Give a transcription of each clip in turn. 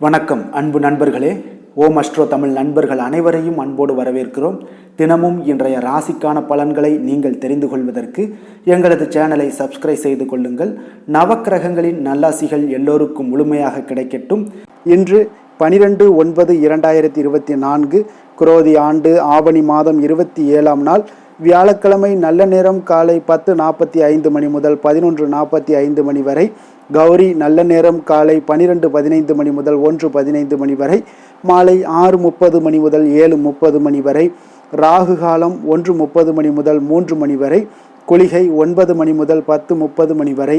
வணக்கம் அன்பு நண்பர்களே. ஓம் அஸ்ட்ரோ தமிழ் நண்பர்கள் அனைவரையும் அன்போடு வரவேற்கிறோம். தினமும் இன்றைய ராசிக்கான பலன்களை நீங்கள் தெரிந்து கொள்வதற்கு எங்களது சேனலை சப்ஸ்கிரைப் செய்து கொள்ளுங்கள். நவக்கிரகங்களின் நல்லாசிகள் எல்லோருக்கும் முழுமையாக கிடைக்கட்டும். இன்று 12/9/2024 குரோதி ஆண்டு ஆவணி மாதம் 27ஆம் நாள் வியாழக்கிழமை. நல்ல நேரம் காலை 10:45 மணி முதல் 11:45 மணி வரை. கௌரி நல்ல நேரம் காலை 12:15 மணி முதல் 1:15 மணி வரை. மாலை 6:30 மணி முதல் 7:30 மணி வரை. ராகு காலம் 1:30 மணி முதல் 3 மணி வரை. குளிகை 9 மணி முதல் 10:30 மணி வரை.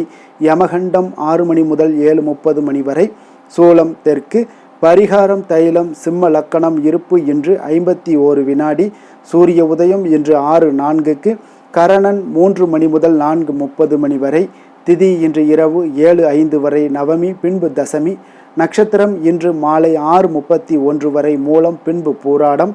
யமகண்டம் 6 மணி முதல் 7:30 மணி வரை. சூலம் தெற்கு. பரிகாரம் தைலம். சிம்ம லக்கணம். இருப்பு இன்று 51 வினாடி. சூரிய உதயம் இன்று 6:04. கரணன் 3 மணி முதல் 4:30 மணி வரை. திதி இன்று இரவு 7:05 வரை. நவமி பின்பு தசமி. நட்சத்திரம் இன்று மாலை 6:31 வரை. மூலம் பின்பு பூராடம்.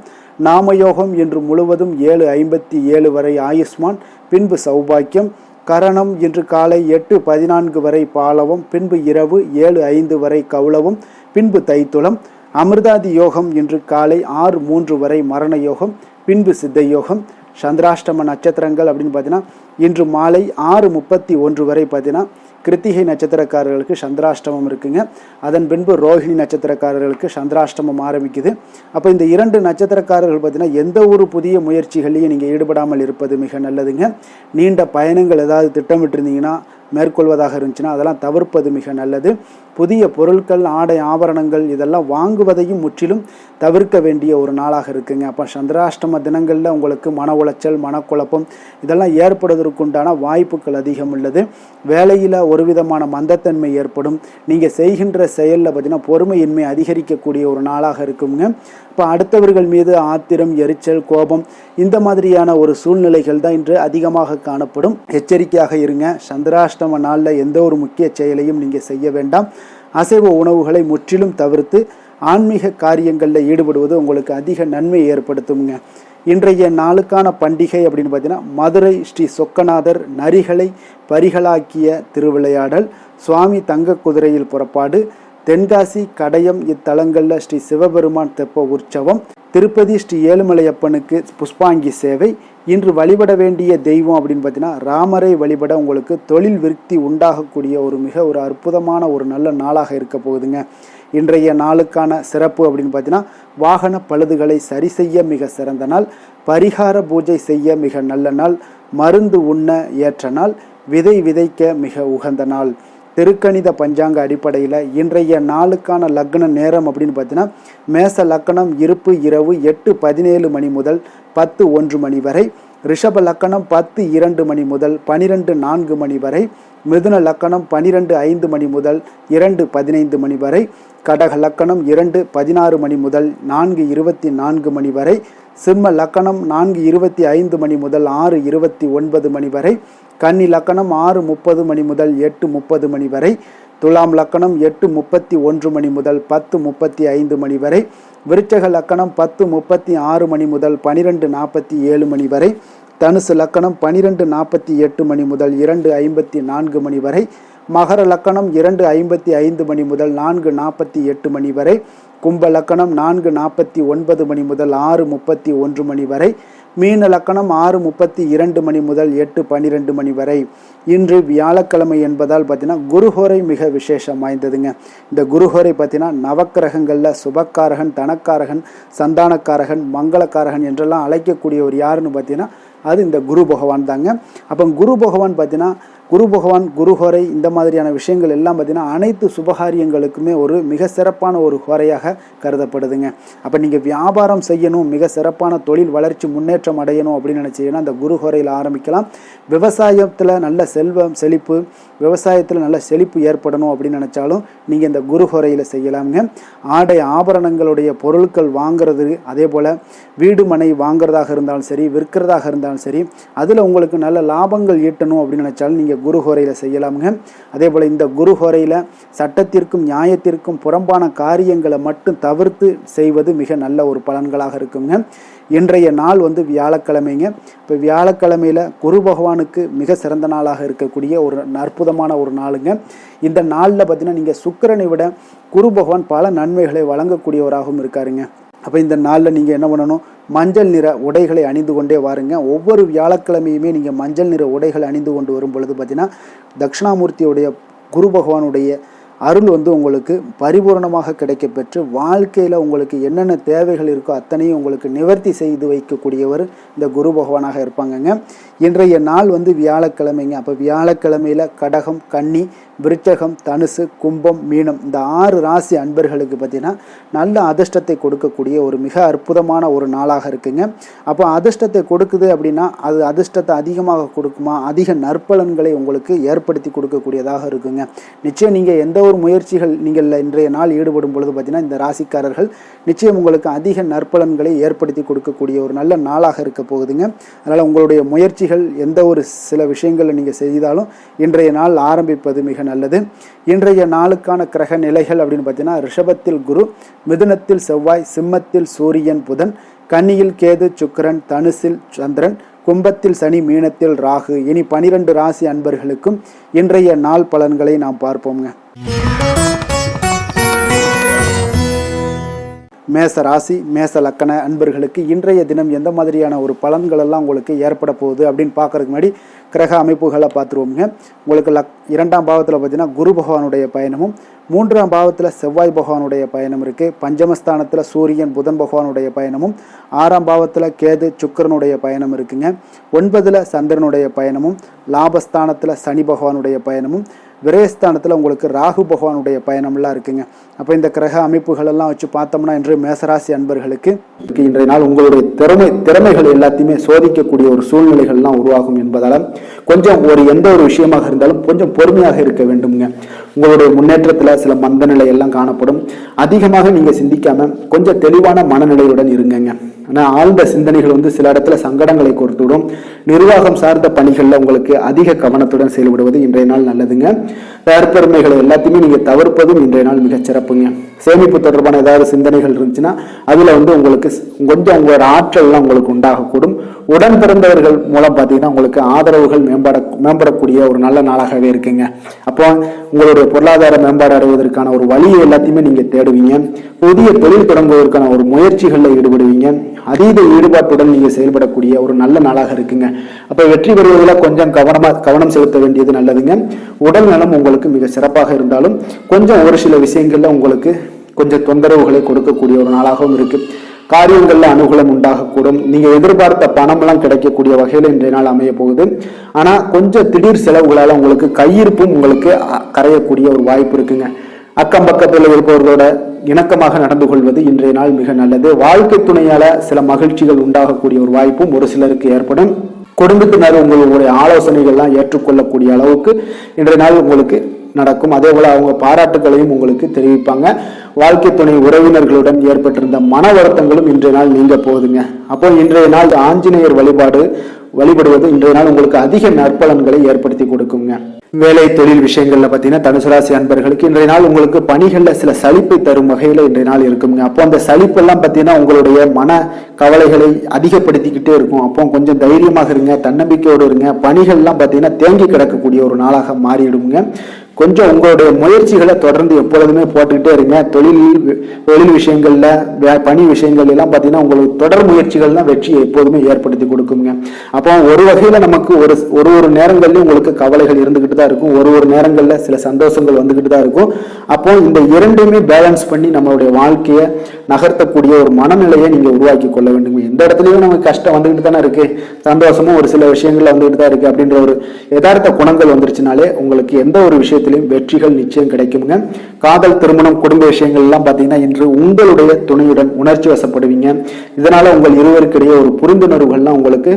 நாமயோகம் இன்று முழுவதும் 7:57 வரை. ஆயுஷ்மான் பின்பு சௌபாக்கியம். கரணம் இன்று காலை 8:14 வரை. பாலவம் பின்பு இரவு 7:05 வரை. கௌளவம் பின்பு தைத்துளம். அமிர்தாதி யோகம் இன்று காலை 6:03 வரை. மரண யோகம் பின்பு சித்த யோகம். சந்திராஷ்டம நட்சத்திரங்கள் அப்படின்னு பார்த்தீங்கன்னா இன்று மாலை 6:31 வரை பார்த்தீங்கன்னா கிருத்திகை நட்சத்திரக்காரர்களுக்கு சந்திராஷ்டமம் இருக்குங்க. அதன் பின்பு ரோஹிணி நட்சத்திரக்காரர்களுக்கு சந்திராஷ்டமம் ஆரம்பிக்குது. அப்போ இந்த 2 நட்சத்திரக்காரர்கள் பார்த்தீங்கன்னா எந்த ஒரு புதிய முயற்சிகளையும் நீங்கள் ஈடுபடாமல் இருப்பது மிக நல்லதுங்க. நீண்ட பயணங்கள் ஏதாவது திட்டமிட்டிருந்தீங்கன்னா மேற்கொள்வதாக இருந்துச்சுன்னா அதெல்லாம் தவிர்ப்பது மிக நல்லது. புதிய பொருட்கள் ஆடை ஆபரணங்கள் இதெல்லாம் வாங்குவதையும் முற்றிலும் தவிர்க்க வேண்டிய ஒரு நாளாக இருக்குங்க. அப்போ சந்திராஷ்டம தினங்களில் உங்களுக்கு மன உளைச்சல் மனக்குழப்பம் இதெல்லாம் ஏற்படுவதற்குண்டான வாய்ப்புகள் அதிகம் உள்ளது. வேலையில் ஒரு விதமான மந்தத்தன்மை ஏற்படும். நீங்கள் செய்கின்ற செயலில் பார்த்தீங்கன்னா பொறுமையின்மை அதிகரிக்கக்கூடிய ஒரு நாளாக இருக்குங்க. இப்போ அடுத்தவர்கள் மீது ஆத்திரம் எரிச்சல் கோபம் இந்த மாதிரியான ஒரு சூழ்நிலைகள் தான் இன்று அதிகமாக காணப்படும். எச்சரிக்கையாக இருங்க. சந்திராஷ்டம நாளில் எந்த ஒரு முக்கிய செயலையும் நீங்கள் செய்ய வேண்டாம். அசைவ உணவுகளை முற்றிலும் தவிர்த்து ஆன்மீக காரியங்களில் ஈடுபடுவது உங்களுக்கு அதிக நன்மை ஏற்படுத்துங்க. இன்றைய நாளுக்கான பண்டிகை அப்படின்னு பார்த்தீங்கன்னா மதுரை ஸ்ரீ சொக்கநாதர் நரிகளை பரிகளாக்கிய திருவிளையாடல். சுவாமி தங்க குதிரையில் புறப்பாடு. தென்காசி கடையம் இத்தலங்களில் ஸ்ரீ சிவபெருமான் தெப்ப உற்சவம். திருப்பதி ஸ்ரீ ஏழுமலையப்பனுக்கு புஷ்பாங்கி சேவை. இன்று வழிபட வேண்டிய தெய்வம் அப்படின்னு பார்த்தீங்கன்னா ராமரை வழிபட உங்களுக்கு தொழில் விருத்தி உண்டாகக்கூடிய ஒரு அற்புதமான ஒரு நல்ல நாளாக இருக்க போகுதுங்க. இன்றைய நாளுக்கான சிறப்பு அப்படின்னு பார்த்தீங்கன்னா வாகன பழுதுகளை சரி செய்ய மிக சிறந்த நாள். பரிகார பூஜை செய்ய மிக நல்ல நாள். மருந்து உண்ண ஏற்ற நாள். விதை விதைக்க மிக உகந்த நாள். திருக்கணித பஞ்சாங்க அடிப்படையில் இன்றைய நாளுக்கான லக்ன நேரம் அப்படின்னு பார்த்தீங்கன்னா மேச லக்கணம். இருப்பு இரவு 8:17 மணி முதல் 10:01 மணி வரை. ரிஷப லக்கணம் 10:02 மணி முதல் 12:04 மணி வரை. மிதுன லக்கணம் 12:05 மணி முதல் 2:15 மணி வரை. கடக லக்கணம் 2:16 மணி முதல் 4:24 மணி வரை. சிம்ம லக்கணம் 4:25 மணி முதல் 6:29 மணி வரை. கன்னி லக்கணம் 6:30 மணி முதல் 8:30 மணி வரை. துலாம் லக்கணம் 8:31 மணி முதல் 10:35 மணி வரை. விருச்சக லக்கணம் 10:36 மணி முதல் 12:47 மணி வரை. தனுசு லக்கணம் 12:48 மணி முதல் 2:54 மணி வரை. மகர லக்கணம் 2:55 மணி முதல் 4:48 மணி வரை. கும்ப லக்கணம் 4:49 மணி முதல் 6:31 மணி வரை. மீன லக்கணம் 6:32 மணி முதல் 8:12 மணி வரை. இன்று வியாழக்கிழமை என்பதால் பார்த்தீங்கன்னா குருஹோரை மிக விசேஷம் வாய்ந்ததுங்க. இந்த குருஹோரை பார்த்தீங்கன்னா நவக்கிரகங்களில் சுபக்காரகன் தனக்காரகன் சந்தானக்காரகன் மங்களக்காரகன் என்றெல்லாம் அழைக்கக்கூடியவர் யாருன்னு பார்த்தீங்கன்னா அது இந்த குரு பகவான் தாங்க. அப்போ குரு பகவான் பார்த்தீங்கன்னா குரு பகவான் குருஹோரை இந்த மாதிரியான விஷயங்கள் எல்லாம் பார்த்தீங்கன்னா அனைத்து சுபகாரியங்களுக்குமே ஒரு மிக சிறப்பான ஒரு ஹோரையாக கருதப்படுதுங்க. அப்போ நீங்கள் வியாபாரம் செய்யணும் மிக சிறப்பான தொழில் வளர்ச்சி முன்னேற்றம் அடையணும் அப்படின்னு நினச்சிங்கன்னா அந்த குருஹோரையில் ஆரம்பிக்கலாம். விவசாயத்தில் நல்ல செல்வம் செழிப்பு விவசாயத்தில் நல்ல செழிப்பு ஏற்படணும் அப்படின்னு நினச்சாலும் நீங்கள் இந்த குருஹோரையில் செய்யலாமுங்க. ஆடை ஆபரணங்களுடைய பொருட்கள் வாங்கிறது அதே போல் வீடு மனை வாங்கிறதாக இருந்தாலும் சரி விற்கிறதாக இருந்தாலும் சரி அதில் உங்களுக்கு நல்ல லாபங்கள் ஈட்டணும் அப்படின்னு நினச்சாலும் நீங்கள் நீங்கள் குரு ஹோரையில் செய்யலாமுங்க. அதே போல் இந்த குரு ஹோரையில் சட்டத்திற்கும் நியாயத்திற்கும் புறம்பான காரியங்களை மட்டும் தவிர்த்து செய்வது மிக நல்ல ஒரு பலன்களாக இருக்குங்க. இன்றைய நாள் வியாழக்கிழமைங்க. இப்போ வியாழக்கிழமையில் குரு பகவானுக்கு மிக சிறந்த நாளாக இருக்கக்கூடிய ஒரு அற்புதமான ஒரு நாளுங்க. இந்த நாளில் பார்த்தீங்கன்னா நீங்கள் சுக்கிரனை விட குரு பகவான் பல நன்மைகளை வழங்கக்கூடியவராகவும் இருக்காருங்க. அப்போ இந்த நாளில் நீங்கள் என்ன பண்ணணும், மஞ்சள் நிற உடைகளை அணிந்து கொண்டே வாருங்க. ஒவ்வொரு வியாழக்கிழமையுமே நீங்கள் மஞ்சள் நிற உடைகள் அணிந்து கொண்டு வரும் பொழுது பார்த்தீங்கன்னா தட்சிணாமூர்த்தியுடைய குரு பகவானுடைய அருள் உங்களுக்கு பரிபூர்ணமாக கிடைக்கப்பெற்று வாழ்க்கையில் உங்களுக்கு என்னென்ன தேவைகள் இருக்கோ அத்தனையும் உங்களுக்கு நிவர்த்தி செய்து வைக்கக்கூடியவர் இந்த குரு பகவானாக இருப்பாங்கங்க. இன்றைய நாள் வியாழக்கிழமைங்க. அப்போ வியாழக்கிழமையில் கடகம், கன்னி, விருச்சகம், தனுசு, கும்பம், மீனம் இந்த 6 ராசி அன்பர்களுக்கு பார்த்தீங்கன்னா நல்ல அதிர்ஷ்டத்தை கொடுக்கக்கூடிய ஒரு மிக அற்புதமான ஒரு நாளாக இருக்குங்க. அப்போ அதிர்ஷ்டத்தை கொடுக்குது அப்படின்னா அது அதிர்ஷ்டத்தை அதிகமாக கொடுக்குமா, அதிக நற்பலன்களை உங்களுக்கு ஏற்படுத்தி கொடுக்கக்கூடியதாக இருக்குங்க. நிச்சயம் நீங்கள் எந்த ஒரு முயற்சிகள் நீங்கள் இன்றைய நாள் ஈடுபடும் பொழுது பார்த்தீங்கன்னா இந்த ராசிக்காரர்கள் நிச்சயம் உங்களுக்கு அதிக நற்பலன்களை ஏற்படுத்தி கொடுக்கக்கூடிய ஒரு நல்ல நாளாக இருக்க போகுதுங்க. அதனால் உங்களுடைய முயற்சிகள் எந்த ஒரு சில விஷயங்களை நீங்கள் செய்தாலும் இன்றைய நாள் ஆரம்பிப்பது மிக நல்லது. இன்றைய நாளுக்கான கிரக நிலைகள் அப்படின்னு பார்த்தீங்கன்னா ரிஷபத்தில் குரு, மிதுனத்தில் செவ்வாய், சிம்மத்தில் சூரியன் புதன், கன்னியில் கேது சுக்கிரன், தனுசில் சந்திரன், கும்பத்தில் சனி, மீனத்தில் ராகு. இனி 12 ராசி அன்பர்களுக்கும் இன்றைய நாள் பலன்களை நாம் பார்ப்போங்க. மேச ராசி மேச லக்கண அன்பர்களுக்கு இன்றைய தினம் எந்த மாதிரியான ஒரு பலன்கள் எல்லாம் உங்களுக்கு ஏற்பட போகுது அப்படின்னு பார்க்கறதுக்கு முன்னாடி கிரக அமைப்புகளை பார்த்துருவோங்க. உங்களுக்கு 2ஆம் பாவத்தில் பார்த்தீங்கன்னா குரு பகவானுடைய பயணமும், 3ஆம் பாவத்தில் செவ்வாய் பகவானுடைய பயணம் இருக்குது. பஞ்சமஸ்தானத்தில் சூரியன் புதன் பகவானுடைய பயணமும், 6ஆம் பாவத்தில் கேது சுக்கிரனுடைய பயணம் இருக்குங்க. 9ல் சந்திரனுடைய பயணமும், லாபஸ்தானத்தில் சனி பகவானுடைய பயணமும், விரயஸ்தானத்தில் உங்களுக்கு ராகு பகவானுடைய பயணம்லாம் இருக்குங்க. அப்போ இந்த கிரக அமைப்புகள் எல்லாம் வச்சு பார்த்தோம்னா இன்று மேசராசி அன்பர்களுக்கு இன்றைய நாள் உங்களுடைய திறமைகள் எல்லாத்தையுமே சோதிக்கக்கூடிய ஒரு சூழ்நிலைகள்லாம் உருவாகும் என்பதால் கொஞ்சம் எந்த ஒரு விஷயமாக இருந்தாலும் கொஞ்சம் பொறுமையாக இருக்க வேண்டும்ங்க. உங்களுடைய முன்னேற்றத்தில் சில மந்த நிலை எல்லாம் காணப்படும். அதிகமாக நீங்கள் சிந்திக்காம கொஞ்சம் தெளிவான மனநிலையுடன் இருங்கங்க. ஆனால் ஆழ்ந்த சிந்தனைகள் சில இடத்துல சங்கடங்களை கொடுத்துவிடும். நிர்வாகம் சார்ந்த பணிகளில் உங்களுக்கு அதிக கவனத்துடன் செயல்படுவது இன்றைய நாள் நல்லதுங்க. தற்பெருமைகளை எல்லாத்தையுமே நீங்கள் தவிர்ப்பதும் இன்றைய நாள் மிகச் சிறப்புங்க. சேமிப்பு தொடர்பான ஏதாவது சிந்தனைகள் இருந்துச்சுன்னா அதில் உங்களுக்கு கொஞ்சம் உங்களோட ஆற்றல்லாம் உங்களுக்கு உண்டாகக்கூடும். உடன் பிறந்தவர்கள் மூலம் பார்த்தீங்கன்னா உங்களுக்கு ஆதரவுகள் மேம்படக்கூடிய ஒரு நல்ல நாளாகவே இருக்குங்க. அப்போ உங்களுடைய பொருளாதார மேம்பாடு அடைவதற்கான ஒரு வழியை எல்லாத்தையுமே நீங்கள் தேடுவீங்க. புதிய தொழில் தொடங்குவதற்கான ஒரு முயற்சிகளில் ஈடுபடுவீங்க. அதீத ஈடுபாட்டுடன் நீங்கள் செயல்படக்கூடிய ஒரு நல்ல நாளாக இருக்குங்க. அப்போ வெற்றி பெறுவதில் கொஞ்சம் கவனம் செலுத்த வேண்டியது நல்லதுங்க. உடல் நலம் உங்களுக்கு மிக சிறப்பாக இருந்தாலும் கொஞ்சம் ஒரு சில விஷயங்கள்ல உங்களுக்கு கொஞ்சம் தொந்தரவுகளை கொடுக்கக்கூடிய ஒரு நாளாகவும் இருக்கு. காரியங்கள்ல அனுகூலம் உண்டாகக்கூடும். நீங்க எதிர்பார்த்த பணம்லாம் கிடைக்கக்கூடிய வகையில இன்றைய நாள் அமைய போகுது. ஆனா கொஞ்சம் திடீர் செலவுகளால உங்களுக்கு கையிருப்பும் உங்களுக்கு கரையக்கூடிய ஒரு வாய்ப்பு இருக்குங்க. அக்கம் பக்கத்தில் இருப்பவர்களோட இணக்கமாக நடந்து கொள்வது இன்றைய நாள் மிக நல்லது. வாழ்க்கை துணையால சில மகிழ்ச்சிகள் உண்டாகக்கூடிய ஒரு வாய்ப்பும் ஒரு சிலருக்கு ஏற்படும். குடும்பத்தினர் உங்களுடைய ஆலோசனைகள்லாம் ஏற்றுக்கொள்ளக்கூடிய அளவுக்கு இன்றைய நாள் உங்களுக்கு நடக்கும். அதே போல அவங்க பாராட்டுகளையும் உங்களுக்கு தெரிவிப்பாங்க. வாழ்க்கை துணை உறவினர்களுடன் ஏற்பட்டிருந்த மன வருத்தங்களும் இன்றைய நாள் நீங்க போகுதுங்க. அப்போ இன்றைய நாள் ஆஞ்சநேயர் வழிபடுவது இன்றைய நாள் உங்களுக்கு அதிக நற்பலன்களை ஏற்படுத்தி கொடுக்குங்க. வேலை தொழில் விஷயங்கள்ல பார்த்தீங்கன்னா தனுசு ராசி அன்பர்களுக்கு இன்றைய நாள் உங்களுக்கு பணிகள்ல சில சலிப்பை தரும் வகையில இன்றைய நாள் இருக்குங்க. அப்போ அந்த சலிப்பெல்லாம் பார்த்தீங்கன்னா உங்களுடைய மன கவலைகளை அதிகப்படுத்திக்கிட்டே இருக்கும். அப்போ கொஞ்சம் தைரியமாக இருங்க, தன்னம்பிக்கையோடு இருங்க. பணிகள்லாம் பார்த்தீங்கன்னா தேங்கி கிடக்கக்கூடிய ஒரு நாளாக மாறிடுங்க. கொஞ்சம் உங்களுடைய முயற்சிகளை தொடர்ந்து எப்பொழுதுமே போட்டுக்கிட்டே இருங்க. தொழில் விஷயங்கள்ல பணி விஷயங்கள் எல்லாம் பார்த்தீங்கன்னா உங்களுக்கு தொடர் முயற்சிகள் தான் வெற்றியை எப்போதுமே ஏற்படுத்தி கொடுக்குங்க. அப்போ ஒரு வகையில நமக்கு ஒரு நேரங்கள்லயும் உங்களுக்கு கவலைகள் இருந்துகிட்டு தான் இருக்கும். ஒரு நேரங்கள்ல சில சந்தோஷங்கள் வந்துகிட்டு தான் இருக்கும். அப்போ இந்த இரண்டுமே பேலன்ஸ் பண்ணி நம்மளுடைய வாழ்க்கையை நகர்த்தக்கூடிய ஒரு மனநிலையை நீங்க உருவாக்கி கொள்ள வேண்டும். எந்த இடத்துலயும் நமக்கு கஷ்டம் வந்துகிட்டு தானே இருக்கு, சந்தோஷமும் ஒரு சில விஷயங்கள்ல வந்துகிட்டு தான் இருக்கு அப்படின்ற ஒரு யதார்த்த குணங்கள் வந்துருச்சுனாலே உங்களுக்கு எந்த ஒரு விஷயத்திலையும் வெற்றிகள் நிச்சயம் கிடைக்குங்க. காதல், திருமணம், குடும்ப விஷயங்கள் எல்லாம் பாத்தீங்கன்னா இன்று உங்களுடைய துணையுடன் உணர்ச்சி வசப்படுவீங்க. இதனால உங்கள் இருவருக்கிடையே ஒரு புரிந்துணர்வுகள்லாம் உங்களுக்கு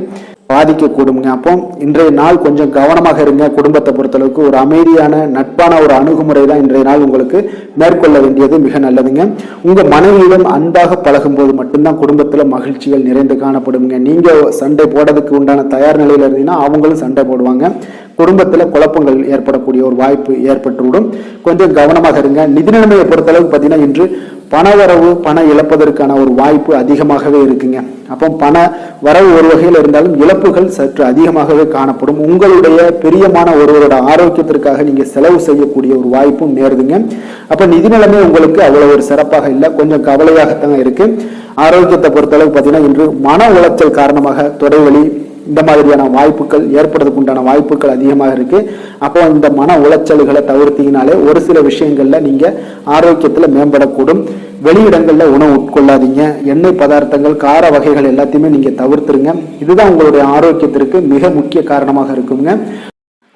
பாதிக்கக்கூடுங்க. அப்போ இன்றைய நாள் கொஞ்சம் கவனமாக இருங்க. குடும்பத்தை பொறுத்தளவுக்கு ஒரு அமைதியான நட்பான ஒரு அணுகுமுறை தான் இன்றைய நாள் உங்களுக்கு மேற்கொள்ள வேண்டியது மிக நல்லதுங்க. உங்க மனைவியிடம் அன்பாக பழகும் போது மட்டும்தான் குடும்பத்துல மகிழ்ச்சிகள் நிறைந்து காணப்படுங்க. நீங்க சண்டை போடுறதுக்கு உண்டான தயார் நிலையில இருந்தீங்கன்னா அவங்களும் சண்டை போடுவாங்க. குடும்பத்துல குழப்பங்கள் ஏற்படக்கூடிய ஒரு வாய்ப்பு ஏற்பட்டுவிடும். கொஞ்சம் கவனமாக இருங்க. நிதி நிலைமையை பொறுத்தளவுக்கு பார்த்தீங்கன்னா இன்று பணவரவு பணம் இழப்பதற்கான ஒரு வாய்ப்பு அதிகமாகவே இருக்குங்க. அப்போ பண வரவு ஒரு வகையில் இருந்தாலும் இழப்புகள் சற்று அதிகமாகவே காணப்படும். உங்களுடைய பிரியமான ஒருவரோட ஆரோக்கியத்திற்காக நீங்க செலவு செய்யக்கூடிய ஒரு வாய்ப்பும் நேருதுங்க. அப்ப நிதி நிலைமை உங்களுக்கு அவ்வளவு ஒரு சிறப்பாக இல்லை, கொஞ்சம் கவலையாகத்தான் இருக்கு. ஆரோக்கியத்தை பொறுத்தளவுக்கு பார்த்தீங்கன்னா இன்று மன உளைச்சல் காரணமாக தொடைவலி இந்த மாதிரியான வாய்ப்புகள் ஏற்படுறதுக்கு உண்டான வாய்ப்புகள் அதிகமாக இருக்கு. அப்போ இந்த மன உளைச்சல்களை தவிர்த்தீங்கனாலே ஒரு சில விஷயங்கள்ல நீங்க ஆரோக்கியத்துல மேம்படக்கூடும். வெளியிடங்கள்ல உணவு உட்கொள்ளாதீங்க. எண்ணெய் பதார்த்தங்கள் கார வகைகள் எல்லாத்தையுமே நீங்க தவிர்த்துருங்க. இதுதான் உங்களுடைய ஆரோக்கியத்திற்கு மிக முக்கிய காரணமாக இருக்குங்க.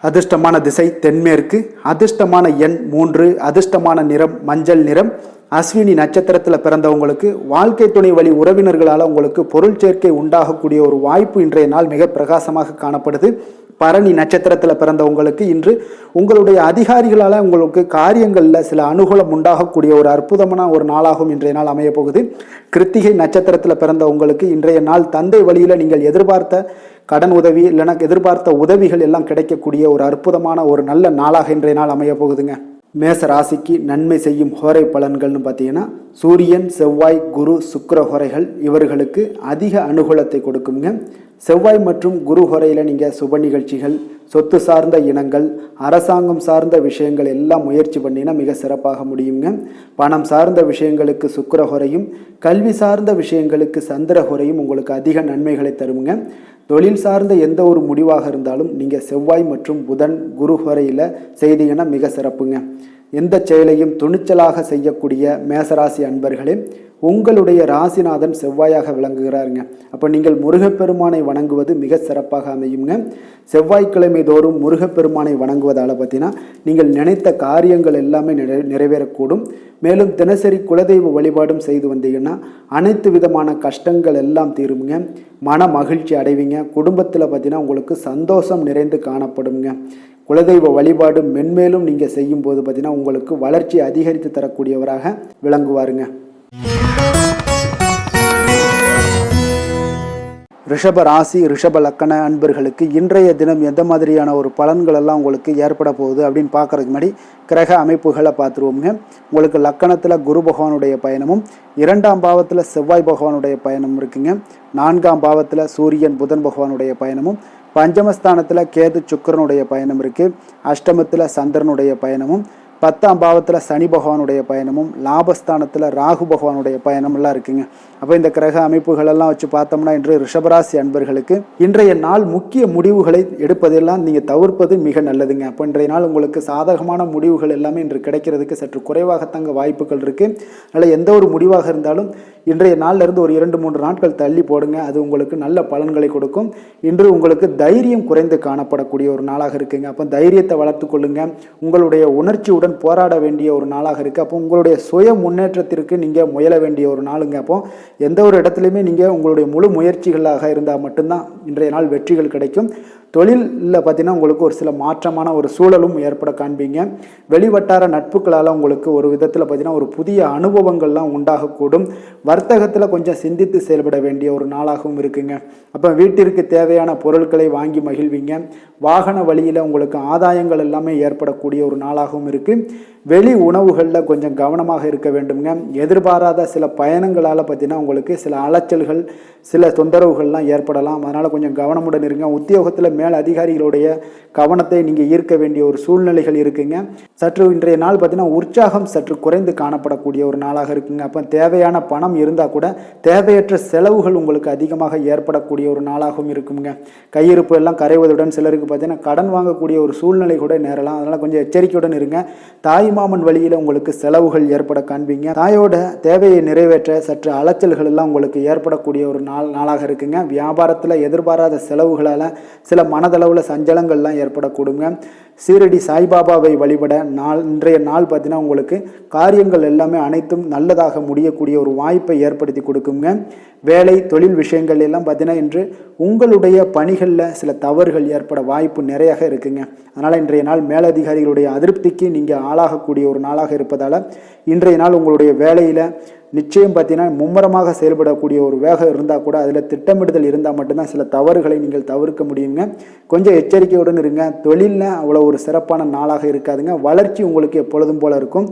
அதிர்ஷ்டமான திசை தென்மேற்கு, அதிர்ஷ்டமான எண் 3, அதிர்ஷ்டமான நிறம் மஞ்சள் நிறம். அஸ்வினி நட்சத்திரத்தில் பிறந்தவங்களுக்கு வாழ்க்கை துணை வழி உறவினர்களால் உங்களுக்கு பொருள் சேர்க்கை உண்டாகக்கூடிய ஒரு வாய்ப்பு இன்றைய நாள் மிக பிரகாசமாக காணப்படுது. பரணி நட்சத்திரத்தில் பிறந்தவங்களுக்கு இன்று உங்களுடைய அதிகாரிகளால் உங்களுக்கு காரியங்களில் சில அனுகூலம் உண்டாகக்கூடிய ஒரு அற்புதமான ஒரு நாளாகவும் இன்றைய நாள் அமைய போகுது. கிருத்திகை நட்சத்திரத்தில் பிறந்தவங்களுக்கு இன்றைய நாள் தந்தை வழியில் நீங்கள் எதிர்பார்த்த கடன் உதவி இல்லைன்னா எதிர்பார்த்த உதவிகள் எல்லாம் கிடைக்கக்கூடிய ஒரு அற்புதமான ஒரு நல்ல நாளாக இன்றைய நாள் அமைய போகுதுங்க. மேச ராசிக்கு நன்மை செய்யும் ஹோரை பலன்கள்னு பார்த்தீங்கன்னா சூரியன் செவ்வாய் குரு சுக்கிர ஹோரைகள் இவர்களுக்கு அதிக அனுகூலத்தை கொடுக்குங்க. செவ்வாய் மற்றும் குரு ஹோரையில் நீங்கள் சுப நிகழ்ச்சிகள், சொத்து சார்ந்த இனங்கள், அரசாங்கம் சார்ந்த விஷயங்கள் எல்லாம் முயற்சி பண்ணினா மிக சிறப்பாக முடியுங்க. பணம் சார்ந்த விஷயங்களுக்கு சுக்கிர ஹோரையும், கல்வி சார்ந்த விஷயங்களுக்கு சந்திர ஹோரையும் உங்களுக்கு அதிக நன்மைகளை தருங்க. தொழில் சார்ந்த எந்த ஒரு முடிவாக இருந்தாலும் நீங்கள் செவ்வாய் மற்றும் புதன் குரு ஹோரையில் செய்தீங்கன்னா மிக சிறப்புங்க. எந்த செயலையும் துணிச்சலாக செய்யக்கூடிய மேசராசி அன்பர்களே, உங்களுடைய ராசிநாதன் செவ்வாயாக விளங்குகிறாருங்க. அப்போ நீங்கள் முருகப்பெருமானை வணங்குவது மிக சிறப்பாக அமையுங்க. செவ்வாய்க்கிழமை தோறும் முருகப்பெருமானை வணங்குவதால் பார்த்தீங்கன்னா நீங்கள் நினைத்த காரியங்கள் எல்லாமே நிறைவேறக்கூடும். மேலும் தினசரி குலதெய்வ வழிபாடும் செய்து வந்தீங்கன்னா அனைத்து விதமான கஷ்டங்கள் எல்லாம் தீருங்க. மன மகிழ்ச்சி அடைவீங்க. குடும்பத்தில் பார்த்தீங்கன்னா உங்களுக்கு சந்தோஷம் நிறைந்து காணப்படுங்க. குலதெய்வ வழிபாடு மென்மேலும் நீங்கள் செய்யும் போது பார்த்தீங்கன்னா உங்களுக்கு வளர்ச்சி அதிகரித்து தரக்கூடியவராக விளங்குவாருங்க. ரிஷப ராசி ரிஷப லக்கண அன்பர்களுக்கு இன்றைய தினம் எந்த மாதிரியான ஒரு பலன்கள் எல்லாம் உங்களுக்கு ஏற்பட போகுது அப்படின்னு பார்க்கறதுக்கு முன்னாடி கிரக அமைப்புகளை பார்த்துருவோங்க. உங்களுக்கு லக்கணத்தில் குரு பகவானுடைய பயணமும், 2ஆம் பாவத்தில் செவ்வாய் பகவானுடைய பயணம் இருக்குங்க. 4ஆம் பாவத்தில் சூரியன் புதன் பகவானுடைய பயணமும், பஞ்சமஸ்தானத்தில் கேது சுக்கிரனுடைய பயணம் இருக்குது. அஷ்டமத்தில் சந்திரனுடைய பயணமும், 10ஆம் பாவத்தில் சனி பகவானுடைய பயணமும், லாபஸ்தானத்தில் ராகு பகவானுடைய பயணமெல்லாம் இருக்குங்க. அப்போ இந்த கிரக அமைப்புகளெல்லாம் வச்சு பார்த்தோம்னா இன்று ரிஷபராசி அன்பர்களுக்கு இன்றைய நாள் முக்கிய முடிவுகளை எடுப்பதெல்லாம் நீங்கள் தவிர்ப்பது மிக நல்லதுங்க. அப்போ இன்றைய நாள் உங்களுக்கு சாதகமான முடிவுகள் எல்லாமே இன்று கிடைக்கிறதுக்கு சற்று குறைவாகத்தாங்க வாய்ப்புகள் இருக்குது. அதனால் எந்த ஒரு முடிவாக இருந்தாலும் இன்றைய நாளிலிருந்து ஒரு 2-3 நாட்கள் தள்ளி போடுங்க. அது உங்களுக்கு நல்ல பலன்களை கொடுக்கும். இன்று உங்களுக்கு தைரியம் குறைந்து காணப்படக்கூடிய ஒரு நாளாக இருக்குங்க. அப்போ தைரியத்தை வளர்த்து கொள்ளுங்க. உங்களுடைய உணர்ச்சியுடன் போராட வேண்டிய ஒரு நாளாக இருக்குது. அப்போ உங்களுடைய சுய முன்னேற்றத்திற்கு நீங்கள் முயல வேண்டிய ஒரு நாளுங்க. அப்போ எந்த ஒரு இடத்துலையுமே நீங்கள் உங்களுடைய முழு முயற்சிகளாக இருந்தால் மட்டும்தான் இன்றைய நாள் வெற்றிகள் கிடைக்கும். தொழிலில் பார்த்தீங்கன்னா உங்களுக்கு ஒரு சில மாற்றமான ஒரு சூழலும் ஏற்பட காண்பீங்க. வெளிவட்டார நட்புகளால் உங்களுக்கு ஒரு விதத்தில் பார்த்தீங்கன்னா ஒரு புதிய அனுபவங்கள்லாம் உண்டாகக்கூடும். வர்த்தகத்தில் கொஞ்சம் சிந்தித்து செயல்பட வேண்டிய ஒரு நாளாகவும் இருக்குங்க. அப்போ வீட்டிற்கு தேவையான பொருட்களை வாங்கி மகிழ்வீங்க. வாகன வழியில் உங்களுக்கு ஆதாயங்கள் எல்லாமே ஏற்படக்கூடிய ஒரு நாளாகவும் இருக்குது. வெளி உணவுகளில் கொஞ்சம் கவனமாக இருக்க வேண்டுங்க. எதிர்பாராத சில பயணங்களால் பார்த்தீங்கன்னா உங்களுக்கு சில அலைச்சல்கள், சில தொந்தரவுகள்லாம் ஏற்படலாம். அதனால் கொஞ்சம் கவனமுடன் இருங்க. உத்தியோகத்தில் மேல் அதிகாரிகளுடைய கவனத்தை நீங்கள் ஈர்க்க வேண்டிய ஒரு சூழ்நிலைகள் இருக்குங்க. சற்று இன்றைய நாள் பார்த்தீங்கன்னா உற்சாகம் சற்று குறைந்து காணப்படக்கூடிய ஒரு நாளாக இருக்குங்க. அப்போ தேவையான பணம் இருந்தால் கூட தேவையற்ற செலவுகள் உங்களுக்கு அதிகமாக ஏற்படக்கூடிய ஒரு நாளாகவும் இருக்குங்க. கையிருப்பு எல்லாம் கரைவதுடன் சிலருக்கு பார்த்தீங்கன்னா கடன் வாங்கக்கூடிய ஒரு சூழ்நிலை கூட நேரலாம். அதனால் கொஞ்சம் எச்சரிக்கையுடன் இருங்க. தாய்மாமன் வழியில் உங்களுக்கு செலவுகள் ஏற்பட காண்பீங்க. தாயோட தேவையை நிறைவேற்ற சற்று அலைச்சல்கள் எல்லாம் உங்களுக்கு ஏற்படக்கூடிய ஒரு நாளாக இருக்குங்க. வியாபாரத்தில் எதிர்பாராத செலவுகளால் சில மனதளவில் சஞ்சலங்கள்லாம் ஏற்படக்கூடுங்க. சீரடி சாய்பாபாவை வழிபட இன்றைய நாள் பார்த்தீங்கன்னா உங்களுக்கு காரியங்கள் எல்லாமே அனைத்தும் நல்லதாக முடியக்கூடிய ஒரு வாய்ப்பை ஏற்படுத்தி கொடுக்குங்க. வேலை தொழில் விஷயங்கள் எல்லாம் பார்த்தீங்கன்னா இன்று உங்களுடைய பணிகளில் சில தவறுகள் ஏற்பட வாய்ப்பு நிறையாக இருக்குங்க. அதனால் இன்றைய நாள் மேலதிகாரிகளுடைய அதிருப்திக்கு நீங்கள் ஆளாகக்கூடிய ஒரு நாளாக இருப்பதால் இன்றைய நாள் உங்களுடைய வேலையில் நிச்சயம் பார்த்தீங்கன்னா மும்முரமாக செயல்படக்கூடிய ஒரு வேகம் இருந்தால் கூட அதில் திட்டமிடுதல் இருந்தால் மட்டும்தான் சில தவறுகளை நீங்கள் தவிர்க்க முடியுங்க. கொஞ்சம் எச்சரிக்கையுடன் இருங்க. தொழிலில் அவ்வளோ ஒரு சிறப்பான நாளாக இருக்காதுங்க. வளர்ச்சி உங்களுக்கு எப்பொழுதும் போல இருக்கும்.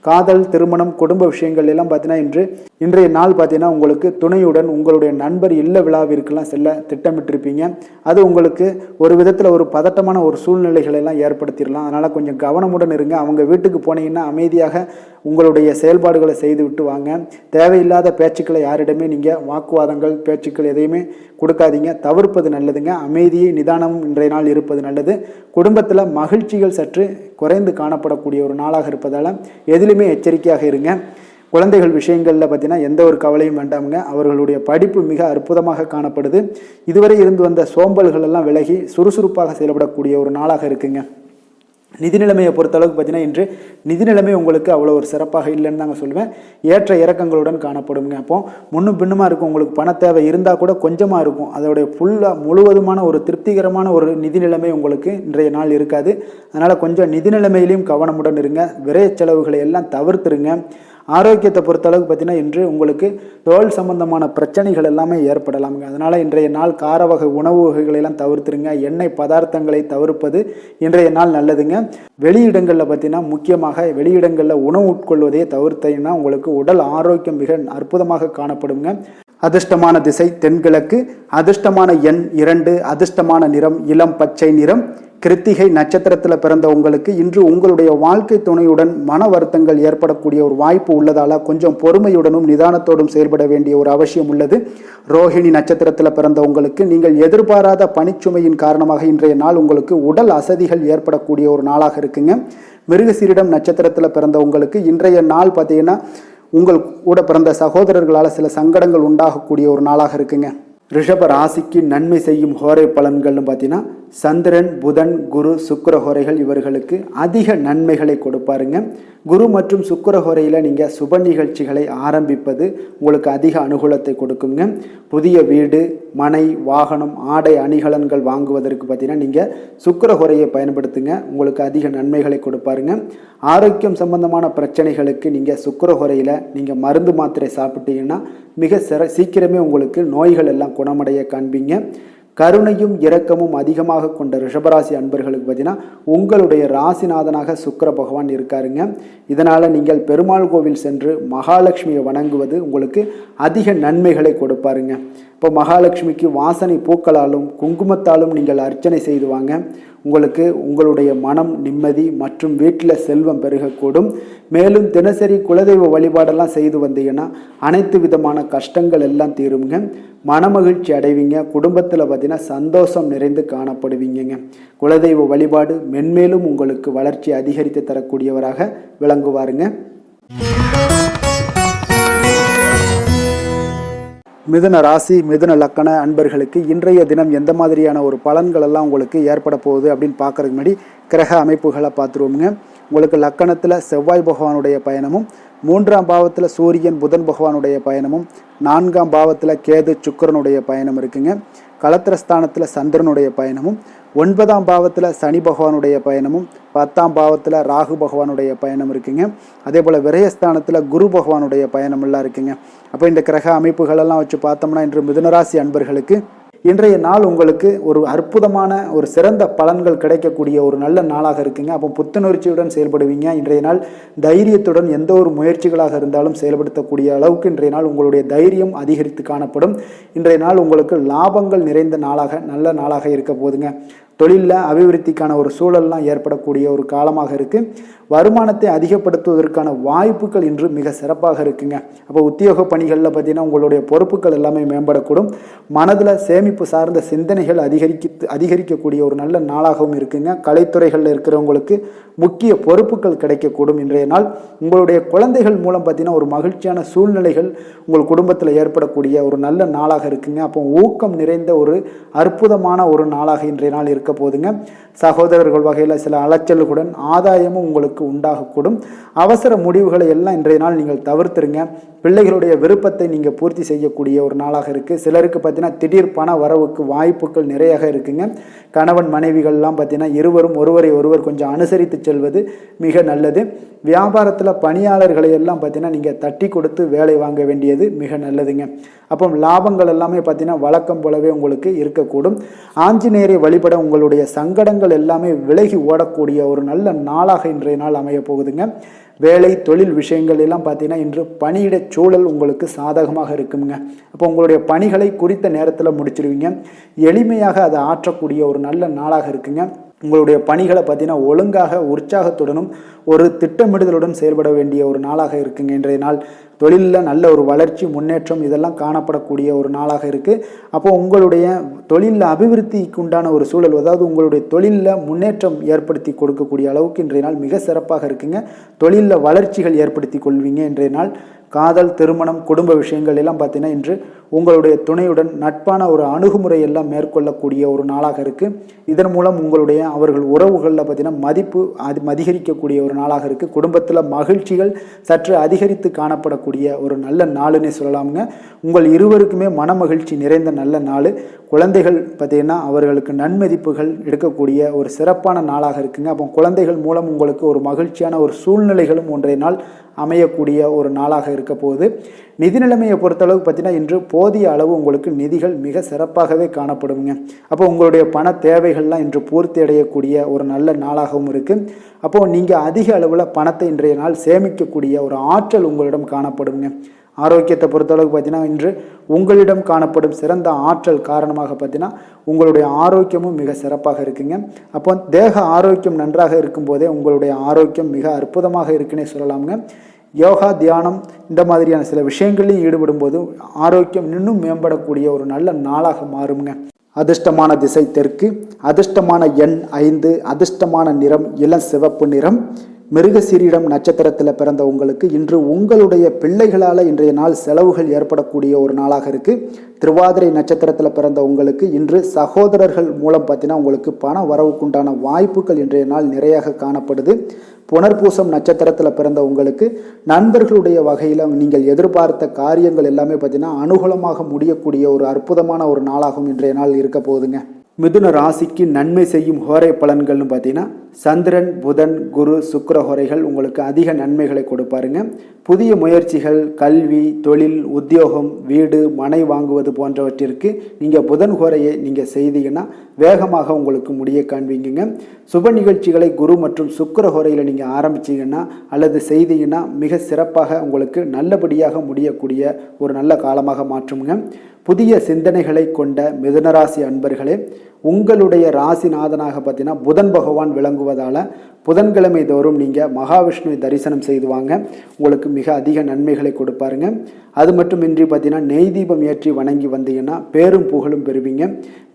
காதல், திருமணம், குடும்ப விஷயங்கள் எல்லாம் பார்த்தீங்கன்னா இன்றைய நாள் பார்த்தீங்கன்னா உங்களுக்கு துணையுடன் உங்களுடைய நண்பர் இல்ல விழாவிற்கெல்லாம் செல்ல திட்டமிட்டிருப்பீங்க. அது உங்களுக்கு ஒரு விதத்தில் ஒரு பதட்டமான ஒரு சூழ்நிலைகளை எல்லாம் ஏற்படுத்திடலாம். அதனால் கொஞ்சம் கவனமுடன் இருங்க. அவங்க வீட்டுக்கு போனீங்கன்னா அமைதியாக உங்களுடைய செயல்பாடுகளை செய்து விட்டு வாங்க. தேவையில்லாத பேச்சுக்களை யாரிடமே நீங்கள் வாக்குவாதங்கள் பேச்சுக்கள் எதையுமே கொடுக்காதீங்க. தவிர்ப்பது நல்லதுங்க. அமைதியை நிதானமும் இன்றைய நாள் இருப்பது நல்லது. குடும்பத்தில் மகிழ்ச்சிகள் சற்று குறைந்து காணப்படக்கூடிய ஒரு நாளாக இருப்பதால் எதிலுமே எச்சரிக்கையாக இருங்க. குழந்தைகள் விஷயங்களில் பார்த்தீங்கன்னா எந்த ஒரு கவலையும் வேண்டாமுங்க. அவர்களுடைய படிப்பு மிக அற்புதமாக காணப்படுது. இதுவரை இருந்து வந்த சோம்பல்கள் எல்லாம் விலகி சுறுசுறுப்பாக செயல்படக்கூடிய ஒரு நாளாக இருக்குங்க. நிதி நிலைமையை பொறுத்தளவுக்கு பார்த்தீங்கன்னா இன்று நிதி நிலைமை உங்களுக்கு அவ்வளோ ஒரு சிறப்பாக இல்லைன்னு தாங்க சொல்லுவேன். ஏற்ற இறக்கங்களுடன் காணப்படுங்க. அப்போ முன்னும் பின்னுமா இருக்கும். உங்களுக்கு பண தேவை இருந்தால் கூட கொஞ்சமாக இருக்கும். அதோடைய முழுவதுமான ஒரு திருப்திகரமான ஒரு நிதி நிலைமை உங்களுக்கு இன்றைய நாள் இருக்காது. அதனால் கொஞ்சம் நிதி நிலைமையிலையும் கவனமுடன் இருங்க. விரைய செலவுகளை எல்லாம் தவிர்த்துருங்க. ஆரோக்கியத்தை பொறுத்தளவுக்கு பார்த்தீங்கன்னா இன்று உங்களுக்கு தோல் சம்பந்தமான பிரச்சனைகள் எல்லாமே ஏற்படலாமுங்க. அதனால் இன்றைய நாள் கார வகை உணவு வகைகளெல்லாம் தவிர்த்துருங்க. எண்ணெய் பதார்த்தங்களை தவிர்ப்பது இன்றைய நாள் நல்லதுங்க. வெளியிடங்களில் பார்த்தீங்கன்னா முக்கியமாக வெளியிடங்களில் உணவு உட்கொள்வதையே தவிர்த்தீங்கன்னா உங்களுக்கு உடல் ஆரோக்கியம் மிக அற்புதமாக காணப்படுங்க. அதிர்ஷ்டமான திசை தென்கிழக்கு. அதிர்ஷ்டமான எண் 2. அதிர்ஷ்டமான நிறம் இளம் பச்சை நிறம். கிருத்திகை நட்சத்திரத்தில் பிறந்த உங்களுக்கு இன்று உங்களுடைய வாழ்க்கை துணையுடன் மன வருத்தங்கள் ஏற்படக்கூடிய ஒரு வாய்ப்பு உள்ளதால கொஞ்சம் பொறுமையுடனும் நிதானத்தோடும் செயல்பட வேண்டிய ஒரு அவசியம் உள்ளது. ரோஹிணி நட்சத்திரத்தில் பிறந்த உங்களுக்கு நீங்கள் எதிர்பாராத பணிச்சுமையின் காரணமாக இன்றைய நாள் உங்களுக்கு உடல் அசதிகள் ஏற்படக்கூடிய ஒரு நாளாக இருக்குங்க. மிருகசீரிடம் நட்சத்திரத்தில் பிறந்த உங்களுக்கு இன்றைய நாள் பார்த்தீங்கன்னா உங்கள் கூட பிறந்த சகோதரர்களால் சில சங்கடங்கள் உண்டாகக்கூடிய ஒரு நாளாக இருக்குங்க. ரிஷப ராசிக்கு நன்மை செய்யும் ஹோரை பலன்கள்னு பார்த்தீங்கன்னா சந்திரன், புதன், குரு, சுக்கிர ஹோரைகள் இவர்களுக்கு அதிக நன்மைகளை கொடுப்பாருங்க. குரு மற்றும் சுக்கிர ஹோரையில் நீங்கள் சுப நிகழ்ச்சிகளை ஆரம்பிப்பது உங்களுக்கு அதிக அனுகூலத்தை கொடுக்குங்க. புதிய வீடு, மனை, வாகனம், ஆடை அணிகலன்கள் வாங்குவதற்கு பார்த்தீங்கன்னா நீங்கள் சுக்கிர ஹோரையை பயன்படுத்துங்க. உங்களுக்கு அதிக நன்மைகளை கொடுப்பாருங்க. ஆரோக்கியம் சம்பந்தமான பிரச்சனைகளுக்கு நீங்கள் சுக்கிர ஹோரையில் நீங்கள் மருந்து மாத்திரை சாப்பிட்டீங்கன்னா மிக சீக்கிரமே உங்களுக்கு நோய்கள் எல்லாம் குணமடைய காண்பீங்க. கருணையும் இரக்கமும் அதிகமாக கொண்ட ரிஷபராசி அன்பர்களுக்கு பார்த்தீங்கன்னா உங்களுடைய ராசிநாதனாக சுக்கிர பகவான் இருக்காருங்க. இதனால் நீங்கள் பெருமாள் கோவில் சென்று மகாலட்சுமியை வணங்குவது உங்களுக்கு அதிக நன்மைகளை கொடுப்பாருங்க. இப்போ மகாலட்சுமிக்கு வாசனை பூக்களாலும் குங்குமத்தாலும் நீங்கள் அர்ச்சனை செய்து வாங்க. உங்களுக்கு உங்களுடைய மனம் நிம்மதி மற்றும் வீட்டில் செல்வம் பெருகக்கூடும். மேலும் தினசரி குலதெய்வ வழிபாடெல்லாம் செய்து வந்தீங்கன்னா அனைத்து விதமான கஷ்டங்கள் எல்லாம் தீருங்க. மனமகிழ்ச்சி அடைவீங்க. குடும்பத்தில் பார்த்தீங்கன்னா சந்தோஷம் நிறைந்து காணப்படுவீங்க. குலதெய்வ வழிபாடு மென்மேலும் உங்களுக்கு வளர்ச்சி அதிகரித்து தரக்கூடியவராக விளங்குவாருங்க. மிதுன ராசி மிதுன லக்கண அன்பர்களுக்கு இன்றைய தினம் எந்த மாதிரியான ஒரு பலன்கள் எல்லாம் உங்களுக்கு ஏற்பட போகுது அப்படின்னு பார்க்கறதுக்கு முன்னாடி கிரக அமைப்புகளை பார்த்துருவோமுங்க. உங்களுக்கு லக்கணத்தில் செவ்வாய் பகவானுடைய பயணமும், 3ஆம் பாவத்தில் சூரியன் புதன் பகவானுடைய பயணமும், 4ஆம் பாவத்தில் கேது சுக்கிரனுடைய பயணம் இருக்குங்க. களத்திரஸ்தானத்தில் சந்திரனுடைய பயணமும், 9ஆம் பாவத்தில் சனி பகவானுடைய பயணமும், 10ஆம் பாவத்தில் ராகு பகவானுடைய பயணம் இருக்குங்க. அதே போல் விரயஸ்தானத்தில் குரு பகவானுடைய பயணம் எல்லாம் இருக்குங்க. அப்போ இந்த கிரக அமைப்புகளெல்லாம் வச்சு பார்த்தோம்னா இன்று மிதுனராசி அன்பர்களுக்கு இன்றைய நாள் உங்களுக்கு ஒரு அற்புதமான ஒரு சிறந்த பலன்கள் கிடைக்கக்கூடிய ஒரு நல்ல நாளாக இருக்குங்க. அப்போ புத்துணர்ச்சியுடன் செயல்படுவீங்க. இன்றைய நாள் தைரியத்துடன் எந்த ஒரு முயற்சிகளாக இருந்தாலும் செயல்படுத்தக்கூடிய அளவுக்கு இன்றைய நாள் உங்களுடைய தைரியம் அதிகரித்து காணப்படும். இன்றைய நாள் உங்களுக்கு லாபங்கள் நிறைந்த நாளாக நல்ல நாளாக இருக்க போதுங்க. தொழிலில் அபிவிருத்திக்கான ஒரு சூழல்லாம் ஏற்படக்கூடிய ஒரு காலமாக இருக்குது. வருமானத்தை அதிகப்படுத்துவதற்கான வாய்ப்புகள் இன்று மிக சிறப்பாக இருக்குங்க. அப்போ உத்தியோக பணிகளில் பார்த்தீங்கன்னா உங்களுடைய பொறுப்புகள் எல்லாமே மேம்படக்கூடும். மனதில் சேமிப்பு சார்ந்த சிந்தனைகள் அதிகரிக்கக்கூடிய ஒரு நல்ல நாளாகவும் இருக்குங்க. கலைத்துறைகளில் இருக்கிறவங்களுக்கு முக்கிய பொறுப்புகள் கிடைக்கக்கூடும். இன்றைய நாள் உங்களுடைய குழந்தைகள் மூலம் பார்த்தீங்கன்னா ஒரு மகிழ்ச்சியான சூழ்நிலைகள் உங்கள் குடும்பத்தில் ஏற்படக்கூடிய ஒரு நல்ல நாளாக இருக்குங்க. அப்போ ஊக்கம் நிறைந்த ஒரு அற்புதமான ஒரு நாளாக இன்றைய நாள் இருக்கு. இருக்க போதுங்க. சகோதரர்கள் வகையில் சில அலைச்சல்களுடன் ஆதாயமும் உங்களுக்கு உண்டாகக்கூடும். அவசர முடிவுகளை எல்லாம் இன்றைய நாள் நீங்கள் தவிர்த்துருங்க. பிள்ளைகளுடைய விருப்பத்தை நீங்கள் பூர்த்தி செய்யக்கூடிய ஒரு நாளாக இருக்குது. சிலருக்கு பார்த்தீங்கன்னா திடீர் பண வரவுக்கு வாய்ப்புகள் நிறையாக இருக்குங்க. கணவன் மனைவிகள்லாம் பார்த்தீங்கன்னா இருவரும் ஒருவரை ஒருவர் கொஞ்சம் அனுசரித்து செல்வது மிக நல்லது. வியாபாரத்தில் பணியாளர்களை எல்லாம் பார்த்தீங்கன்னா நீங்கள் தட்டி கொடுத்து வேலை வாங்க வேண்டியது மிக நல்லதுங்க. அப்போ லாபங்கள் எல்லாமே பார்த்தீங்கன்னா வழக்கம் போலவே உங்களுக்கு இருக்கக்கூடும். ஆஞ்சநேயரை வழிபட உங்களுடைய சங்கடங்கள் எல்லாமே விலகி ஓடக்கூடிய ஒரு நல்ல நாளாக இன்றைய நாள் அமைய போகுதுங்க. வேலை தொழில் விஷயங்கள் எல்லாம் பார்த்தீங்கன்னா இன்று பணியிட சூழல் உங்களுக்கு சாதகமாக இருக்குங்க. அப்போ உங்களுடைய பணிகளை குறித்த நேரத்தில் முடிச்சிருவீங்க. எளிமையாக அதை ஆற்றக்கூடிய ஒரு நல்ல நாளாக இருக்குங்க. உங்களுடைய பணிகளை பார்த்தீங்கன்னா ஒழுங்காக உற்சாகத்துடனும் ஒரு திட்டமிடுதலுடன் செயல்பட வேண்டிய ஒரு நாளாக இருக்குங்க. இன்றைய நாள் தொழிலில் நல்ல ஒரு வளர்ச்சி முன்னேற்றம் இதெல்லாம் காணப்படக்கூடிய ஒரு நாளாக இருக்குது. அப்போ உங்களுடைய தொழிலில் அபிவிருத்திக்கு உண்டான ஒரு சூழல், அதாவது உங்களுடைய தொழிலில் முன்னேற்றம் ஏற்படுத்தி கொடுக்கக்கூடிய அளவுக்கு இன்றைய நாள் மிக சிறப்பாக இருக்குங்க. தொழிலில் வளர்ச்சிகள் ஏற்படுத்தி கொள்வீங்க. இன்றைய நாள் காதல், திருமணம், குடும்ப விஷயங்கள் எல்லாம் பார்த்தீங்கன்னா இன்று உங்களுடைய துணையுடன் நட்பான ஒரு அணுகுமுறை எல்லாம் மேற்கொள்ளக்கூடிய ஒரு நாளாக இருக்குது. இதன் மூலம் உங்களுடைய அவர்கள் உறவுகளில் பார்த்தீங்கன்னா மதிப்பு அதிகரிக்கக்கூடிய ஒரு நாளாக இருக்குது. குடும்பத்தில் மகிழ்ச்சிகள் சற்று அதிகரித்து காணப்படக்கூடிய ஒரு நல்ல நாளுன்னே சொல்லலாமுங்க. உங்கள் இருவருக்குமே மன மகிழ்ச்சி நிறைந்த நல்ல நாள். குழந்தைகள் பார்த்தீங்கன்னா அவர்களுக்கு நன்மதிப்புகள் எடுக்கக்கூடிய ஒரு சிறப்பான நாளாக இருக்குங்க. அப்போ குழந்தைகள் மூலம் உங்களுக்கு ஒரு மகிழ்ச்சியான ஒரு சூழ்நிலைகளும் ஒன்றைய நாள் அமையக்கூடிய ஒரு நாளாக இருக்க போகுது. நிதி நிலைமையை பொறுத்தளவு பார்த்தீங்கன்னா இன்று போதிய அளவு உங்களுக்கு நிதிகள் மிக சிறப்பாகவே காணப்படுங்க. அப்போ உங்களுடைய பண தேவைகள்லாம் இன்று பூர்த்தி அடையக்கூடிய ஒரு நல்ல நாளாகவும் இருக்குது. அப்போது நீங்கள் அதிக அளவில் பணத்தை இன்றைய நாள் சேமிக்கக்கூடிய ஒரு ஆற்றல் உங்களிடம் காணப்படுங்க. ஆரோக்கியத்தை பொறுத்தளவுக்கு பார்த்தீங்கன்னா இன்று உங்களிடம் காணப்படும் சிறந்த ஆற்றல் காரணமாக பார்த்தீங்கன்னா உங்களுடைய ஆரோக்கியமும் மிக சிறப்பாக இருக்குங்க. அப்போ தேக ஆரோக்கியம் நன்றாக இருக்கும்போதே உங்களுடைய ஆரோக்கியம் மிக அற்புதமாக இருக்குன்னே சொல்லலாமுங்க. யோகா, தியானம் இந்த மாதிரியான சில விஷயங்களையும் ஈடுபடும் போது ஆரோக்கியம் இன்னும் மேம்படக்கூடிய ஒரு நல்ல நாளாக மாறுங்க. அதிர்ஷ்டமான திசை தெற்கு, அதிர்ஷ்டமான எண் 5, அதிர்ஷ்டமான நிறம் இளம் சிவப்பு நிறம். மிருகசீரிடம் நட்சத்திரத்தில் பிறந்த உங்களுக்கு இன்று உங்களுடைய பிள்ளைகளால் இன்றைய நாள் செலவுகள் ஏற்படக்கூடிய ஒரு நாளாக இருக்குது. திருவாதிரை நட்சத்திரத்தில் பிறந்த உங்களுக்கு இன்று சகோதரர்கள் மூலம் பார்த்தீங்கன்னா உங்களுக்கு பண வரவுக்குண்டான வாய்ப்புகள் இன்றைய நாள் நிறையாக காணப்படுது. புனர்பூசம் நட்சத்திரத்தில் பிறந்த உங்களுக்கு நண்பர்களுடைய வகையில் நீங்கள் எதிர்பார்த்த காரியங்கள் எல்லாமே பார்த்தீங்கன்னா அனுகூலமாக முடியக்கூடிய ஒரு அற்புதமான ஒரு நாளாகவும் இன்றைய நாள் இருக்க போகுதுங்க. மிதுன ராசிக்கு நன்மை செய்யும் ஹோரை பலன்கள்னு பார்த்தீங்கன்னா சந்திரன், புதன், குரு, சுக்கிர ஹோரைகள் உங்களுக்கு அதிக நன்மைகளை கொடுப்பாருங்க. புதிய முயற்சிகள், கல்வி, தொழில், உத்தியோகம், வீடு, மனை வாங்குவது போன்றவற்றிற்கு நீங்கள் புதன் ஹோரையை நீங்கள் செய்தீங்கன்னா வேகமாக உங்களுக்கு முடிய காண்பீங்க. சுப நிகழ்ச்சிகளை குரு மற்றும் சுக்கிர ஹோரையில் நீங்கள் ஆரம்பிச்சிங்கன்னா அல்லது செய்தீங்கன்னா மிக சிறப்பாக உங்களுக்கு நல்லபடியாக முடியக்கூடிய ஒரு நல்ல காலமாக மாற்றுங்க. புதிய சிந்தனைகளை கொண்ட மிதுனராசி அன்பர்களே, உங்களுடைய ராசிநாதனாக பார்த்தீங்கன்னா புதன் பகவான் விளங்குவதால் புதன்கிழமை தோறும் நீங்கள் மகாவிஷ்ணுவை தரிசனம் செய்து வாங்க. உங்களுக்கு மிக அதிக நன்மைகளை கொடுப்பாருங்க. அது மட்டுமின்றி பார்த்தீங்கன்னா நெய் தீபம் ஏற்றி வணங்கி வந்தீங்கன்னா பேரும் புகழும் பெறுவீங்க.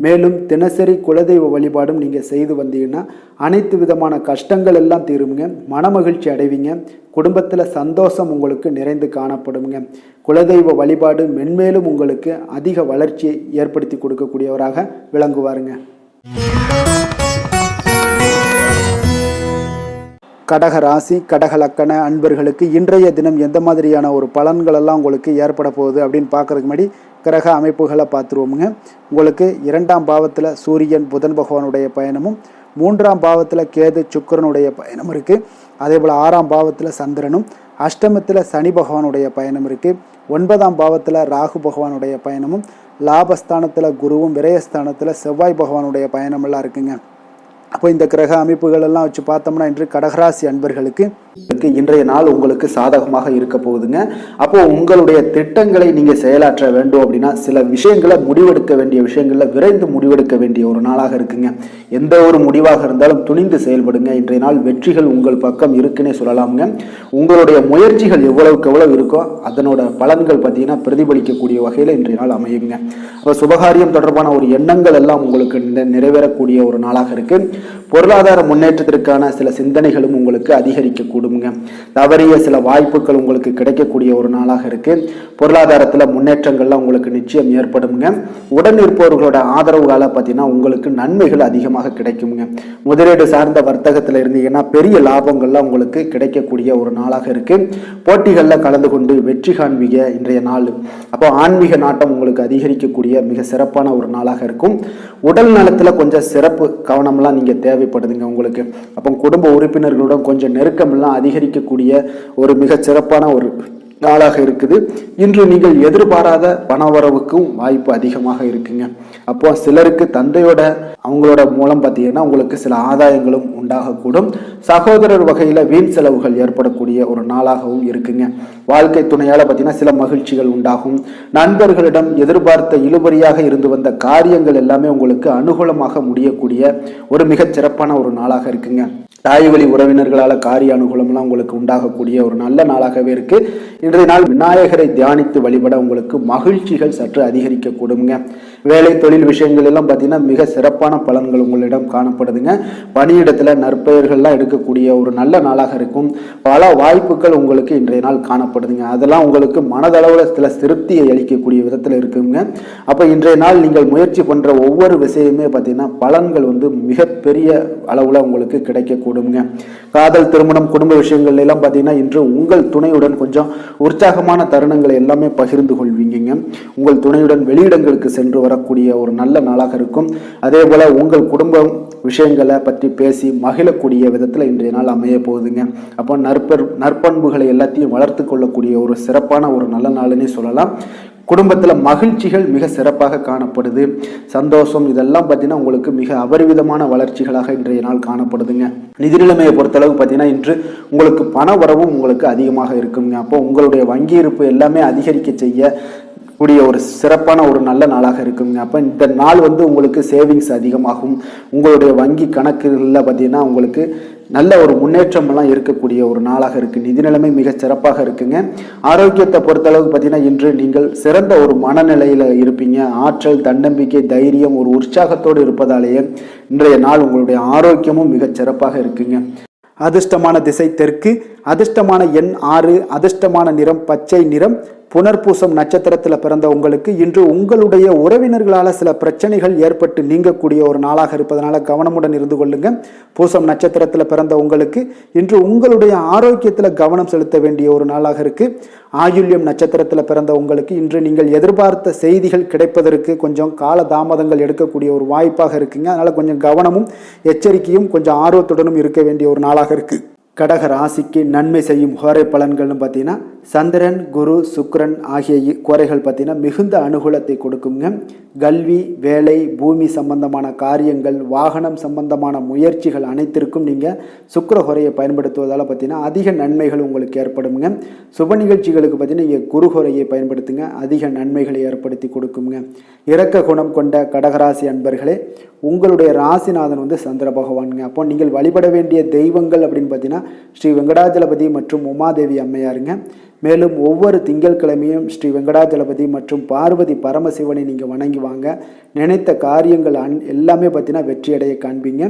மேலும் தினசரி குலதெய்வ வழிபாடும் நீங்கள் செய்து வந்தீங்கன்னா அனைத்து விதமான கஷ்டங்கள் எல்லாம் தீருங்க. மனமகிழ்ச்சி அடைவீங்க. குடும்பத்தில் சந்தோஷம் உங்களுக்கு நிறைந்து காணப்படுங்க. குலதெய்வ வழிபாடு மென்மேலும் உங்களுக்கு அதிக வளர்ச்சியை ஏற்படுத்தி கொடுக்கக்கூடியவராக விளங்குவாருங்க. கடக ராசி, கடக லக்கண அன்பர்களுக்கு இன்றைய தினம் எந்த மாதிரியான ஒரு பலன்கள் எல்லாம் உங்களுக்கு ஏற்பட போகுது அப்படின்னு பார்க்கறதுக்கு முன்னாடி கிரக அமைப்புகளை பார்த்துருவோமுங்க. உங்களுக்கு 2ஆம் பாவத்தில் சூரியன் புதன் பகவானுடைய பயணமும், 3ஆம் பாவத்தில் கேது சுக்கிரனுடைய பயணம் இருக்குது. அதே போல் 6ஆம் பாவத்தில் சந்திரனும், அஷ்டமத்தில் சனி பகவானுடைய பயணம் இருக்குது. 9ஆம் பாவத்தில் ராகு பகவானுடைய பயணமும், லாபஸ்தானத்தில் குருவும், விரயஸ்தானத்தில் செவ்வாய் பகவானுடைய பயணமெல்லாம் இருக்குங்க. அப்போ இந்த கிரக அமைப்புகள் எல்லாம் வச்சு பார்த்தோம்னா இன்று கடகராசி அன்பர்களுக்கு இன்றைய நாள் உங்களுக்கு சாதகமாக இருக்க போகுதுங்க. அப்போ உங்களுடைய திட்டங்களை நீங்க செயலாற்ற வேண்டும் அப்படின்னா சில விஷயங்களை முடிவெடுக்க வேண்டிய விஷயங்கள்ல விரைந்து முடிவெடுக்க வேண்டிய ஒரு நாளாக இருக்குங்க. எந்த ஒரு முடிவாக இருந்தாலும் துணிந்து செயல்படுங்க. இன்றைய நாள் வெற்றிகள் உங்கள் பக்கம் இருக்குன்னே சொல்லலாமுங்க. உங்களுடைய முயற்சிகள் எவ்வளவுக்கு எவ்வளவு இருக்கோ அதனோட பலன்கள் பார்த்தீங்கன்னா பிரதிபலிக்கக்கூடிய வகையில் இன்றைய நாள் அமையுங்க. அப்போ சுபகாரியம் தொடர்பான ஒரு எண்ணங்கள் எல்லாம் உங்களுக்கு நிறைவேறக்கூடிய ஒரு நாளாக இருக்கு. பொருளாதார முன்னேற்றத்திற்கான சில சிந்தனைகளும் உங்களுக்கு அதிகரிக்க கூடுங்க. தவறிய சில வாய்ப்புகள் உங்களுக்கு கிடைக்கக்கூடிய ஒரு நாளாக இருக்கு. பொருளாதாரத்துல முன்னேற்றங்கள்லாம் உங்களுக்கு நிச்சயம் ஏற்படுங்க. உடன் இருப்பவர்களோட ஆதரவுகால பார்த்தீங்கன்னா உங்களுக்கு நன்மைகள் அதிகமாக கிடைக்குங்க. முதலீடு சார்ந்த வர்த்தகத்துல இருந்தீங்கன்னா பெரிய லாபங்கள்லாம் உங்களுக்கு கிடைக்கக்கூடிய ஒரு நாளாக இருக்கு. போட்டிகளில் கலந்து கொண்டு வெற்றி காண்பீங்க இன்றைய நாள். அப்போ ஆன்மீக நாட்டம் உங்களுக்கு அதிகரிக்கக்கூடிய மிக சிறப்பான ஒரு நாளாக இருக்கும். உடல் நலத்துல கொஞ்சம் சிறப்பு கவனம்லாம் நீங்க தேவைப்படுதுங்க உங்களுக்கு. அப்போ குடும்ப உறுப்பினர்களுடன் கொஞ்சம் நெருக்கமெல்லாம் அதிகரிக்கக்கூடிய ஒரு மிக சிறப்பான ஒரு நாளாக இருக்குது. இன்று நீங்கள் எதிர்பாராத பணவரவுக்கும் வாய்ப்பு அதிகமாக இருக்குங்க. அப்போ சிலருக்கு தந்தையோட அவங்களோட மூலம் பார்த்தீங்கன்னா உங்களுக்கு சில ஆதாயங்களும் உண்டாகக்கூடும். சகோதரர் வகையில் வீண் செலவுகள் ஏற்படக்கூடிய ஒரு நாளாகவும் இருக்குங்க. வாழ்க்கை துணையால் பார்த்தீங்கன்னா சில மகிழ்ச்சிகள் உண்டாகும். நண்பர்களிடம் எதிர்பார்த்த இழுபறியாக இருந்து வந்த காரியங்கள் எல்லாமே உங்களுக்கு அனுகூலமாக முடியக்கூடிய ஒரு மிகச் சிறப்பான ஒரு நாளாக இருக்குங்க. தாய் வழி உறவினர்களால் காரிய அனுகூலம்லாம் உங்களுக்கு உண்டாகக்கூடிய ஒரு நல்ல நாளாகவே இருக்கு. இன்றைய நாள் விநாயகரை தியானித்து வழிபட உங்களுக்கு மகிழ்ச்சிகள் சற்று அதிகரிக்க கூடுங்க. வேலை தொழில் விஷயங்கள் எல்லாம் பார்த்தீங்கன்னா மிக சிறப்பான பலன்கள் உங்களிடம் காணப்படுதுங்க. பணியிடத்துல நற்பெயர்கள்லாம் எடுக்கக்கூடிய ஒரு நல்ல நாளாக இருக்கும். பல வாய்ப்புகள் உங்களுக்கு இன்றைய நாள் காணப்படுதுங்க. அதெல்லாம் உங்களுக்கு மனதளவில் சில திருப்தியை அளிக்கக்கூடிய விதத்தில் இருக்குங்க. அப்போ இன்றைய நாள் நீங்கள் முயற்சி பண்ற ஒவ்வொரு விஷயமே பார்த்தீங்கன்னா பலன்கள் மிகப்பெரிய அளவில் உங்களுக்கு கிடைக்கக்கூடிய கூடுங்க. காதல், திருமணம், குடும்ப விஷயங்கள் எல்லாம் பார்த்தீங்கன்னா இன்று உங்கள் துணையுடன் கொஞ்சம் உற்சாகமான தருணங்களை எல்லாமே பகிர்ந்து கொள்வீங்க. உங்கள் துணையுடன் வெளியிடங்களுக்கு சென்று வரக்கூடிய ஒரு நல்ல நாளாக இருக்கும். அதே போல உங்கள் குடும்ப விஷயங்களை பற்றி பேசி மகிழக்கூடிய விதத்தில் இன்றைய நாள் அமைய போகுதுங்க. அப்போ நற்பண்புகளை எல்லாத்தையும் வளர்த்து கொள்ளக்கூடிய ஒரு சிறப்பான ஒரு நல்ல நாள்னே சொல்லலாம். குடும்பத்தில் மகிழ்ச்சிகள் மிக சிறப்பாக காணப்படுது. சந்தோஷம் இதெல்லாம் பார்த்தீங்கன்னா உங்களுக்கு மிக அபரிவிதமான வளர்ச்சிகளாக இன்றைய நாள் காணப்படுதுங்க. நிதி நிலைமையை பொறுத்தளவு பார்த்தீங்கன்னா இன்று உங்களுக்கு பண வரவும் உங்களுக்கு அதிகமாக இருக்குங்க. அப்போ உங்களுடைய வங்கி இருப்பு எல்லாமே அதிகரிக்க செய்ய கூடிய ஒரு சிறப்பான ஒரு நல்ல நாளாக இருக்குங்க. அப்போ இந்த நாள் உங்களுக்கு சேவிங்ஸ் அதிகமாகும். உங்களுடைய வங்கி கணக்குகளில் பார்த்தீங்கன்னா உங்களுக்கு நல்ல ஒரு முன்னேற்றமெல்லாம் இருக்கக்கூடிய ஒரு நாளாக இருக்குது. நிதி நிலைமை மிக சிறப்பாக இருக்குங்க. ஆரோக்கியத்தை பொறுத்தளவுக்கு பார்த்தீங்கன்னா இன்று நீங்கள் சிறந்த ஒரு மனநிலையில் இருப்பீங்க. ஆற்றல், தன்னம்பிக்கை, தைரியம், ஒரு உற்சாகத்தோடு இருப்பதாலேயே இன்றைய நாள் உங்களுடைய ஆரோக்கியமும் மிக சிறப்பாக இருக்குங்க. அதிர்ஷ்டமான திசை தெற்கு, அதிர்ஷ்டமான எண் 6, அதிர்ஷ்டமான நிறம் பச்சை நிறம். புனர்பூசம் நட்சத்திரத்தில் பிறந்த உங்களுக்கு இன்று உங்களுடைய உறவினர்களால் சில பிரச்சனைகள் ஏற்பட்டு நீங்கக்கூடிய ஒரு நாளாக இருப்பதனால கவனமுடன் இருந்து கொள்ளுங்க. பூசம் நட்சத்திரத்தில் பிறந்த உங்களுக்கு இன்று உங்களுடைய ஆரோக்கியத்தில் கவனம் செலுத்த வேண்டிய ஒரு நாளாக இருக்கு. ஆயுள்யம் நட்சத்திரத்தில் பிறந்த உங்களுக்கு இன்று நீங்கள் எதிர்பார்த்த செய்திகள் கிடைப்பதற்கு கொஞ்சம் கால தாமதங்கள் எடுக்கக்கூடிய ஒரு வாய்ப்பாக இருக்குங்க. அதனால கொஞ்சம் கவனமும் எச்சரிக்கையும் கொஞ்சம் ஆர்வத்துடனும் இருக்க வேண்டிய ஒரு நாளாக இருக்கு. கடக ராசிக்கு நன்மை செய்யும் கோரை பலன்கள்னு பார்த்தீங்கன்னா சந்திரன், குரு, சுக்கிரன் ஆகிய கோரைகள் பார்த்தீங்கன்னா மிகுந்த அனுகூலத்தை கொடுக்குங்க. கல்வி, வேலை, பூமி சம்பந்தமான காரியங்கள், வாகனம் சம்பந்தமான முயற்சிகள் அனைத்திற்கும் நீங்கள் சுக்கிர கோரையை பயன்படுத்துவதால் பார்த்தீங்கன்னா அதிக நன்மைகள் உங்களுக்கு ஏற்படுங்க. சுப நிகழ்ச்சிகளுக்கு பார்த்தீங்கன்னா நீங்கள் குரு கோரையை பயன்படுத்துங்க, அதிக நன்மைகளை ஏற்படுத்தி கொடுக்குங்க. இரக்க குணம் கொண்ட கடகராசி அன்பர்களே, உங்களுடைய ராசிநாதன் சந்திர பகவானுங்க. அப்போ நீங்கள் வழிபட வேண்டிய தெய்வங்கள் அப்படின்னு பார்த்தீங்கன்னா ஸ்ரீ வெங்கடாஜலபதி மற்றும் உமாதேவி அம்மையாருங்க. மேலும் ஒவ்வொரு திங்கட்கிழமையும் ஸ்ரீ வெங்கடாஜலபதி மற்றும் பார்வதி பரமசிவனை நீங்கள் வணங்கி வாங்க. நினைத்த காரியங்கள் எல்லாமே பார்த்தீங்கன்னா வெற்றியடைய காண்பீங்க.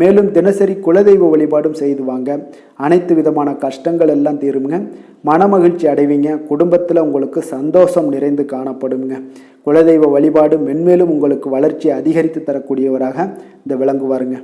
மேலும் தினசரி குலதெய்வ வழிபாடும் செய்து வாங்க. அனைத்து விதமான கஷ்டங்கள் எல்லாம் தீருங்க. மனமகிழ்ச்சி அடைவீங்க. குடும்பத்தில் உங்களுக்கு சந்தோஷம் நிறைந்து காணப்படுங்க. குலதெய்வ வழிபாடு மென்மேலும் உங்களுக்கு வளர்ச்சியை அதிகரித்து தரக்கூடியவராக இந்த விளங்குவாருங்க.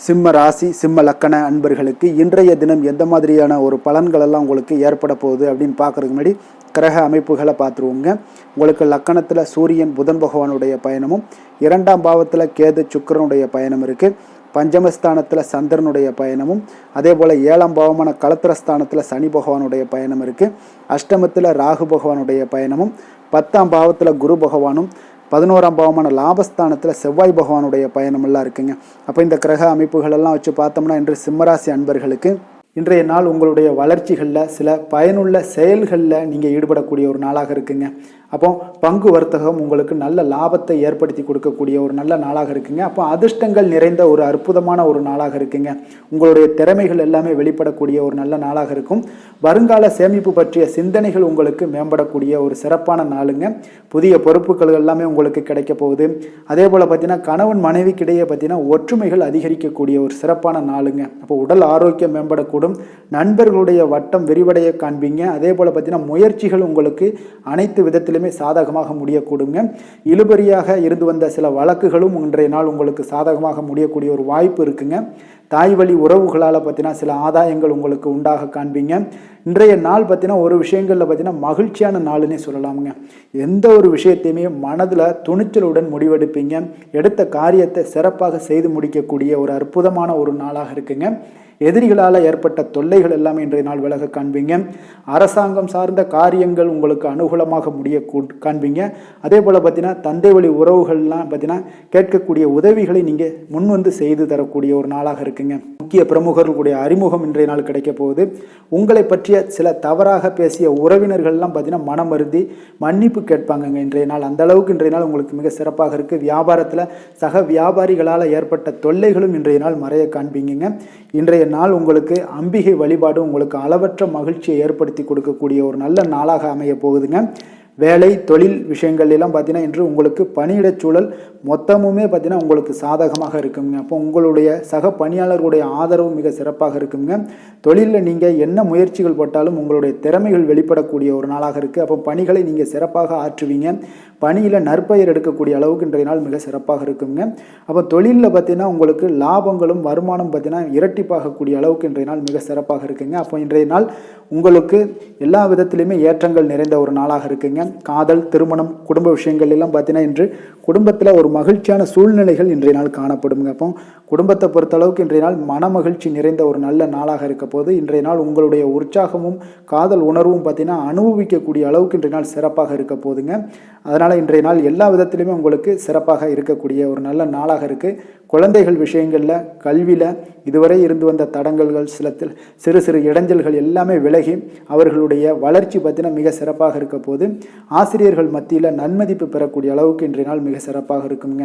சிம்ம ராசி, சிம்ம லக்கண அன்பர்களுக்கு இன்றைய தினம் எந்த மாதிரியான ஒரு பலன்கள் எல்லாம் உங்களுக்கு ஏற்பட போகுது அப்படின்னு பார்க்கறதுக்கு முன்னாடி கிரக அமைப்புகளை பார்த்துருவோங்க. உங்களுக்கு லக்கணத்தில் சூரியன் புதன் பகவானுடைய பயணமும், 2ஆம் பாவத்தில் கேது சுக்கிரனுடைய பயணம் இருக்குது. பஞ்சமஸ்தானத்தில் சந்திரனுடைய பயணமும், அதே போல் 7ஆம் பாவமான களத்திரஸ்தானத்தில் சனி பகவானுடைய பயணம் இருக்குது. அஷ்டமத்தில் ராகு பகவானுடைய பயணமும், 10ஆம் பாவத்தில் குரு பகவானும், 11ஆம் பாவமான லாபஸ்தானத்தில் செவ்வாய் பகவானுடைய பயணமெல்லாம் இருக்குங்க. அப்போ இந்த கிரக அமைப்புகளெல்லாம் வச்சு பார்த்தோம்னா இன்று சிம்மராசி அன்பர்களுக்கு இன்றைய நாள் உங்களுடைய வளர்ச்சிகளில் சில பயனுள்ள செயல்களில் நீங்கள் ஈடுபடக்கூடிய ஒரு நாளாக இருக்குங்க. அப்போ பங்கு வர்த்தகம் உங்களுக்கு நல்ல லாபத்தை ஏற்படுத்தி கொடுக்கக்கூடிய ஒரு நல்ல நாளாக இருக்குங்க. அப்போ அதிர்ஷ்டங்கள் நிறைந்த ஒரு அற்புதமான ஒரு நாளாக இருக்குங்க. உங்களுடைய திறமைகள் எல்லாமே வெளிப்படக்கூடிய ஒரு நல்ல நாளாக இருக்கும். வருங்கால சேமிப்பு பற்றிய சிந்தனைகள் உங்களுக்கு மேம்படக்கூடிய ஒரு சிறப்பான நாளுங்க. புதிய பொறுப்புகள் எல்லாமே உங்களுக்கு கிடைக்க போகுது. அதே போல் பார்த்தீங்கன்னா கணவன் மனைவிக்கிடையே பார்த்தீங்கன்னா ஒற்றுமைகள் அதிகரிக்கக்கூடிய ஒரு சிறப்பான நாளுங்க. அப்போ உடல் ஆரோக்கியம் மேம்படக்கூடும். நண்பர்களுடைய வட்டம் விரிவடைய காண்பீங்க. அதே போல் பார்த்தீங்கன்னா முயற்சிகள் உங்களுக்கு அனைத்து விதத்திலுமே சாதகமாக முடியக்கூடுங்க. இழுபறியாக இருந்து வந்த சில வழக்குகளும் இன்றைய நாள் உங்களுக்கு சாதகமாக முடியக்கூடிய ஒரு வாய்ப்பு இருக்குங்க. தாய் வழி உறவுகளால் பார்த்தீங்கன்னா சில ஆதாயங்கள் உங்களுக்கு உண்டாக காண்பீங்க. இன்றைய நாள் பார்த்தீங்கன்னா ஒரு விஷயங்களில் பார்த்தீங்கன்னா மகிழ்ச்சியான நாளுன்னே சொல்லலாமுங்க. எந்த ஒரு விஷயத்தையுமே மனதில் துணிச்சலுடன் முடிவெடுப்பீங்க. எடுத்த காரியத்தை சிறப்பாக செய்து முடிக்கக்கூடிய ஒரு அற்புதமான ஒரு நாளாக இருக்குங்க. எதிரிகளால் ஏற்பட்ட தொல்லைகள் எல்லாமே இன்றைய நாள் விலக காண்பீங்க. அரசாங்கம் சார்ந்த காரியங்கள் உங்களுக்கு அனுகூலமாக முடிய காண்பீங்க. அதே போல் பார்த்தீங்கன்னா தந்தை வழி உறவுகள்லாம் பார்த்தீங்கன்னா கேட்கக்கூடிய உதவிகளை நீங்கள் முன் வந்து செய்து தரக்கூடிய ஒரு நாளாக இருக்குங்க. முக்கிய பிரமுகர்களுடைய அறிமுகம் இன்றைய நாள் கிடைக்க போகுது. உங்களை பற்றிய சில தவறாக பேசிய உறவினர்கள்லாம் பார்த்தீங்கன்னா மனம் வருந்தி மன்னிப்பு கேட்பாங்கங்க இன்றைய நாள். அந்த அளவுக்கு இன்றைய நாள் உங்களுக்கு மிக சிறப்பாக இருக்குது. வியாபாரத்தில் சக வியாபாரிகளால் ஏற்பட்ட தொல்லைகளும் இன்றைய நாள் மறைய காண்பீங்க. இன்றைய நாள் உங்களுக்கு அம்பிகை வழிபாடு உங்களுக்கு அளவற்ற மகிழ்ச்சியை ஏற்படுத்தி கொடுக்கக்கூடிய ஒரு நல்ல நாளாக அமைய போகுதுங்க. வேலை தொழில் விஷயங்கள் எல்லாம் பார்த்தீங்கன்னா இன்று உங்களுக்கு பணியிடச் சூழல் மொத்தமுமே பார்த்தீங்கன்னா உங்களுக்கு சாதகமாக இருக்குங்க. அப்போ உங்களுடைய சக பணியாளர்களுடைய ஆதரவு மிக சிறப்பாக இருக்குங்க. தொழிலில் நீங்கள் என்ன முயற்சிகள் போட்டாலும் உங்களுடைய திறமைகள் வெளிப்படக்கூடிய ஒரு நாளாக இருக்குது. அப்போ பணிகளை நீங்கள் சிறப்பாக ஆற்றுவீங்க. பணியில் நற்பெயர் எடுக்கக்கூடிய அளவுக்கு இன்றைய நாள் மிக சிறப்பாக இருக்குங்க. அப்போ தொழிலில் பார்த்தீங்கன்னா உங்களுக்கு லாபங்களும் வருமானம் பார்த்தீங்கன்னா இரட்டிப்பாகக்கூடிய அளவுக்கு இன்றைய நாள் மிக சிறப்பாக இருக்குங்க. அப்போ இன்றைய நாள் உங்களுக்கு எல்லா விதத்திலையுமே ஏற்றங்கள் நிறைந்த ஒரு நாளாக இருக்குங்க. காதல், திருமணம், குடும்ப விஷயங்கள் எல்லாம் பார்த்தீங்கன்னா இன்று குடும்பத்தில் ஒரு மகிழ்ச்சியான சூழ்நிலைகள் இன்றைய நாள் காணப்படுங்க. அப்போ குடும்பத்தை பொறுத்தளவுக்கு இன்றைய நாள் மன மகிழ்ச்சி நிறைந்த ஒரு நல்ல நாளாக இருக்க போது இன்றைய நாள் உங்களுடைய உற்சாகமும் காதல் உணர்வும் பார்த்தீங்கன்னா அனுபவிக்கக்கூடிய அளவுக்கு இன்றைய நாள் சிறப்பாக இருக்க போதுங்க. அதனால் இன்றைய நாள் எல்லா விதத்திலுமே உங்களுக்கு சிறப்பாக இருக்கக்கூடிய ஒரு நல்ல நாளாக இருக்குது. குழந்தைகள் விஷயங்களில் கல்வியில் இதுவரை இருந்து வந்த தடங்கல்கள் சிறு சிறு இடைஞ்சல்கள் எல்லாமே விலகி அவர்களுடைய வளர்ச்சி பார்த்தீங்கன்னா மிக சிறப்பாக இருக்க போது ஆசிரியர்கள் மத்தியில் நன்மதிப்பு பெறக்கூடிய அளவுக்கு இன்றைய நாள் மிக சிறப்பாக இருக்குங்க.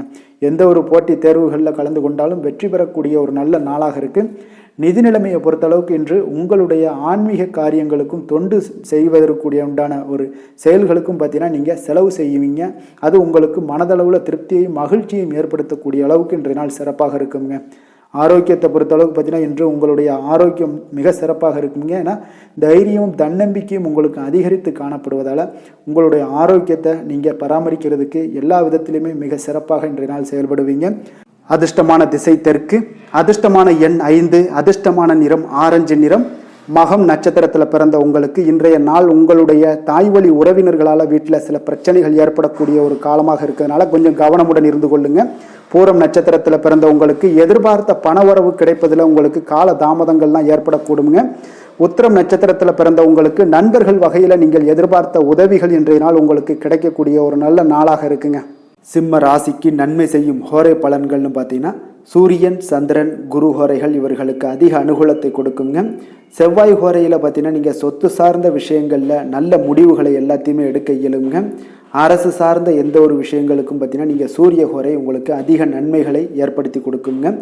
எந்த ஒரு போட்டி தேர்வுகளில் கலந்து கொண்டாலும் வெற்றி பெறக்கூடிய ஒரு நல்ல நாளாக இருக்குது. நிதி நிலைமையை பொறுத்தளவுக்கு இன்று உங்களுடைய ஆன்மீக காரியங்களுக்கும் தொண்டு செய்வதற்குரிய உண்டான ஒரு செயல்களுக்கும் பார்த்தீங்கன்னா நீங்கள் செலவு செய்வீங்க. அது உங்களுக்கு மனதளவில் திருப்தியையும் மகிழ்ச்சியையும் ஏற்படுத்தக்கூடிய அளவுக்கு இன்றைய நாள் சிறப்பாக இருக்குங்க. ஆரோக்கியத்தை பொறுத்தளவுக்கு பார்த்தீங்கன்னா இன்று உங்களுடைய ஆரோக்கியம் மிக சிறப்பாக இருக்குங்க. ஏன்னா தைரியமும் தன்னம்பிக்கையும் உங்களுக்கு அதிகரித்து காணப்படுவதால் உங்களுடைய ஆரோக்கியத்தை நீங்கள் பராமரிக்கிறதுக்கு எல்லா விதத்திலுமே மிக சிறப்பாக இன்றைய நாள் செயல்படுவீங்க. அதிர்ஷ்டமான திசை தெற்கு, அதிர்ஷ்டமான எண் 5, அதிர்ஷ்டமான நிறம் ஆரஞ்சு நிறம். மகம் நட்சத்திரத்தில் பிறந்த உங்களுக்கு இன்றைய நாள் உங்களுடைய தாய் வழி உறவினர்களால் வீட்டில் சில பிரச்சனைகள் ஏற்படக்கூடிய ஒரு காலமாக இருக்கிறதுனால கொஞ்சம் கவனமுடன் இருந்து கொள்ளுங்க. பூரம் நட்சத்திரத்தில் பிறந்த உங்களுக்கு எதிர்பார்த்த பண வரவு கிடைப்பதில் உங்களுக்கு கால தாமதங்கள்லாம் ஏற்படக்கூடுங்க. உத்திரம் நட்சத்திரத்தில் பிறந்த உங்களுக்கு நண்பர்கள் வகையில் நீங்கள் எதிர்பார்த்த உதவிகள் இன்றைய நாள் உங்களுக்கு கிடைக்கக்கூடிய ஒரு நல்ல நாளாக இருக்குங்க. சிம்ம ராசிக்கு நன்மை செய்யும் ஹோரை பலன்கள்னு பார்த்தீங்கன்னா சூரியன், சந்திரன், குரு ஹோரைகள் இவர்களுக்கு அதிக அனுகூலத்தை கொடுக்குங்க. செவ்வாய் ஹோரையில் பார்த்தீங்கன்னா நீங்கள் சொத்து சார்ந்த விஷயங்களில் நல்ல முடிவுகளை எல்லாத்தையுமே எடுக்க இயலுங்க. அரசு சார்ந்த எந்த ஒரு விஷயங்களுக்கும் பார்த்தீங்கன்னா நீங்கள் சூரிய ஹோரை உங்களுக்கு அதிக நன்மைகளை ஏற்படுத்தி கொடுக்குங்க.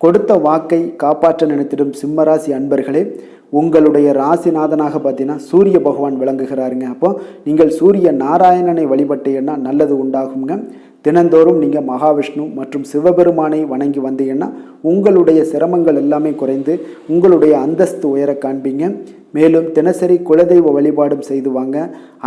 கொடுத்த வாக்கை காப்பாற்ற நினைத்திடும் சிம்மராசி அன்பர்களே, உங்களுடைய ராசிநாதனாக பார்த்தீங்கன்னா சூரிய பகவான் விளங்குகிறாருங்க. அப்போ நீங்கள் சூரிய நாராயணனை வழிபட்டீங்கன்னா நல்லது உண்டாகுங்க. தினந்தோறும் நீங்கள் மகாவிஷ்ணு மற்றும் சிவபெருமானை வணங்கி வந்தீங்கன்னா உங்களுடைய சிரமங்கள் எல்லாமே குறைந்து உங்களுடைய அந்தஸ்து உயர காண்பீங்க. மேலும் தினசரி குலதெய்வ வழிபாடும் செய்து வாங்க.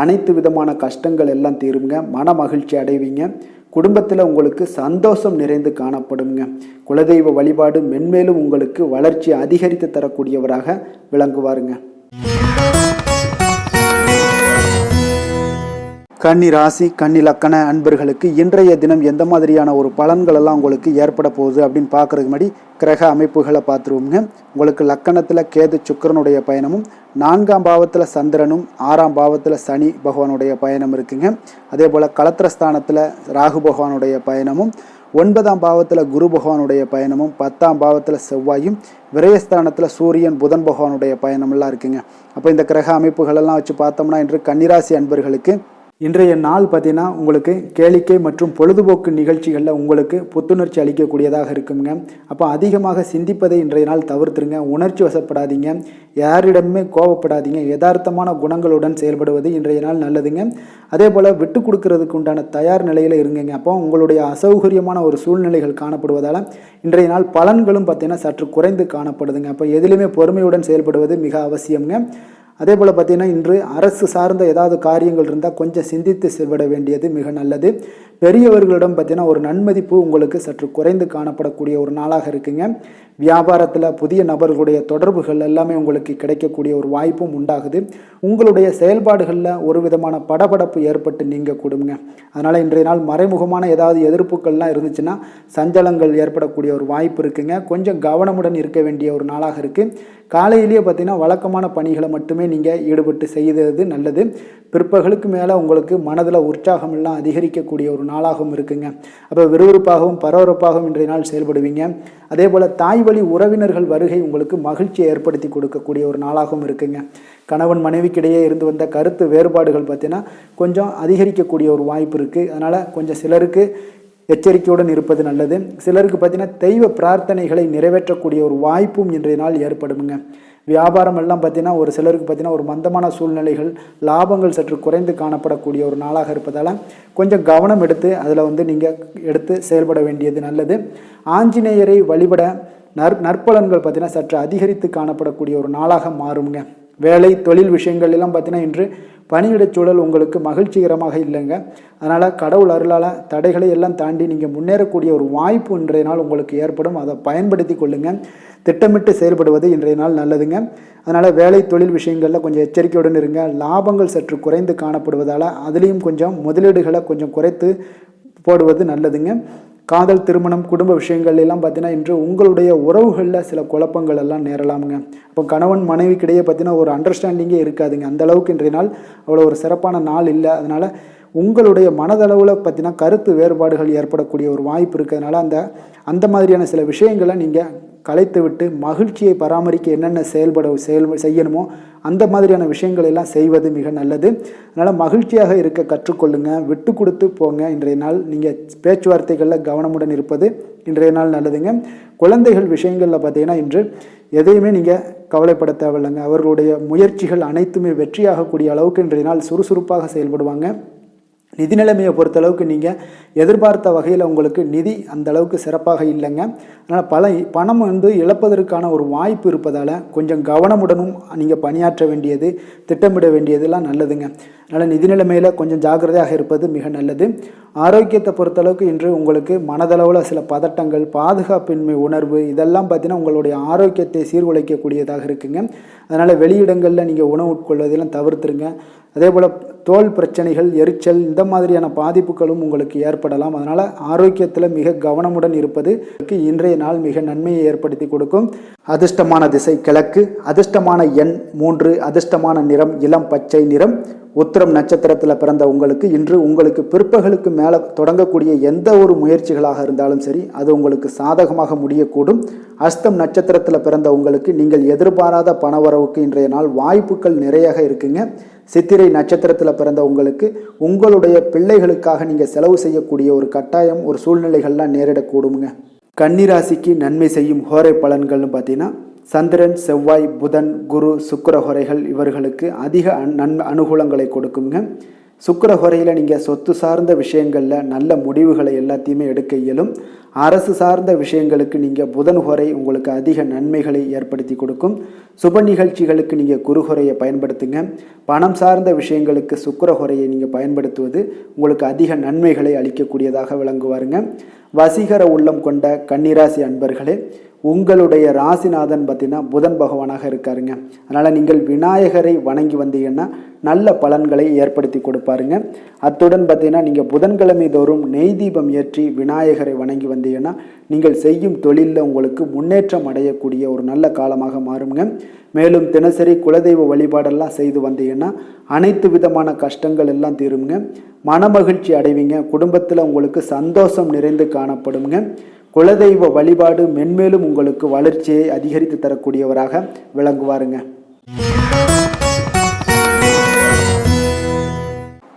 அனைத்து விதமான கஷ்டங்கள் எல்லாம் தீருங்க. மன மகிழ்ச்சி அடைவீங்க. குடும்பத்தில் உங்களுக்கு சந்தோஷம் நிறைந்து காணப்படுங்க. குலதெய்வ வழிபாடு மென்மேலும் உங்களுக்கு வளர்ச்சி அதிகரித்து தரக்கூடியவராக விளங்குவாருங்க. கன்னி ராசி, கன்னி லக்கண அன்பர்களுக்கு இன்றைய தினம் எந்த மாதிரியான ஒரு பலன்கள் எல்லாம் உங்களுக்கு ஏற்பட போகுது அப்படின்னு பார்க்கறதுக்கு முன்னாடி கிரக அமைப்புகளை பார்த்துருவோங்க. உங்களுக்கு லக்கணத்தில் கேது சுக்கிரனுடைய பயணமும், 4ஆம் பாவத்தில் சந்திரனும், 6ஆம் பாவத்தில் சனி பகவானுடைய பயணம் இருக்குங்க. அதே போல் களத்திரஸ்தானத்தில் ராகு பகவானுடைய பயணமும், 9ஆம் பாவத்தில் குரு பகவானுடைய பயணமும், 10ஆம் பாவத்தில் செவ்வாயும், விரயஸ்தானத்தில் சூரியன் புதன் பகவானுடைய பயணமெல்லாம் இருக்குங்க. அப்போ இந்த கிரக அமைப்புகளெல்லாம் வச்சு பார்த்தோம்னா இன்று கன்னிராசி அன்பர்களுக்கு இன்றைய நாள் பார்த்தீங்கன்னா உங்களுக்கு கேளிக்கை மற்றும் பொழுதுபோக்கு நிகழ்ச்சிகளில் உங்களுக்கு புத்துணர்ச்சி அளிக்கக்கூடியதாக இருக்குங்க. அப்போ அதிகமாக சிந்திப்பதை இன்றைய நாள் தவிர்த்துருங்க. உணர்ச்சி வசப்படாதீங்க, யாரிடமே கோபப்படாதீங்க, யதார்த்தமான குணங்களுடன் செயல்படுவது இன்றைய நாள் நல்லதுங்க. அதே போல் விட்டு கொடுக்கறதுக்கு உண்டான தயார் நிலையில் இருங்கங்க. அப்போ உங்களுடைய அசௌகரியமான ஒரு சூழ்நிலைகள் காணப்படுவதால் இன்றைய நாள் பலன்களும் பார்த்தீங்கன்னா சற்று குறைந்து காணப்படுதுங்க. அப்போ எதிலுமே பொறுமையுடன் செயல்படுவது மிக அவசியம்ங்க. அதே போல் பார்த்திங்கன்னா இன்று அரசு சார்ந்த ஏதாவது காரியங்கள் இருந்தால் கொஞ்சம் சிந்தித்து செயல்பட வேண்டியது மிக நல்லது. பெரியவர்களிடம் பார்த்திங்கன்னா ஒரு நன்மதிப்பு உங்களுக்கு சற்று குறைந்து காணப்படக்கூடிய ஒரு நாளாக இருக்குங்க. வியாபாரத்தில் புதிய நபர்களுடைய தொடர்புகள் எல்லாமே உங்களுக்கு கிடைக்கக்கூடிய ஒரு வாய்ப்பும் உண்டாகுது. உங்களுடைய செயல்பாடுகளில் ஒரு விதமான படபடப்பு ஏற்பட்டு நீங்க கூடுங்க. அதனால் இன்றைய நாள் மறைமுகமான ஏதாவது எதிர்ப்புகள்லாம் இருந்துச்சுன்னா சஞ்சலங்கள் ஏற்படக்கூடிய ஒரு வாய்ப்பு இருக்குங்க. கொஞ்சம் கவனமுடன் இருக்க வேண்டிய ஒரு நாளாக இருக்குது. காலையிலேயே பார்த்தீங்கன்னா வழக்கமான பணிகளை மட்டுமே நீங்கள் ஈடுபட்டு செய்தது நல்லது. பிற்பகலுக்கு மேலே உங்களுக்கு மனதில் உற்சாகம் எல்லாம் அதிகரிக்கக்கூடிய ஒரு நாளாகவும் இருக்குங்க. அப்போ விறுவிறுப்பாகவும் பரபரப்பாகவும் இன்றைய நாள் செயல்படுவீங்க. அதே போல் தாய் வழி உறவினர்கள் வருகை உங்களுக்கு மகிழ்ச்சியை ஏற்படுத்தி கொடுக்கக்கூடிய ஒரு நாளாகவும் இருக்குங்க. கணவன் மனைவிக்கிடையே இருந்து வந்த கருத்து வேறுபாடுகள் பார்த்தீங்கன்னா கொஞ்சம் அதிகரிக்கக்கூடிய ஒரு வாய்ப்பு இருக்குது. அதனால் கொஞ்சம் சிலருக்கு எச்சரிக்கையுடன் இருப்பது நல்லது. சிலருக்கு பார்த்தீங்கன்னா தெய்வ பிரார்த்தனைகளை நிறைவேற்றக்கூடிய ஒரு வாய்ப்பும் இன்றைய நாள் ஏற்படுமுங்க. வியாபாரம் எல்லாம் பார்த்தீங்கன்னா ஒரு சிலருக்கு பார்த்தீங்கன்னா ஒரு மந்தமான சூழ்நிலைகள், லாபங்கள் சற்று குறைந்து காணப்படக்கூடிய ஒரு நாளாக இருப்பதால் கொஞ்சம் கவனம் எடுத்து அதில் நீங்கள் எடுத்து செயல்பட வேண்டியது நல்லது. ஆஞ்சநேயரை வழிபட நற்பலன்கள் பார்த்தீங்கன்னா சற்று அதிகரித்து காணப்படக்கூடிய ஒரு நாளாக மாறுங்க. வேலை தொழில் விஷயங்கள் எல்லாம் பார்த்தீங்கன்னா இன்று பணியிடச் சூழல் உங்களுக்கு மகிழ்ச்சிகரமாக இல்லைங்க. அதனால் கடவுள் அருளால் தடைகளை எல்லாம் தாண்டி நீங்கள் முன்னேறக்கூடிய ஒரு வாய்ப்பு இன்றைய நாள் உங்களுக்கு ஏற்படும். அதை பயன்படுத்தி கொள்ளுங்கள். திட்டமிட்டு செயல்படுவது இன்றைய நாள் நல்லதுங்க. அதனால் வேலை தொழில் விஷயங்களில் கொஞ்சம் எச்சரிக்கையுடன் இருங்க. லாபங்கள் சற்று குறைந்து காணப்படுவதால் அதுலேயும் கொஞ்சம் முதலீடுகளை கொஞ்சம் குறைத்து போடுவது நல்லதுங்க. காதல், திருமணம், குடும்ப விஷயங்கள் எல்லாம் பார்த்தீங்கன்னா இன்று உங்களுடைய உறவுகளில் சில குழப்பங்கள் எல்லாம் நேரலாமுங்க. அப்போ கணவன் மனைவிக்கிடையே பார்த்தீங்கன்னா ஒரு அண்டர்ஸ்டாண்டிங்கே இருக்காதுங்க. அந்த அளவுக்கு இன்றைய நாள் அவ்வளோ ஒரு சிறப்பான நாள் இல்லை. அதனால் உங்களுடைய மனதளவில் பார்த்தீங்கன்னா கருத்து வேறுபாடுகள் ஏற்படக்கூடிய ஒரு வாய்ப்பு இருக்கிறதுனால அந்த மாதிரியான சில விஷயங்களை நீங்கள் கலைத்து விட்டு மகிழ்ச்சியை பராமரிக்க என்னென்ன செய்யணுமோ அந்த மாதிரியான விஷயங்கள் எல்லாம் செய்வது மிக நல்லது. அதனால் மகிழ்ச்சியாக இருக்க கற்றுக்கொள்ளுங்க. விட்டு கொடுத்து போங்க. இன்றைய நாள் நீங்கள் பேச்சுவார்த்தைகளில் கவனமுடன் இருப்பது இன்றைய நாள் நல்லதுங்க. குழந்தைகள் விஷயங்களில் பார்த்தீங்கன்னா இன்று எதையுமே நீங்கள் கவலைப்பட தேவையில்லைங்க. அவர்களுடைய முயற்சிகள் அனைத்துமே வெற்றியாகக்கூடிய அளவுக்கு இன்றைய நாள் சுறுசுறுப்பாக செயல்படுவாங்க. நிதி நிலைமையை பொறுத்தளவுக்கு நீங்கள் எதிர்பார்த்த வகையில் உங்களுக்கு நிதி அந்த அளவுக்கு சிறப்பாக இல்லைங்க. அதனால் பணம் இழப்பதற்கான ஒரு வாய்ப்பு இருப்பதால் கொஞ்சம் கவனமுடனும் நீங்கள் பணியாற்ற வேண்டியது, திட்டமிட வேண்டியதெல்லாம் நல்லதுங்க. அதனால் நிதி நிலைமையில் கொஞ்சம் ஜாக்கிரதையாக இருப்பது மிக நல்லது. ஆரோக்கியத்தை பொறுத்தளவுக்கு இன்று உங்களுக்கு மனதளவில் சில பதட்டங்கள், பாதுகாப்பின்மை உணர்வு இதெல்லாம் பார்த்தீங்கன்னா உங்களுடைய ஆரோக்கியத்தை சீர்குலைக்கக்கூடியதாக இருக்குங்க. அதனால் வெளியிடங்களில் நீங்கள் உணவு உட்கொள்வதெல்லாம் தவிர்த்துருங்க. அதே போல் தோல் பிரச்சனைகள், எரிச்சல் இந்த மாதிரியான பாதிப்புகளும் உங்களுக்கு ஏற்படலாம். அதனால் ஆரோக்கியத்தில் மிக கவனமுடன் இருப்பது இன்றைய நாள் மிக நன்மையை ஏற்படுத்தி கொடுக்கும். அதிர்ஷ்டமான திசை கிழக்கு, அதிர்ஷ்டமான எண் 3, அதிர்ஷ்டமான நிறம் இளம் பச்சை நிறம். உத்திரம் நட்சத்திரத்தில் பிறந்த இன்று உங்களுக்கு பிற்பகலுக்கு மேலே தொடங்கக்கூடிய எந்த ஒரு முயற்சிகளாக இருந்தாலும் சரி அது உங்களுக்கு சாதகமாக முடியக்கூடும். அஸ்தம் நட்சத்திரத்தில் பிறந்த நீங்கள் எதிர்பாராத பணவரவுக்கு இன்றைய நாள் வாய்ப்புகள் நிறையாக இருக்குங்க. சித்திரை நட்சத்திரத்தில் பிறந்த உங்களுடைய பிள்ளைகளுக்காக நீங்கள் செலவு செய்யக்கூடிய ஒரு கட்டாயம், ஒரு சூழ்நிலைகள்லாம் நேரிடக்கூடுங்க. கன்னிராசிக்கு நன்மை செய்யும் ஹோரை பலன்கள்னு பார்த்தீங்கன்னா சந்திரன், செவ்வாய், புதன், குரு, சுக்கிர ஹோரைகள் இவர்களுக்கு அதிக அனுகூலங்களை கொடுக்குங்க. சுக்கிர ஹோரையில் நீங்கள் சொத்து சார்ந்த விஷயங்களில் நல்ல முடிவுகளை எல்லாத்தையுமே எடுக்க இயலும். அரசு சார்ந்த விஷயங்களுக்கு நீங்கள் புதன் ஹோரை உங்களுக்கு அதிக நன்மைகளை ஏற்படுத்தி கொடுக்கும். சுப நிகழ்ச்சிகளுக்கு நீங்கள் குரு ஹோரையை பயன்படுத்துங்க. பணம் சார்ந்த விஷயங்களுக்கு சுக்கிர ஹோரையை நீங்கள் பயன்படுத்துவது உங்களுக்கு அதிக நன்மைகளை அளிக்கக்கூடியதாக விளங்குவாருங்க. வசீகர உள்ளம் கொண்ட கன்னிராசி அன்பர்களே, உங்களுடைய ராசிநாதன் பார்த்தீங்கன்னா புதன் பகவானாக இருக்காருங்க. அதனால் நீங்கள் விநாயகரை வணங்கி வந்தீங்கன்னா நல்ல பலன்களை ஏற்படுத்தி கொடுப்பாருங்க. அத்துடன் பார்த்தீங்கன்னா நீங்கள் புதன்கிழமை தோறும் நெய் தீபம் ஏற்றி விநாயகரை வணங்கி வந்தீங்கன்னா நீங்கள் செய்யும் தொழிலில் உங்களுக்கு முன்னேற்றம் அடையக்கூடிய ஒரு நல்ல காலமாக மாறுங்க. மேலும் தினசரி குலதெய்வ வழிபாடெல்லாம் செய்து வந்தீங்கன்னா அனைத்து விதமான கஷ்டங்கள் எல்லாம் தீருங்க. மனமகிழ்ச்சி அடைவீங்க. குடும்பத்தில் உங்களுக்கு சந்தோஷம் நிறைந்து காணப்படுங்க. குலதெய்வ வழிபாடு மென்மேலும் உங்களுக்கு வளர்ச்சியை அதிகரித்து தரக்கூடியவராக விளங்குவாருங்க.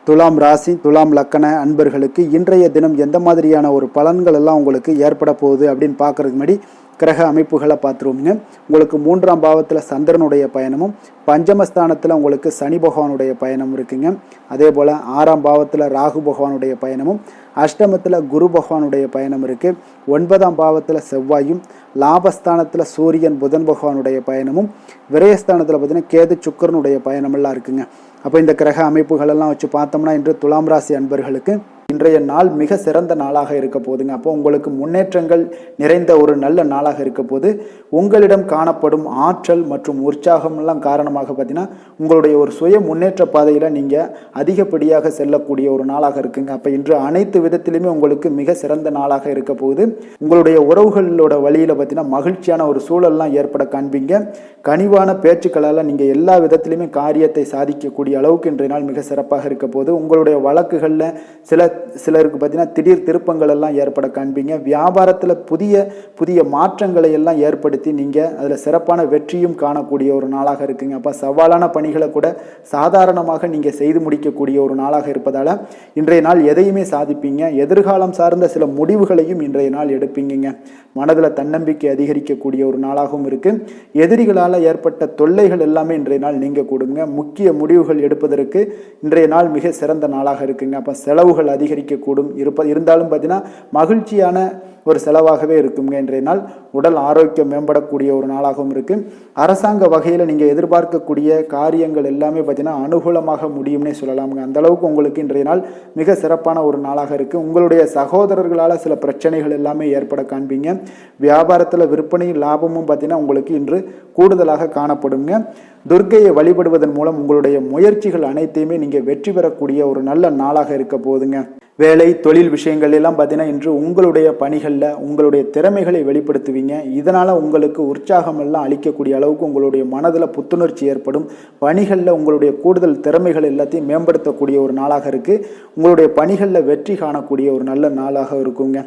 துலாம் ராசி துலாம் லக்கண அன்பர்களுக்கு இன்றைய தினம் எந்த மாதிரியான ஒரு பலன்கள் எல்லாம் உங்களுக்கு ஏற்பட போகுது அப்படின்னு பார்க்கறதுக்கு முன்னாடி கிரக அமைப்புகளை பார்த்துருவோங்க. உங்களுக்கு 3ஆம் பாவத்தில் சந்திரனுடைய பயணமும், பஞ்சமஸ்தானத்தில் உங்களுக்கு சனி பகவானுடைய பயணம் இருக்குங்க. அதே போல் 6ஆம் பாவத்தில் ராகு பகவானுடைய பயணமும், அஷ்டமத்தில் குரு பகவானுடைய பயணம் இருக்குது. 9ஆம் பாவத்தில் செவ்வாயும், லாபஸ்தானத்தில் சூரியன் புதன் பகவானுடைய பயணமும், விரயஸ்தானத்தில் பார்த்தீங்கன்னா கேது சுக்கரனுடைய பயணமெல்லாம் இருக்குங்க. அப்போ இந்த கிரக அமைப்புகளெல்லாம் வச்சு பார்த்தோம்னா இன்று துலாம் ராசி அன்பர்களுக்கு இன்றைய நாள் மிக சிறந்த நாளாக இருக்க போதுங்க. அப்போ உங்களுக்கு முன்னேற்றங்கள் நிறைந்த ஒரு நல்ல நாளாக இருக்க போது உங்களிடம் காணப்படும் ஆற்றல் மற்றும் உற்சாகமெல்லாம் காரணமாக பார்த்தீங்கன்னா உங்களுடைய ஒரு சுய முன்னேற்ற பாதையில் நீங்கள் அதிகப்படியாக செல்லக்கூடிய ஒரு நாளாக இருக்குங்க. அப்போ இன்று அனைத்து விதத்திலுமே உங்களுக்கு மிக சிறந்த நாளாக இருக்க போகுது. உங்களுடைய உறவுகளோட வழியில் பார்த்தீங்கன்னா மகிழ்ச்சியான ஒரு சூழல்லாம் ஏற்பட காண்பீங்க. கனிவான பேச்சுக்களால் நீங்கள் எல்லா விதத்திலுமே காரியத்தை சாதிக்கக்கூடிய அளவுக்கு இன்றைய நாள் மிக சிறப்பாக இருக்க போது. உங்களுடைய வழக்குகளில் சிலருக்கு பார்த்தீங்கன்னா திடீர் திருப்பங்கள் எல்லாம் ஏற்பட காண்பீங்க. வியாபாரத்தில் புதிய புதிய மாற்றங்களை எல்லாம் ஏற்படுத்தி நீங்கள் அதில் சிறப்பான வெற்றியும் காணக்கூடிய ஒரு நாளாக இருக்குங்க. அப்போ சவாலான பணிகளை கூட சாதாரணமாக நீங்கள் செய்து முடிக்கக்கூடிய ஒரு நாளாக இருப்பதால் இன்றைய நாள் எதையுமே சாதிப்பீங்க. எதிர்காலம் சார்ந்த சில முடிவுகளையும் இன்றைய நாள் எடுப்பீங்க. மனதில் தன்னம்பிக்கை அதிகரிக்கக்கூடிய ஒரு நாளாகவும் இருக்குது. எதிரிகளால் ஏற்பட்ட தொல்லைகள் எல்லாமே இன்றைய நாள் நீங்க கொடுங்க. முக்கிய முடிவுகள் எடுப்பதற்கு இன்றைய நாள் மிக சிறந்த நாளாக இருக்குங்க. அப்போ செலவுகள் அதிகரிக்கக்கூடும் இருந்தாலும் பார்த்தீங்கன்னா மகிழ்ச்சியான ஒரு செலவாகவே இருக்குங்க. இன்றைய நாள் உடல் ஆரோக்கியம் மேம்படக்கூடிய ஒரு நாளாகவும் இருக்கு. அரசாங்க வகையில் நீங்கள் எதிர்பார்க்கக்கூடிய காரியங்கள் எல்லாமே பார்த்தீங்கன்னா அனுகூலமாக முடியும்னே சொல்லலாமுங்க. அந்த அளவுக்கு உங்களுக்கு இன்றைய நாள் மிக சிறப்பான ஒரு நாளாக இருக்கு. உங்களுடைய சகோதரர்களால் சில பிரச்சனைகள் எல்லாமே ஏற்பட காண்பீங்க. வியாபாரத்தில் விற்பனையும் லாபமும் பார்த்தீங்கன்னா உங்களுக்கு இன்று கூடுதலாக காணப்படுங்க. துர்க்கையை வழிபடுவதன் மூலம் உங்களுடைய முயற்சிகள் அனைத்தையுமே நீங்கள் வெற்றி பெறக்கூடிய ஒரு நல்ல நாளாக இருக்க போகுதுங்க. வேலை தொழில் விஷயங்கள் எல்லாம் பார்த்தீங்கன்னா இன்று உங்களுடைய பணிகளில் உங்களுடைய திறமைகளை வெளிப்படுத்துவீங்க. இதனால் உங்களுக்கு உற்சாகம் எல்லாம் அளிக்கக்கூடிய அளவுக்கு உங்களுடைய மனதில் புத்துணர்ச்சி ஏற்படும். பணிகளில் உங்களுடைய கூடுதல் திறமைகள் எல்லாத்தையும் மேம்படுத்தக்கூடிய ஒரு நாளாக இருக்குது. உங்களுடைய பணிகளில் வெற்றி காணக்கூடிய ஒரு நல்ல நாளாக இருக்குங்க.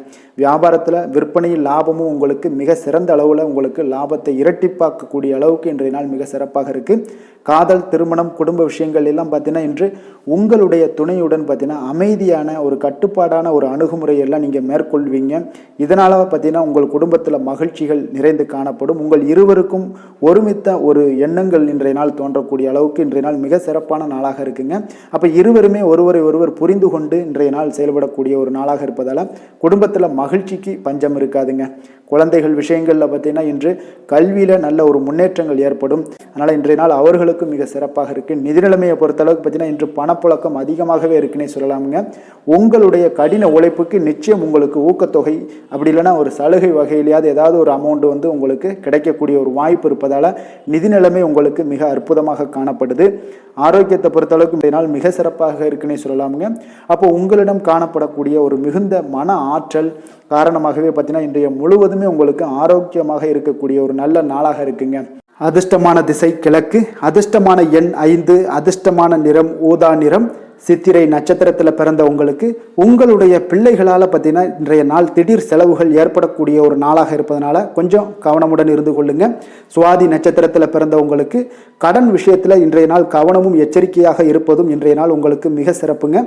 வியாபாரத்தில் விற்பனையில் லாபமும் உங்களுக்கு மிக சிறந்த அளவில் உங்களுக்கு லாபத்தை இரட்டிப்பாக்கக்கூடிய அளவுக்கு இன்றைய நாள் மிக சிறப்பாக இருக்குது. காதல், திருமணம், குடும்ப விஷயங்கள் எல்லாம் பார்த்தீங்கன்னா இன்று உங்களுடைய துணையுடன் பார்த்தீங்கன்னா அமைதியான ஒரு கட்டுப்பாடான ஒரு அணுகுமுறை எல்லாம் நீங்கள் மேற்கொள்வீங்க. இதனால் பார்த்தீங்கன்னா உங்கள் குடும்பத்தில் மகிழ்ச்சிகள் நிறைந்து காணப்படும். உங்கள் இருவருக்கும் ஒருமித்த ஒரு எண்ணங்கள் இன்றைய நாள் தோன்றக்கூடிய அளவுக்கு இன்றைய நாள் மிக சிறப்பான நாளாக இருக்குங்க. அப்போ இருவருமே ஒருவரை ஒருவர் புரிந்து கொண்டு இன்றைய நாள் செயல்படக்கூடிய ஒரு நாளாக இருப்பதால் குடும்பத்தில் மகிழ்ச்சிக்கு பஞ்சம் இருக்காதுங்க. குழந்தைகள் விஷயங்களில் பார்த்தீங்கன்னா இன்று கல்வியில் நல்ல ஒரு முன்னேற்றங்கள் ஏற்படும். அதனால் இன்றைய நாள் அவர்களுக்கு மிக சிறப்பாக இருக்குது. நிதி நிலைமையை பொறுத்தளவுக்கு பார்த்தீங்கன்னா இன்று பணப்புழக்கம் அதிகமாகவே இருக்குன்னே சொல்லலாமுங்க. உங்களுடைய கடின உழைப்புக்கு நிச்சயம் உங்களுக்கு ஊக்கத்தொகை அப்படி இல்லைன்னா ஒரு சலுகை வகையிலேயாவது ஏதாவது ஒரு அமௌண்ட் உங்களுக்கு கிடைக்கக்கூடிய ஒரு வாய்ப்பு இருப்பதால் நிதி நிலைமை உங்களுக்கு மிக அற்புதமாக காணப்படுது. ஆரோக்கியத்தை பொறுத்தளவுக்கு இன்றைய நாள் மிக சிறப்பாக இருக்குன்னே சொல்லலாமுங்க. அப்போ உங்களிடம் காணப்படக்கூடிய ஒரு மிகுந்த மன ஆற்றல் காரணமாகவே பார்த்தீங்கன்னா இன்றைய முழுவதுமே உங்களுக்கு ஆரோக்கியமாக இருக்கக்கூடிய ஒரு நல்ல நாளாக இருக்குங்க. அதிர்ஷ்டமான திசை கிழக்கு, அதிர்ஷ்டமான எண் 5, அதிர்ஷ்டமான நிறம் ஊதா நிறம். சித்திரை நட்சத்திரத்தில் பிறந்த உங்களுக்கு உங்களுடைய பிள்ளைகளால் பார்த்தீங்கன்னா இன்றைய நாள் திடீர் செலவுகள் ஏற்படக்கூடிய ஒரு நாளாக இருப்பதனால கொஞ்சம் கவனமுடன் இருந்து கொள்ளுங்க. சுவாதி நட்சத்திரத்தில் பிறந்த உங்களுக்கு கடன் விஷயத்தில் இன்றைய நாள் கவனமும் எச்சரிக்கையாக இருப்பதும் இன்றைய நாள் உங்களுக்கு மிக சிறப்புங்க.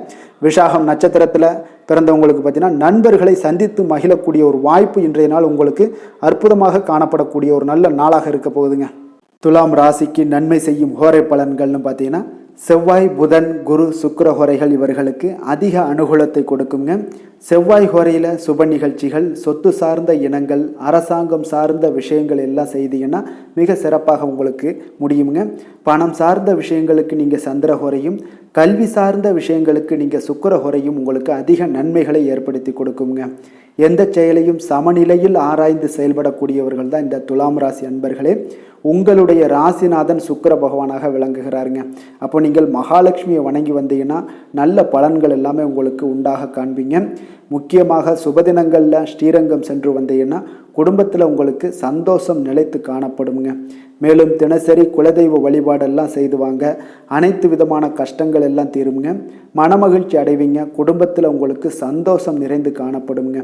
விசாகம் நட்சத்திரத்தில் பிறந்தவங்களுக்கு பார்த்தீங்கன்னா நண்பர்களை சந்தித்து மகிழக்கூடிய ஒரு வாய்ப்பு இன்றைய நாள் உங்களுக்கு அற்புதமாக காணப்படக்கூடிய ஒரு நல்ல நாளாக இருக்க போகுதுங்க. துலாம் ராசிக்கு நன்மை செய்யும் ஹோரை பலன்கள்னு பார்த்தீங்கன்னா செவ்வாய், புதன், குரு, சுக்கிர ஹோரைகள் இவர்களுக்கு அதிக அனுகூலத்தை கொடுக்குங்க. செவ்வாய் ஹோரையில் சுப நிகழ்ச்சிகள், சொத்து சார்ந்த இனங்கள், அரசாங்கம் சார்ந்த விஷயங்கள் எல்லாம் செய்தீங்கன்னா மிக சிறப்பாக உங்களுக்கு முடியுங்க. பணம் சார்ந்த விஷயங்களுக்கு நீங்கள் சந்திர ஹோரையும், கல்வி சார்ந்த விஷயங்களுக்கு நீங்கள் சுக்கிர ஹோரையும் உங்களுக்கு அதிக நன்மைகளை ஏற்படுத்தி கொடுக்குங்க. எந்த செயலையும் சமநிலையில் ஆராய்ந்து செயல்படக்கூடியவர்கள் தான் இந்த துலாம் ராசி அன்பர்களே. உங்களுடைய ராசிநாதன் சுக்கிர பகவானாக விளங்குகிறாருங்க. அப்போ நீங்கள் மகாலட்சுமியை வணங்கி வந்தீங்கன்னா நல்ல பலன்கள் எல்லாமே உங்களுக்கு உண்டாக காண்பீங்க. முக்கியமாக சுபதினங்களில் ஸ்ரீரங்கம் சென்று வந்தீங்கன்னா குடும்பத்தில் உங்களுக்கு சந்தோஷம் நிலைத்து காணப்படுங்க. மேலும் தினசரி குலதெய்வ வழிபாடெல்லாம் செய்து வாங்க. அனைத்து விதமான கஷ்டங்கள் எல்லாம் தீருங்க. மனமகிழ்ச்சி அடைவீங்க. குடும்பத்தில் உங்களுக்கு சந்தோஷம் நிறைந்து காணப்படுங்க.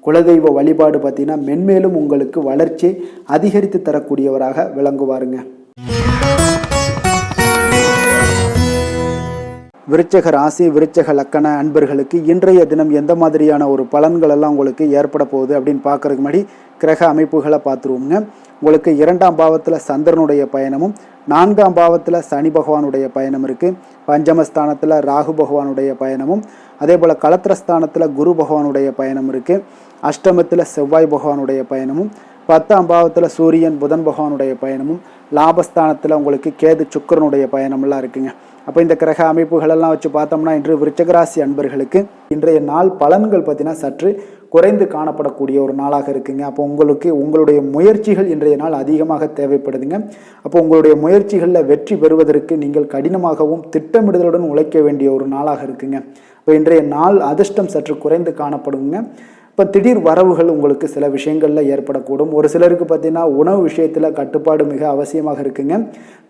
குலதெய்வ வழிபாடு பார்த்தீங்கன்னா மென்மேலும் உங்களுக்கு வளர்ச்சி அதிகரித்து தரக்கூடியவராக விளங்குவாருங்க. விருச்சக ராசி விருச்சக லக்கண அன்பர்களுக்கு இன்றைய தினம் எந்த மாதிரியான ஒரு பலன்கள் எல்லாம் உங்களுக்கு ஏற்பட போகுது அப்படின்னு பார்க்கறதுக்கு முன்னாடி கிரக அமைப்புகளை பார்த்துருவோங்க. உங்களுக்கு 2ஆம் பாவத்தில் சந்திரனுடைய பயணமும் 4ஆம் பாவத்தில் சனி பகவானுடைய பயணம் இருக்குது. பஞ்சமஸ்தானத்தில் ராகு பகவானுடைய பயணமும் அதே போல் களத்திரஸ்தானத்தில் குரு பகவானுடைய பயணம் இருக்குது. அஷ்டமத்தில் செவ்வாய் பகவானுடைய பயணமும் 10ஆம் பாவத்தில் சூரியன் புதன் பகவானுடைய பயணமும் லாபஸ்தானத்தில் உங்களுக்கு கேது சுக்கிரனுடைய பயணமெல்லாம் இருக்குங்க. அப்போ இந்த கிரக அமைப்புகளெல்லாம் வச்சு பார்த்தோம்னா இன்று விருச்சகராசி அன்பர்களுக்கு இன்றைய நாள் பலன்கள் பார்த்தீங்கன்னா சற்று குறைந்து காணப்படக்கூடிய ஒரு நாளாக இருக்குங்க. அப்போ உங்களுடைய முயற்சிகள் இன்றைய நாள் அதிகமாக தேவைப்படுதுங்க. அப்போ உங்களுடைய முயற்சிகளில் வெற்றி பெறுவதற்கு நீங்கள் கடினமாகவும் திட்டமிடுதலுடன் உழைக்க வேண்டிய ஒரு நாளாக இருக்குங்க. இப்போ இன்றைய நாள் அதிர்ஷ்டம் சற்று குறைந்து காணப்படுங்க. இப்போ திடீர் வரவுகள் உங்களுக்கு சில விஷயங்களில் ஏற்படக்கூடும். ஒரு சிலருக்கு பார்த்தீங்கன்னா உணவு விஷயத்தில் கட்டுப்பாடு மிக அவசியமாக இருக்குங்க.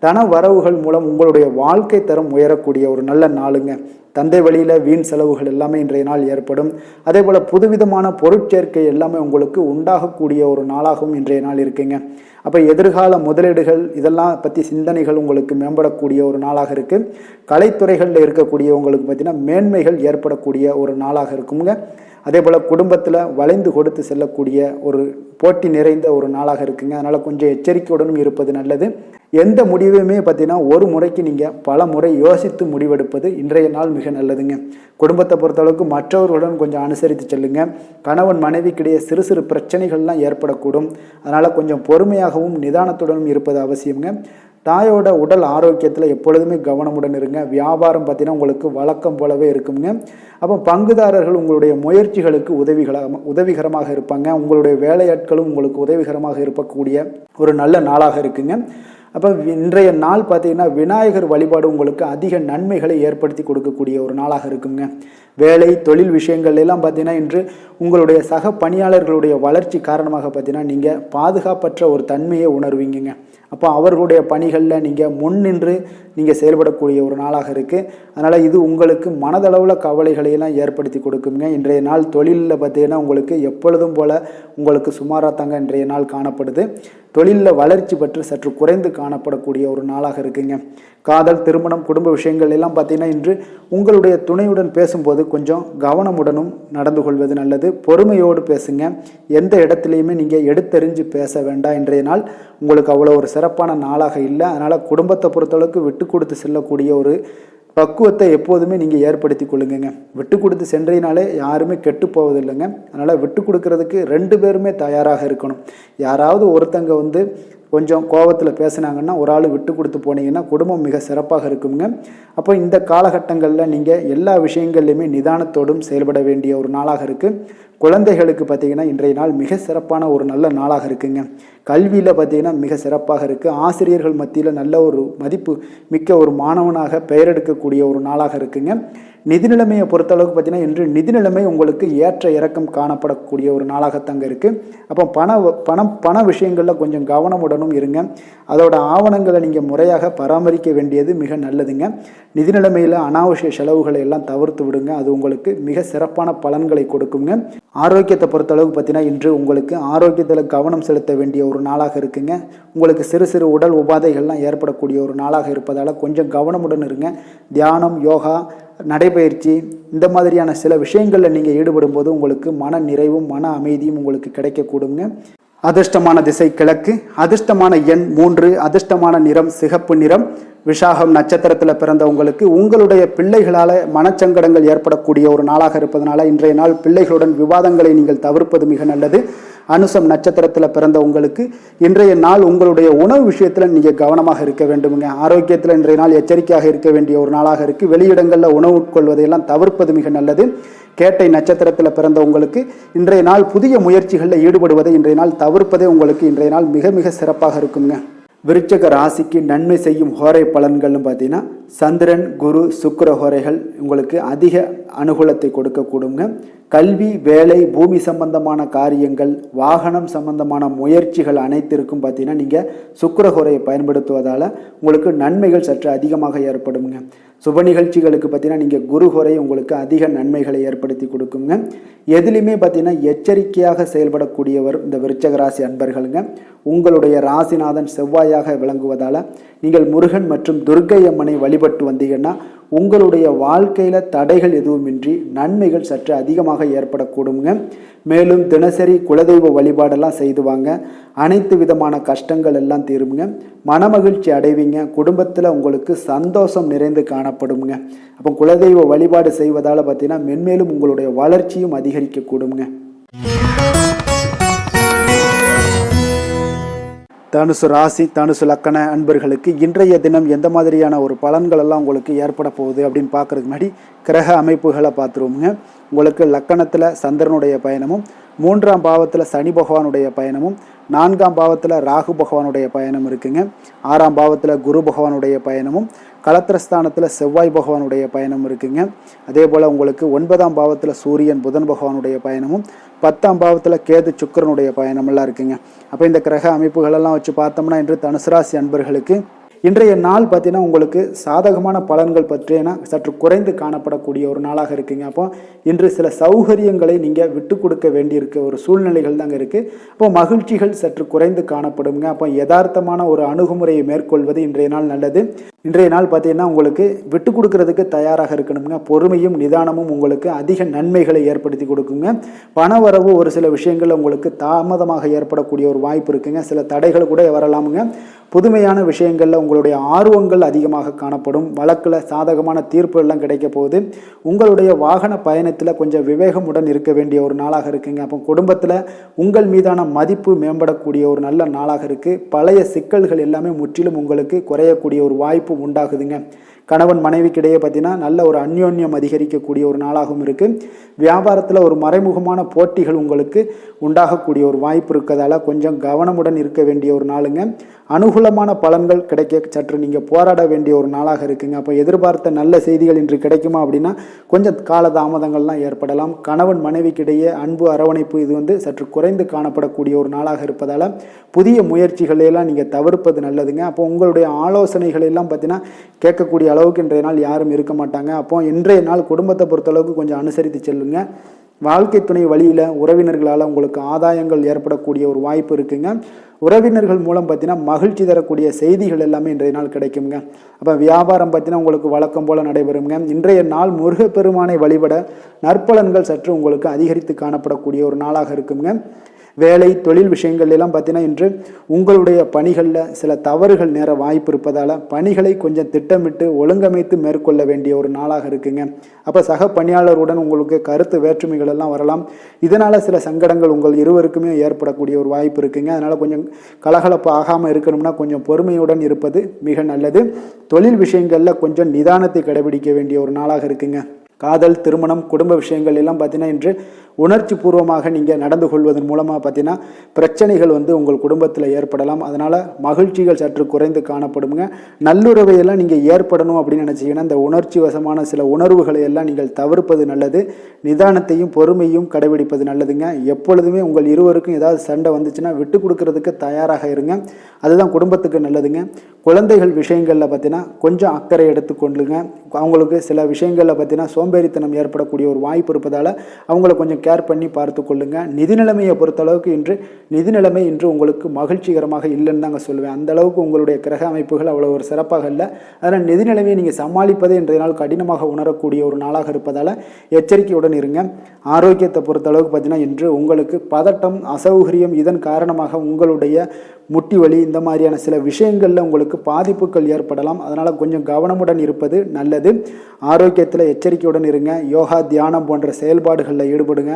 தன வரவுகள் மூலம் உங்களுடைய வாழ்க்கை தரம் உயரக்கூடிய ஒரு நல்ல நாளுங்க. தந்தை வழியில் வீண் செலவுகள் எல்லாமே இன்றைய நாள் ஏற்படும். அதே போல் புதுவிதமான பொருட்சேர்க்கை எல்லாமே உங்களுக்கு உண்டாகக்கூடிய ஒரு நாளாகவும் இன்றைய நாள் இருக்குங்க. அப்போ எதிர்கால முதலீடுகள் இதெல்லாம் பற்றி சிந்தனைகள் உங்களுக்கு மேம்படக்கூடிய ஒரு நாளாக இருக்குது. கலைத்துறைகளில் இருக்கக்கூடியவங்களுக்கு பார்த்தீங்கன்னா மேன்மைகள் ஏற்படக்கூடிய ஒரு நாளாக இருக்குங்க. அதே போல் குடும்பத்தில் வளைந்து கொடுத்து செல்லக்கூடிய ஒரு போட்டி நிறைந்த ஒரு நாளாக இருக்குங்க. அதனால் கொஞ்சம் எச்சரிக்கையுடனும் இருப்பது நல்லது. எந்த முடிவையுமே பார்த்தீங்கன்னா ஒரு முறைக்கு நீங்கள் பல முறை யோசித்து முடிவெடுப்பது இன்றைய நாள் மிக நல்லதுங்க. குடும்பத்தை பொறுத்தளவுக்கு மற்றவர்களுடன் கொஞ்சம் அனுசரித்து செல்லுங்க. கணவன் மனைவிக்கிடையே சிறு சிறு பிரச்சனைகள்லாம் ஏற்படக்கூடும். அதனால் கொஞ்சம் பொறுமையாகவும் நிதானத்துடனும் இருப்பது அவசியங்க. தாயோட உடல் ஆரோக்கியத்தில் எப்பொழுதுமே கவனமுடன் இருங்க. வியாபாரம் பார்த்தீங்கன்னா உங்களுக்கு வழக்கம் போலவே இருக்குங்க. அப்போ பங்குதாரர்கள் உங்களுடைய முயற்சிகளுக்கு உதவிகரமாக இருப்பாங்க. உங்களுடைய வேலையாட்களும் உங்களுக்கு உதவிகரமாக இருக்கக்கூடிய ஒரு நல்ல நாளாக இருக்குங்க. அப்போ இன்றைய நாள் பார்த்தீங்கன்னா விநாயகர் வழிபாடு உங்களுக்கு அதிக நன்மைகளை ஏற்படுத்தி கொடுக்கக்கூடிய ஒரு நாளாக இருக்குங்க. வேலை தொழில் விஷயங்கள் எல்லாம் பார்த்தீங்கன்னா இன்று உங்களுடைய சக பணியாளர்களுடைய வளர்ச்சி காரணமாக பார்த்தீங்கன்னா நீங்கள் பாதுகாப்பற்ற ஒரு தன்மையை உணர்வீங்க. அப்போ அவர்களுடைய பணிகளில் நீங்கள் முன்னின்று நீங்கள் செயல்படக்கூடிய ஒரு நாளாக இருக்குது. அதனால் இது உங்களுக்கு மனதளவில் கவலைகளையெல்லாம் ஏற்படுத்தி கொடுக்குங்க. இன்றைய நாள் தொழிலில் பார்த்தீங்கன்னா உங்களுக்கு எப்பொழுதும் போல் உங்களுக்கு சுமாராக தாங்க இன்றைய நாள் காணப்படுது. தொழிலில் வளர்ச்சி பற்றி சற்று குறைந்து காணப்படக்கூடிய ஒரு நாளாக இருக்குங்க. காதல் திருமணம் குடும்ப விஷயங்கள் எல்லாம் பார்த்தீங்கன்னா இன்று உங்களுடைய துணையுடன் பேசும்போது கொஞ்சம் கவனமுடனும் நடந்து கொள்வது நல்லது. பொறுமையோடு பேசுங்க. எந்த இடத்துலையுமே நீங்கள் எடுத்தறிஞ்சு பேச வேண்டாம். இன்றைய நாள் உங்களுக்கு அவ்வளோ ஒரு சிறப்பான நாளாக இல்லை. அதனால் குடும்பத்தை பொறுத்தளவுக்கு விட்டு கொடுத்து செல்லக்கூடிய ஒரு பக்குவத்தை எப்போதுமே நீங்கள் ஏற்படுத்தி கொள்ளுங்க. விட்டு கொடுத்து சென்றீனாலே யாருமே கெட்டு போவதில்லைங்க. அதனால் விட்டு கொடுக்கறதுக்கு 2 பேருமே தயாராக இருக்கணும். யாராவது ஒருத்தங்க கொஞ்சம் கோபத்தில் பேசுனாங்கன்னா ஒரு ஆள் விட்டு கொடுத்து போனீங்கன்னா குடும்பம் மிக சிறப்பாக இருக்குங்க. அப்போ இந்த காலகட்டங்களில் நீங்கள் எல்லா விஷயங்கள்லையுமே நிதானத்தோடும் செயல்பட வேண்டிய ஒரு நாளாக இருக்குது. குழந்தைகளுக்கு பார்த்தீங்கன்னா இன்றைய நாள் மிக சிறப்பான ஒரு நல்ல நாளாக இருக்குங்க. கல்வியில் பார்த்தீங்கன்னா மிக சிறப்பாக இருக்குது. ஆசிரியர்கள் மத்தியில் நல்ல ஒரு மதிப்பு மிக்க ஒரு மாணவனாக பெயர் எடுக்கக்கூடிய ஒரு நாளாக இருக்குங்க. நிதி நிலைமையை பொறுத்தளவுக்கு பார்த்தீங்கன்னா இன்று நிதி நிலைமை உங்களுக்கு ஏற்ற இறக்கம் காணப்படக்கூடிய ஒரு நாளாகத்தாங்க இருக்குது. அப்போ பண விஷயங்களில் கொஞ்சம் கவனமுடனும் இருங்க. அதோட ஆவணங்களை நீங்கள் முறையாக பராமரிக்க வேண்டியது மிக நல்லதுங்க. நிதி நிலைமையில் அனாவசிய செலவுகளை எல்லாம் தவிர்த்து விடுங்க. அது உங்களுக்கு மிக சிறப்பான பலன்களை கொடுக்குங்க. ஆரோக்கியத்தை பொறுத்தளவுக்கு பார்த்தீங்கன்னா இன்று உங்களுக்கு ஆரோக்கியத்தில் கவனம் செலுத்த வேண்டிய ஒரு நாளாக இருக்குங்க. உங்களுக்கு சிறு சிறு உடல் உபாதைகள்லாம் ஏற்படக்கூடிய ஒரு நாளாக இருப்பதால் கொஞ்சம் கவனமுடன் இருங்க. தியானம் யோகா நடைபயிற்சி இந்த மாதிரியான சில விஷயங்களில் நீங்கள் ஈடுபடும் போது உங்களுக்கு மன நிறைவும் மன அமைதியும் உங்களுக்கு கிடைக்கக்கூடுங்க. அதிர்ஷ்டமான திசை கிழக்கு, அதிர்ஷ்டமான எண் 3, அதிர்ஷ்டமான நிறம் சிகப்பு நிறம். விஷாகம் நட்சத்திரத்தில் பிறந்தவங்களுக்கு உங்களுடைய பிள்ளைகளால் மனச்சங்கடங்கள் ஏற்படக்கூடிய ஒரு நாளாக இருப்பதனால இன்றைய நாள் பிள்ளைகளுடன் விவாதங்களை நீங்கள் தவிர்ப்பது மிக நல்லது. அனுசம் நட்சத்திரத்தில் பிறந்த உங்களுக்கு இன்றைய நாள் உங்களுடைய உணவு விஷயத்தில் நீங்கள் கவனமாக இருக்க வேண்டுமுங்க. ஆரோக்கியத்தில் இன்றைய நாள் எச்சரிக்கையாக இருக்க வேண்டிய ஒரு நாளாக இருக்குது. வெளியிடங்களில் உணவு உட்கொள்வதையெல்லாம் தவிர்ப்பது மிக நல்லது. கேட்டை நட்சத்திரத்தில் பிறந்த உங்களுக்கு இன்றைய நாள் புதிய முயற்சிகளில் ஈடுபடுவதை இன்றைய நாள் தவிர்ப்பதே உங்களுக்கு இன்றைய நாள் மிக மிக சிறப்பாக இருக்குங்க. விருச்சக ராசிக்கு நன்மை செய்யும் ஹோரை பலன்கள்னு பார்த்தீங்கன்னா சந்திரன் குரு சுக்கிர ஹோரைகள் உங்களுக்கு அதிக அனுகூலத்தை கொடுக்கக்கூடுங்க. கல்வி வேலை பூமி சம்பந்தமான காரியங்கள் வாகனம் சம்பந்தமான முயற்சிகள் அனைத்திற்கும் பார்த்தீங்கன்னா நீங்கள் சுக்கிர ஹோரையை பயன்படுத்துவதால் உங்களுக்கு நன்மைகள் சற்று அதிகமாக ஏற்படுங்க. சுப நிகழ்ச்சிகளுக்கு பார்த்தீங்கன்னா நீங்கள் குரு ஹோரை உங்களுக்கு அதிக நன்மைகளை ஏற்படுத்தி கொடுக்குங்க. எதுலையுமே பார்த்தீங்கன்னா எச்சரிக்கையாக செயல்படக்கூடியவர் இந்த விருச்சக ராசி அன்பர்களுங்க. உங்களுடைய ராசிநாதன் செவ்வாயாக விளங்குவதால் நீங்கள் முருகன் மற்றும் துர்க்கை அம்மனை வழிபட்டு வந்தீங்கன்னா உங்களுடைய வாழ்க்கையில் தடைகள் எதுவுமின்றி நன்மைகள் சற்று அதிகமாக ஏற்படக்கூடுங்க. மேலும் தினசரி குலதெய்வ வழிபாடெல்லாம் செய்து வாங்க, அனைத்து விதமான கஷ்டங்கள் எல்லாம் தீருங்க, மனமகிழ்ச்சி அடைவீங்க, குடும்பத்தில் உங்களுக்கு சந்தோஷம் நிறைந்து காணப்படுங்க. அப்போ குலதெய்வ வழிபாடு செய்வதால் பார்த்தீங்கன்னா மென்மேலும் உங்களுடைய வளர்ச்சியும் அதிகரிக்க கூடுங்க. தனுசு ராசி தனுசு லக்கண அன்பர்களுக்கு இன்றைய தினம் எந்த மாதிரியான ஒரு பலன்கள் எல்லாம் உங்களுக்கு ஏற்பட போகுது அப்படின்னு பார்க்கறதுக்கு முன்னாடி கிரக அமைப்புகளை பார்த்துருவோமுங்க. உங்களுக்கு லக்கணத்தில் சந்திரனுடைய பயணமும், 3ஆம் பாவத்தில் சனி பகவானுடைய பயணமும், 4ஆம் பாவத்தில் ராகு பகவானுடைய பயணம் இருக்குங்க. 6ஆம் பாவத்தில் குரு பகவானுடைய பயணமும், களத்திரஸ்தானத்தில் செவ்வாய் பகவானுடைய பயணம் இருக்குங்க. அதே போல் உங்களுக்கு 9ஆம் பாவத்தில் சூரியன் புதன் பகவானுடைய பயணமும், 10ஆம் பாவத்தில் கேது சுக்கிரனுடைய பயணமெல்லாம் இருக்குங்க. அப்போ இந்த கிரக அமைப்புகளெல்லாம் வச்சு பார்த்தோம்னா இன்று தனுசு ராசி அன்பர்களுக்கு இன்றைய நாள் பார்த்தீங்கன்னா உங்களுக்கு சாதகமான பலன்கள் பற்றினா சற்று குறைந்து காணப்படக்கூடிய ஒரு நாளாக இருக்குங்க. அப்போ இன்று சில சௌகரியங்களை நீங்கள் விட்டு கொடுக்க வேண்டியிருக்க ஒரு சூழ்நிலைகள் தாங்க இருக்குது. அப்போ மகிழ்ச்சிகள் சற்று குறைந்து காணப்படுங்க. அப்போ யதார்த்தமான ஒரு அணுகுமுறையை மேற்கொள்வது இன்றைய நாள் நல்லது. இன்றைய நாள் பார்த்தீங்கன்னா உங்களுக்கு விட்டு கொடுக்கறதுக்கு தயாராக இருக்கணுங்க. பொறுமையும் நிதானமும் உங்களுக்கு அதிக நன்மைகளை ஏற்படுத்தி கொடுக்குங்க. பணவரவு ஒரு சில விஷயங்கள் உங்களுக்கு தாமதமாக ஏற்படக்கூடிய ஒரு வாய்ப்பு இருக்குங்க. சில தடைகள் கூட வரலாமுங்க. புதுமையான விஷயங்களில் உங்களுடைய ஆர்வங்கள் அதிகமாக காணப்படும். வழக்கில் சாதகமான தீர்ப்பு எல்லாம் கிடைக்க போகுது. உங்களுடைய வாகன பயணத்தில் கொஞ்சம் விவேகமுடன் இருக்க வேண்டிய ஒரு நாளாக இருக்குங்க. அப்போ குடும்பத்தில் உங்கள் மீதான மதிப்பு மேம்படக்கூடிய ஒரு நல்ல நாளாக இருக்குது. பழைய சிக்கல்கள் எல்லாமே முற்றிலும் உங்களுக்கு குறையக்கூடிய ஒரு வாய்ப்பு உண்டாகுதுங்க. கணவன் மனைவிக்கிடையே பார்த்தீங்கன்னா நல்ல ஒரு அந்யோன்யம் அதிகரிக்கக்கூடிய ஒரு நாளாகவும் இருக்குது. வியாபாரத்தில் ஒரு மறைமுகமான போட்டிகள் உங்களுக்கு உண்டாகக்கூடிய ஒரு வாய்ப்பு இருக்கிறதால கொஞ்சம் கவனமுடன் இருக்க வேண்டிய ஒரு நாளுங்க. அனுகூலமான பலன்கள் கிடைக்க சற்று நீங்கள் போராட வேண்டிய ஒரு நாளாக இருக்குங்க. அப்போ எதிர்பார்த்த நல்ல செய்திகள் இன்று கிடைக்குமா அப்படின்னா கொஞ்சம் கால தாமதங்கள்லாம் ஏற்படலாம். கணவன் மனைவிக்கிடையே அன்பு அரவணைப்பு இது சற்று குறைந்து காணப்படக்கூடிய ஒரு நாளாக இருப்பதால் புதிய முயற்சிகளையெல்லாம் நீங்கள் தவிர்ப்பது நல்லதுங்க. அப்போ உங்களுடைய ஆலோசனைகள் எல்லாம் பார்த்தீங்கன்னா கேட்கக்கூடிய அளவுக்கு இன்றைய நாள் யாரும் இருக்க மாட்டாங்க. அப்போ இன்றைய நாள் குடும்பத்தை பொறுத்தளவுக்கு கொஞ்சம் அனுசரித்து செல்லுங்க. வாழ்க்கை துணை வழியில் உறவினர்களால் உங்களுக்கு ஆதாயங்கள் ஏற்படக்கூடிய ஒரு வாய்ப்பு இருக்குங்க. உறவினர்கள் மூலம் பார்த்தீங்கன்னா மகிழ்ச்சி தரக்கூடிய செய்திகள் எல்லாமே இன்றைய நாள் கிடைக்குங்க. அப்போ வியாபாரம் பார்த்தீங்கன்னா உங்களுக்கு வழக்கம் போல் நடைபெறுங்க. இன்றைய நாள் முருகப்பெருமானை வழிபட நற்பலன்கள் சற்று உங்களுக்கு அதிகரித்து காணப்படக்கூடிய ஒரு நாளாக இருக்குங்க. வேலை தொழில் விஷயங்கள் எல்லாம் பார்த்தீங்கன்னா இன்று உங்களுடைய பணிகளில் சில தவறுகள் நேர வாய்ப்பு இருப்பதால் பணிகளை கொஞ்சம் திட்டமிட்டு ஒழுங்கமைத்து மேற்கொள்ள வேண்டிய ஒரு நாளாக இருக்குங்க. அப்போ சக பணியாளருடன் உங்களுக்கு கருத்து வேற்றுமைகள் எல்லாம் வரலாம். இதனால் சில சங்கடங்கள் உங்கள் இருவருக்குமே ஏற்படக்கூடிய ஒரு வாய்ப்பு இருக்குங்க. அதனால் கொஞ்சம் கலகலப்பு ஆகாமல் இருக்கணும்னா கொஞ்சம் பொறுமையுடன் இருப்பது மிக நல்லது. தொழில் விஷயங்களில் கொஞ்சம் நிதானத்தை கடைபிடிக்க வேண்டிய ஒரு நாளாக இருக்குங்க. காதல், திருமணம், குடும்ப விஷயங்கள் எல்லாம் பார்த்தீங்கன்னா இன்று உணர்ச்சி பூர்வமாக நீங்கள் நடந்து கொள்வதன் மூலமாக பார்த்தீங்கன்னா பிரச்சனைகள் உங்கள் குடும்பத்தில் ஏற்படலாம். அதனால் மகிழ்ச்சிகள் சற்று குறைந்து காணப்படுங்க. நல்லுறவையெல்லாம் நீங்கள் ஏற்படணும் அப்படின்னு நினச்சிங்கன்னா இந்த உணர்ச்சி வசமான சில உணர்வுகளை எல்லாம் நீங்கள் தவிர்ப்பது நல்லது. நிதானத்தையும் பொறுமையும் கடைபிடிப்பது நல்லதுங்க. எப்பொழுதுமே உங்கள் இருவருக்கும் ஏதாவது சண்டை வந்துச்சுன்னா விட்டு கொடுக்கறதுக்கு தயாராக இருங்க. அதுதான் குடும்பத்துக்கு நல்லதுங்க. குழந்தைகள் விஷயங்களில் பார்த்தீங்கன்னா கொஞ்சம் அக்கறை எடுத்துக்கொள்ளுங்க. அவங்களுக்கு சில விஷயங்களில் பார்த்தீங்கன்னா சோம்பேறித்தனம் ஏற்படக்கூடிய ஒரு வாய்ப்பு இருப்பதால் அவங்கள கொஞ்சம் கேர் பண்ணி பார்த்து கொள்ளுங்க. நிதி நிலைமையை பொறுத்தளவுக்கு நிதி நிலைமை இன்று உங்களுக்கு மகிழ்ச்சிகரமாக இல்லைன்னு தாங்க சொல்லுவேன். அந்த அளவுக்கு உங்களுடைய கிரக அமைப்புகள் அவ்வளோ ஒரு சிறப்பாக இல்லை. அதனால் நிதி நிலைமையை நீங்கள் சமாளிப்பதே இன்றைய நாள் கடினமாக உணரக்கூடிய ஒரு நாளாக இருப்பதால் எச்சரிக்கையுடன் இருங்க. ஆரோக்கியத்தை பொறுத்தளவுக்கு பார்த்தீங்கன்னா இன்று உங்களுக்கு பதட்டம், அசௌகரியம் இதன் காரணமாக உங்களுடைய முட்டி வலி இந்த மாதிரியான சில விஷயங்களில் உங்களுக்கு பாதிப்புகள் ஏற்படலாம். அதனால் கொஞ்சம் கவனமுடன் இருப்பது நல்லது. ஆரோக்கியத்தில் எச்சரிக்கையுடன் இருங்க. யோகா, தியானம் போன்ற செயல்பாடுகளில் ஈடுபடுங்க.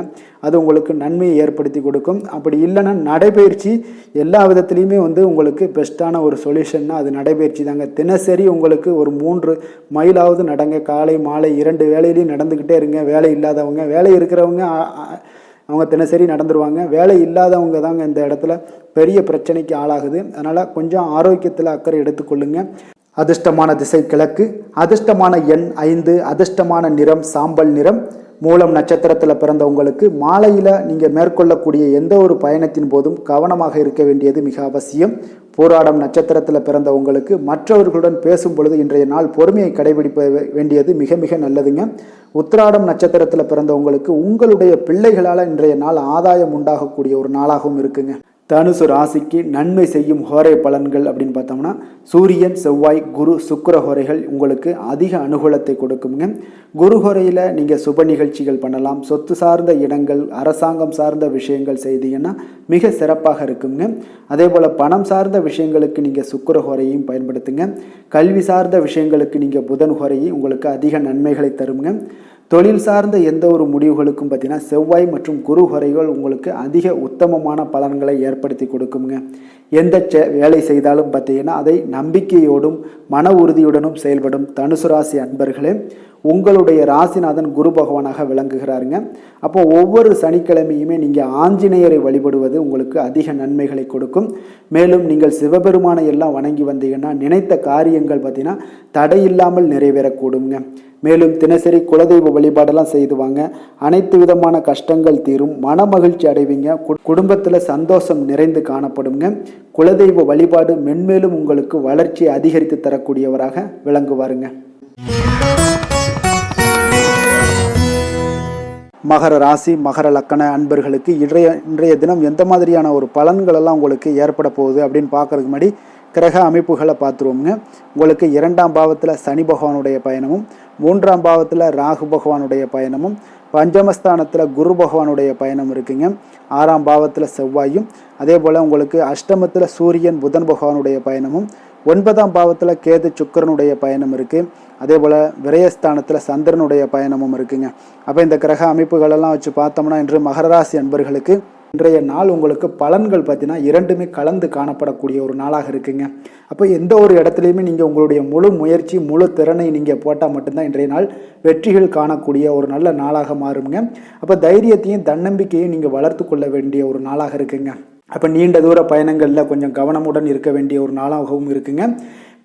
அது உங்களுக்கு நன்மையை ஏற்படுத்தி கொடுக்கும். அப்படி இல்லைன்னா நடைபயிற்சி எல்லா விதத்துலேயுமே உங்களுக்கு பெஸ்ட்டான ஒரு சொல்யூஷன்னா அது நடைபயிற்சி தாங்க. தினசரி உங்களுக்கு ஒரு 3 மைலாவது நடங்க. காலை மாலை 2 வேலையிலையும் நடந்துக்கிட்டே இருங்க. வேலை இல்லாதவங்க, வேலை இருக்கிறவங்க அவங்க தினசரி நடந்துருவாங்க. வேலை இல்லாதவங்க தாங்க இந்த இடத்துல பெரிய பிரச்சனைக்கு ஆளாகுது. அதனால் கொஞ்சம் ஆரோக்கியத்தில் அக்கறை எடுத்துக்கொள்ளுங்க. அதிர்ஷ்டமான திசை கிழக்கு, அதிர்ஷ்டமான எண் 5, அதிர்ஷ்டமான நிறம் சாம்பல் நிறம். மூலம் நட்சத்திரத்தில் பிறந்த உங்களுக்கு மாலையில் நீங்கள் மேற்கொள்ளக்கூடிய எந்த ஒரு பயணத்தின் போதும் கவனமாக இருக்க வேண்டியது மிக அவசியம். போராடம் நட்சத்திரத்தில் பிறந்த உங்களுக்கு மற்றவர்களுடன் பேசும் பொழுது இன்றைய நாள் பொறுமையை கடைபிடிக்க வேண்டியது மிக மிக நல்லதுங்க. உத்திராடம் நட்சத்திரத்தில் பிறந்த உங்களுக்கு உங்களுடைய பிள்ளைகளால் இன்றைய நாள் ஆதாயம் உண்டாகக்கூடிய ஒரு நாளாகவும் இருக்குங்க. தனுசு ராசிக்கு நன்மை செய்யும் ஹோரை பலன்கள் அப்படின்னு பார்த்தோம்னா சூரியன், செவ்வாய், குரு, சுக்கிர ஹோரைகள் உங்களுக்கு அதிக அனுகூலத்தை கொடுக்குங்க. குரு ஹோரையில் நீங்கள் சுப நிகழ்ச்சிகள் பண்ணலாம். சொத்து சார்ந்த இடங்கள், அரசாங்கம் சார்ந்த விஷயங்கள் செய்தீங்கன்னா மிக சிறப்பாக இருக்குங்க. அதே போல் பணம் சார்ந்த விஷயங்களுக்கு நீங்கள் சுக்கிர ஹோரையும் பயன்படுத்துங்க. கல்வி சார்ந்த விஷயங்களுக்கு நீங்கள் புதன் ஹோரையும் உங்களுக்கு அதிக நன்மைகளை தருங்க. தொழில் சார்ந்த எந்த ஒரு முடிவுகளுக்கும் பார்த்தீங்கன்னா செவ்வாய் மற்றும் குரு ஹோரைகள் உங்களுக்கு அதிக உத்தமமான பலன்களை ஏற்படுத்தி கொடுக்குங்க. எந்த வேலை செய்தாலும் பார்த்தீங்கன்னா அதை நம்பிக்கையோடும் மன உறுதியுடனும் செயல்படும் தனுசு ராசி அன்பர்களே, உங்களுடைய ராசிநாதன் குரு பகவானாக விளங்குகிறாருங்க. அப்போ ஒவ்வொரு சனிக்கிழமையுமே நீங்கள் ஆஞ்சநேயரை வழிபடுவது உங்களுக்கு அதிக நன்மைகளை கொடுக்கும். மேலும் நீங்கள் சிவபெருமானை எல்லாம் வணங்கி வந்தீங்கன்னா நினைத்த காரியங்கள் பார்த்தீங்கன்னா தடையில்லாமல் நிறைவேறக்கூடுங்க. மேலும் தினசரி குலதெய்வ வழிபாடெல்லாம் செய்து வாங்க. அனைத்து விதமான கஷ்டங்கள் தீரும், மன மகிழ்ச்சி அடைவீங்க, குடும்பத்தில் சந்தோஷம் நிறைந்து காணப்படுங்க. குலதெய்வ வழிபாடு மென்மேலும் உங்களுக்கு வளர்ச்சியை அதிகரித்து தரக்கூடியவராக விளங்குவாருங்க. மகர ராசி, மகர லக்கண அன்பர்களுக்கு இன்றைய தினம் எந்த மாதிரியான ஒரு பலன்கள் எல்லாம் உங்களுக்கு ஏற்பட போகுது அப்படின்னு பார்க்கறதுக்கு முன்னாடி கிரக அமைப்புகளை பார்த்துருவோங்க. உங்களுக்கு 2ஆம் பாவத்தில் சனி பகவானுடைய பயணமும், 3ஆம் பாவத்தில் ராகு பகவானுடைய பயணமும், பஞ்சமஸ்தானத்தில் குரு பகவானுடைய பயணம் இருக்குங்க. 6ஆம் பாவத்தில் செவ்வாயும், அதே போல் உங்களுக்கு அஷ்டமத்தில் சூரியன் புதன் பகவானுடைய பயணமும், 9ஆம் பாவத்தில் கேது சுக்கிரனுடைய பயணம் இருக்குது. அதே போல் விரயஸ்தானத்தில் சந்திரனுடைய பயணமும் இருக்குங்க. அப்போ இந்த கிரக அமைப்புகளெல்லாம் வச்சு பார்த்தோம்னா இன்று மகர ராசி அன்பர்களுக்கு இன்றைய நாள் உங்களுக்கு பலன்கள் பார்த்தீங்கன்னா இரண்டுமே கலந்து காணப்படக்கூடிய ஒரு நாளாக இருக்குங்க. அப்போ எந்த ஒரு இடத்துலையுமே நீங்கள் உங்களுடைய முழு முயற்சி, முழு திறனை நீங்கள் போட்டால் மட்டும்தான் இன்றைய நாள் வெற்றிகள் காணக்கூடிய ஒரு நல்ல நாளாக மாறுங்க. அப்போ தைரியத்தையும் தன்னம்பிக்கையும் நீங்கள் வளர்த்து கொள்ள வேண்டிய ஒரு நாளாக இருக்குங்க. அப்போ நீண்ட தூர பயணங்களில் கொஞ்சம் கவனமுடன் இருக்க வேண்டிய ஒரு நாளாகவும் இருக்குங்க.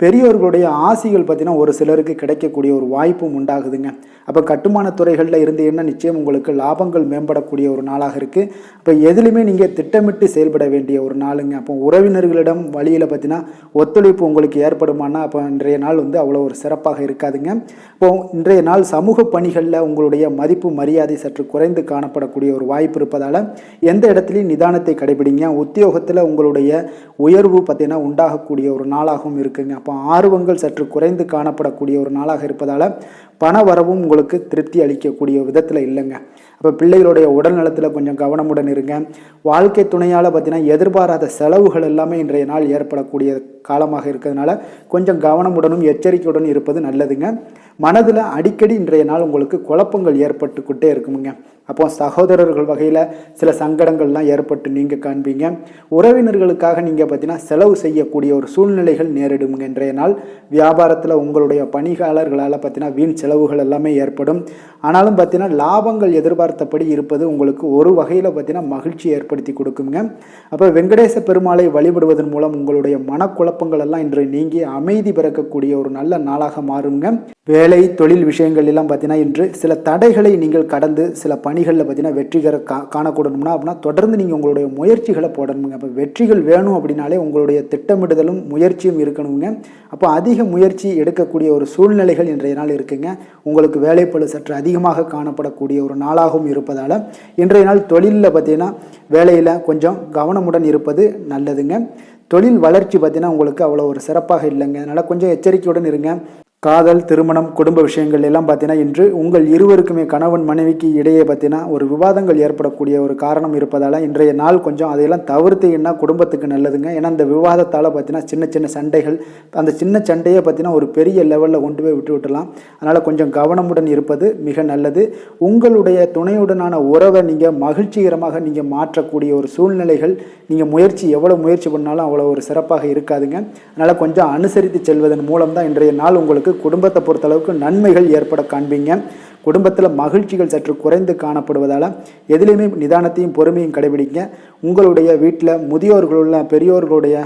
பெரியோர்களுடைய ஆசிகள் பார்த்தீங்கன்னா ஒரு சிலருக்கு கிடைக்கக்கூடிய ஒரு வாய்ப்பும் உண்டாகுதுங்க. அப்போ கட்டுமான துறைகளில் இருந்தீங்கன்னா நிச்சயம் உங்களுக்கு லாபங்கள் மேம்படக்கூடிய ஒரு நாளாக இருக்குது. அப்போ எதுலையுமே நீங்கள் திட்டமிட்டு செயல்பட வேண்டிய ஒரு நாளுங்க. அப்போ உறவினர்களிடம் வழியில் பார்த்தீங்கன்னா ஒத்துழைப்பு உங்களுக்கு ஏற்படுமானா அப்போ இன்றைய நாள் அவ்வளோ ஒரு சிறப்பாக இருக்காதுங்க. இப்போ இன்றைய நாள் சமூக பணிகளில் உங்களுடைய மதிப்பு மரியாதை சற்று குறைந்து காணப்படக்கூடிய ஒரு வாய்ப்பு இருப்பதால் எந்த இடத்துலையும் நிதானத்தை கடைபிடிங்க. உத்தியோகத்தில் உங்களுடைய உயர்வு பார்த்தீங்கன்னா உண்டாகக்கூடிய ஒரு நாளாகவும் இருக்குங்க. அப்போ ஆர்வங்கள் சற்று குறைந்து காணப்படக்கூடிய ஒரு நாளாக இருப்பதால் பண வரவும் உங்களுக்கு திருப்தி அளிக்கக்கூடிய விதத்தில் இல்லைங்க. அப்போ பிள்ளைகளுடைய உடல் நலத்தில் கொஞ்சம் கவனமுடன் இருங்க. வாழ்க்கை துணையால் பார்த்தீங்கன்னா எதிர்பாராத செலவுகள் எல்லாமே இன்றைய நாள் ஏற்படக்கூடிய காலமாக இருக்கிறதுனால கொஞ்சம் கவனமுடனும் எச்சரிக்கையுடன் இருப்பது நல்லதுங்க. மனதில் அடிக்கடி இன்றைய நாள் உங்களுக்கு குழப்பங்கள் ஏற்பட்டுக்கிட்டே இருக்குங்க. அப்போ சகோதரர்கள் வகையில் சில சங்கடங்கள்லாம் ஏற்பட்டு நீங்கள் காண்பீங்க. உறவினர்களுக்காக நீங்கள் பார்த்தீங்கன்னா செலவு செய்யக்கூடிய ஒரு சூழ்நிலைகள் நேரிடுங்க. இன்றைய நாள் வியாபாரத்தில் உங்களுடைய பணியாளர்களால் பார்த்தீங்கன்னா வீண் செலவுகள் எல்லாமே ஏற்படும். ஆனாலும் பார்த்தீங்கன்னா லாபங்கள் எதிர்பார்த்தபடி இருப்பது உங்களுக்கு ஒரு வகையில் பார்த்தீங்கன்னா மகிழ்ச்சி ஏற்படுத்தி கொடுக்குங்க. அப்போ வெங்கடேச பெருமாளை வழிபடுவதன் மூலம் உங்களுடைய மனக்குழப்பங்கள் எல்லாம் இன்று நீங்கி அமைதி பிறக்கக்கூடிய ஒரு நல்ல நாளாக மாறுங்க. வேலை தொழில் விஷயங்கள் எல்லாம் பார்த்தீங்கன்னா இன்று சில தடைகளை நீங்கள் கடந்து சில பணிகளில் பார்த்தீங்கன்னா வெற்றிகர காணக்கூடணும்னா அப்படின்னா தொடர்ந்து நீங்கள் உங்களுடைய முயற்சிகளை போடணுங்க. அப்போ வெற்றிகள் வேணும் அப்படின்னாலே உங்களுடைய திட்டமிடுதலும் முயற்சியும் இருக்கணுங்க. அப்போ அதிக முயற்சி எடுக்கக்கூடிய ஒரு சூழ்நிலைகள் இன்றைய நாள் இருக்குங்க. உங்களுக்கு வேலைப்பளு சற்று அதிகமாக காணப்படக்கூடிய ஒரு நாளாகவும் இருப்பதால் இன்றைய நாள் தொழிலில் பார்த்தீங்கன்னா வேலையில் கொஞ்சம் கவனமுடன் இருப்பது நல்லதுங்க. தொழில் வளர்ச்சி பார்த்தீங்கன்னா உங்களுக்கு அவ்வளோ ஒரு சிறப்பாக இல்லைங்க. அதனால் கொஞ்சம் எச்சரிக்கையுடன் இருங்க. காதல், திருமணம், குடும்ப விஷயங்கள் எல்லாம் பார்த்தீங்கன்னா இன்று உங்கள் இருவருக்குமே கணவன் மனைவிக்கு இடையே பார்த்தீங்கன்னா ஒரு விவாதங்கள் ஏற்படக்கூடிய ஒரு காரணம் இருப்பதால் இன்றைய நாள் கொஞ்சம் அதையெல்லாம் தவிர்த்தீங்கன்னா குடும்பத்துக்கு நல்லதுங்க. ஏன்னா அந்த விவாதத்தால் பார்த்தீங்கன்னா சின்ன சின்ன சண்டைகள், அந்த சின்ன சண்டையை பார்த்தீங்கன்னா ஒரு பெரிய லெவலில் கொண்டு போய் விட்டுலாம். அதனால் கொஞ்சம் கவனமுடன் இருப்பது மிக நல்லது. உங்களுடைய துணையுடனான உறவை நீங்கள் மகிழ்ச்சிகரமாக நீங்கள் மாற்றக்கூடிய ஒரு சூழ்நிலைகள் நீங்கள் எவ்வளோ முயற்சி பண்ணாலும் அவ்வளோ ஒரு சிறப்பாக இருக்காதுங்க. அதனால் கொஞ்சம் அனுசரித்து செல்வதன் மூலம் தான் இன்றைய நாள் உங்களுக்கு குடும்பத்தை பொறுத்தளவுக்கு நன்மைகள் ஏற்பட காண்பீங்க. குடும்பத்தில் மகிழ்ச்சிகள் சற்று குறைந்து காணப்படுவதால் எதிலையுமே நிதானத்தையும் பொறுமையும் கடைபிடிங்க. உங்களுடைய வீட்டில் முதியோர்களுள்ள பெரியோர்களுடைய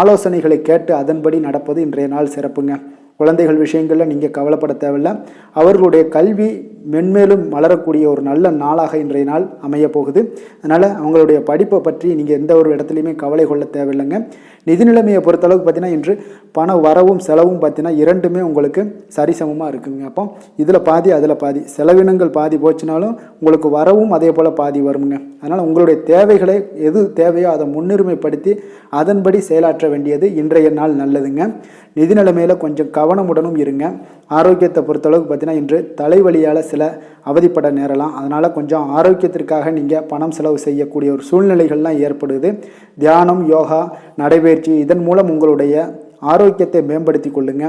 ஆலோசனைகளை கேட்டு அதன்படி நடப்பது இன்றைய நாள் சிறப்புங்க. குழந்தைகள் விஷயங்களில் நீங்கள் கவலைப்பட தேவையில்லை. அவர்களுடைய கல்வி மென்மேலும் வளரக்கூடிய ஒரு நல்ல நாளாக இன்றைய நாள் அமைய போகுது. அதனால் அவங்களுடைய படிப்பை பற்றி நீங்கள் எந்த ஒரு இடத்துலையுமே கவலை கொள்ள தேவையில்லைங்க. நிதி நிலைமையை பொறுத்தளவுக்கு பார்த்தீங்கன்னா இன்று பண வரவும் செலவும் பார்த்தீங்கன்னா இரண்டுமே உங்களுக்கு சரிசமமாக இருக்குங்க. அப்போ இதில் பாதி அதில் பாதி, செலவினங்கள் பாதி போச்சுனாலும் உங்களுக்கு வரவும் அதே போல் பாதி வருங்க. அதனால் உங்களுடைய தேவைகளை எது தேவையோ அதை முன்னுரிமைப்படுத்தி அதன்படி செயலாற்ற வேண்டியது இன்றைய நாள் நல்லதுங்க. நிதி நிலைமையில் கொஞ்சம் கவனமுடனும் இருங்க. ஆரோக்கியத்தை பொறுத்தளவுக்கு பார்த்தீங்கன்னா இன்று தலைவலியால் சில அவதிப்பட நேரலாம். அதனால் கொஞ்சம் ஆரோக்கியத்திற்காக நீங்கள் பணம் செலவு செய்யக்கூடிய ஒரு சூழ்நிலைகள்லாம் ஏற்படுது. தியானம், யோகா, நடைபயிற்சி இதன் மூலம் உங்களுடைய ஆரோக்கியத்தை மேம்படுத்தி கொள்ளுங்க.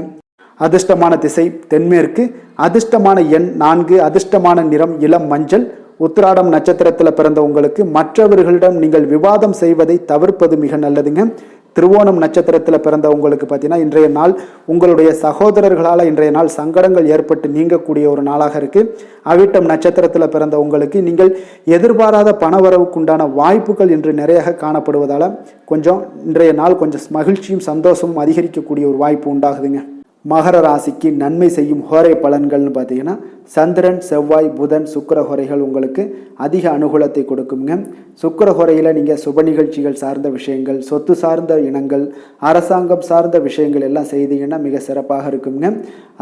அதிர்ஷ்டமான திசை தென்மேற்கு, அதிர்ஷ்டமான எண் 4, அதிர்ஷ்டமான நிறம் இளம் மஞ்சள். உத்திராடம் நட்சத்திரத்தில் பிறந்த உங்களுக்கு மற்றவர்களிடம் நீங்கள் விவாதம் செய்வதை தவிர்ப்பது மிக நல்லதுங்க. திருவோணம் நட்சத்திரத்தில் பிறந்த உங்களுக்கு பார்த்தீங்கன்னா இன்றைய நாள் உங்களுடைய சகோதரர்களால் இன்றைய நாள் சங்கடங்கள் ஏற்பட்டு நீங்கக்கூடிய ஒரு நாளாக இருக்கு. அவிட்டம் நட்சத்திரத்தில் பிறந்த உங்களுக்கு நீங்கள் எதிர்பாராத பணவரவுக்குண்டான வாய்ப்புகள் இன்று நிறைய காணப்படுவதால் கொஞ்சம் இன்றைய நாள் கொஞ்சம் மகிழ்ச்சியும் சந்தோஷமும் அதிகரிக்கக்கூடிய ஒரு வாய்ப்பு உண்டாகுதுங்க. மகர ராசிக்கு நன்மை செய்யும் ஹோரை பலன்கள்னு பார்த்தீங்கன்னா சந்திரன், செவ்வாய், புதன், சுக்கிர ஹோரைகள் உங்களுக்கு அதிக அனுகூலத்தை கொடுக்குங்க. சுக்கிர ஹோரையில் நீங்கள் சுப நிகழ்ச்சிகள் சார்ந்த விஷயங்கள், சொத்து சார்ந்த இனங்கள், அரசாங்கம் சார்ந்த விஷயங்கள் எல்லாம் செய்தீங்கன்னா மிக சிறப்பாக இருக்குங்க.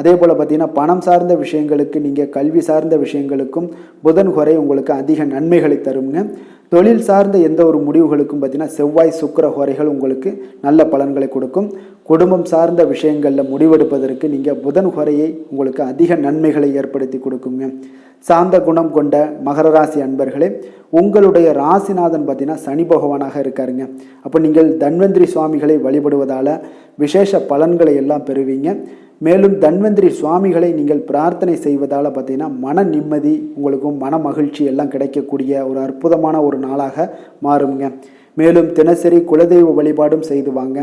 அதே போல் பார்த்தீங்கன்னா பணம் சார்ந்த விஷயங்களுக்கு, நீங்கள் கல்வி சார்ந்த விஷயங்களுக்கும் புதன் ஹோரை உங்களுக்கு அதிக நன்மைகளை தருங்க. தொழில் சார்ந்த எந்த ஒரு முடிவுகளுக்கும் பார்த்தீங்கன்னா செவ்வாய், சுக்கிர ஹோரைகள் உங்களுக்கு நல்ல பலன்களை கொடுக்கும். குடும்பம் சார்ந்த விஷயங்களில் முடிவெடுப்பதற்கு நீங்கள் புதன் ஹோரையை உங்களுக்கு அதிக நன்மைகளை ஏற்படுத்தி கொடுக்குங்க. சாந்த குணம் கொண்ட மகர ராசி அன்பர்களே, உங்களுடைய ராசிநாதன் பார்த்தீங்கன்னா சனி பகவானாக இருக்காருங்க. அப்போ நீங்கள் தன்வந்திரி சுவாமிகளை வழிபடுவதால் விசேஷ பலன்களை எல்லாம் பெறுவீங்க. மேலும் தன்வந்திரி சுவாமிகளை நீங்கள் பிரார்த்தனை செய்வதால் பார்த்தீங்கன்னா மன நிம்மதி, உங்களுக்கும் மன மகிழ்ச்சி எல்லாம் கிடைக்கக்கூடிய ஒரு அற்புதமான ஒரு நாளாக மாறுங்க. மேலும் தினசரி குலதெய்வ வழிபாடும் செய்து வாங்க.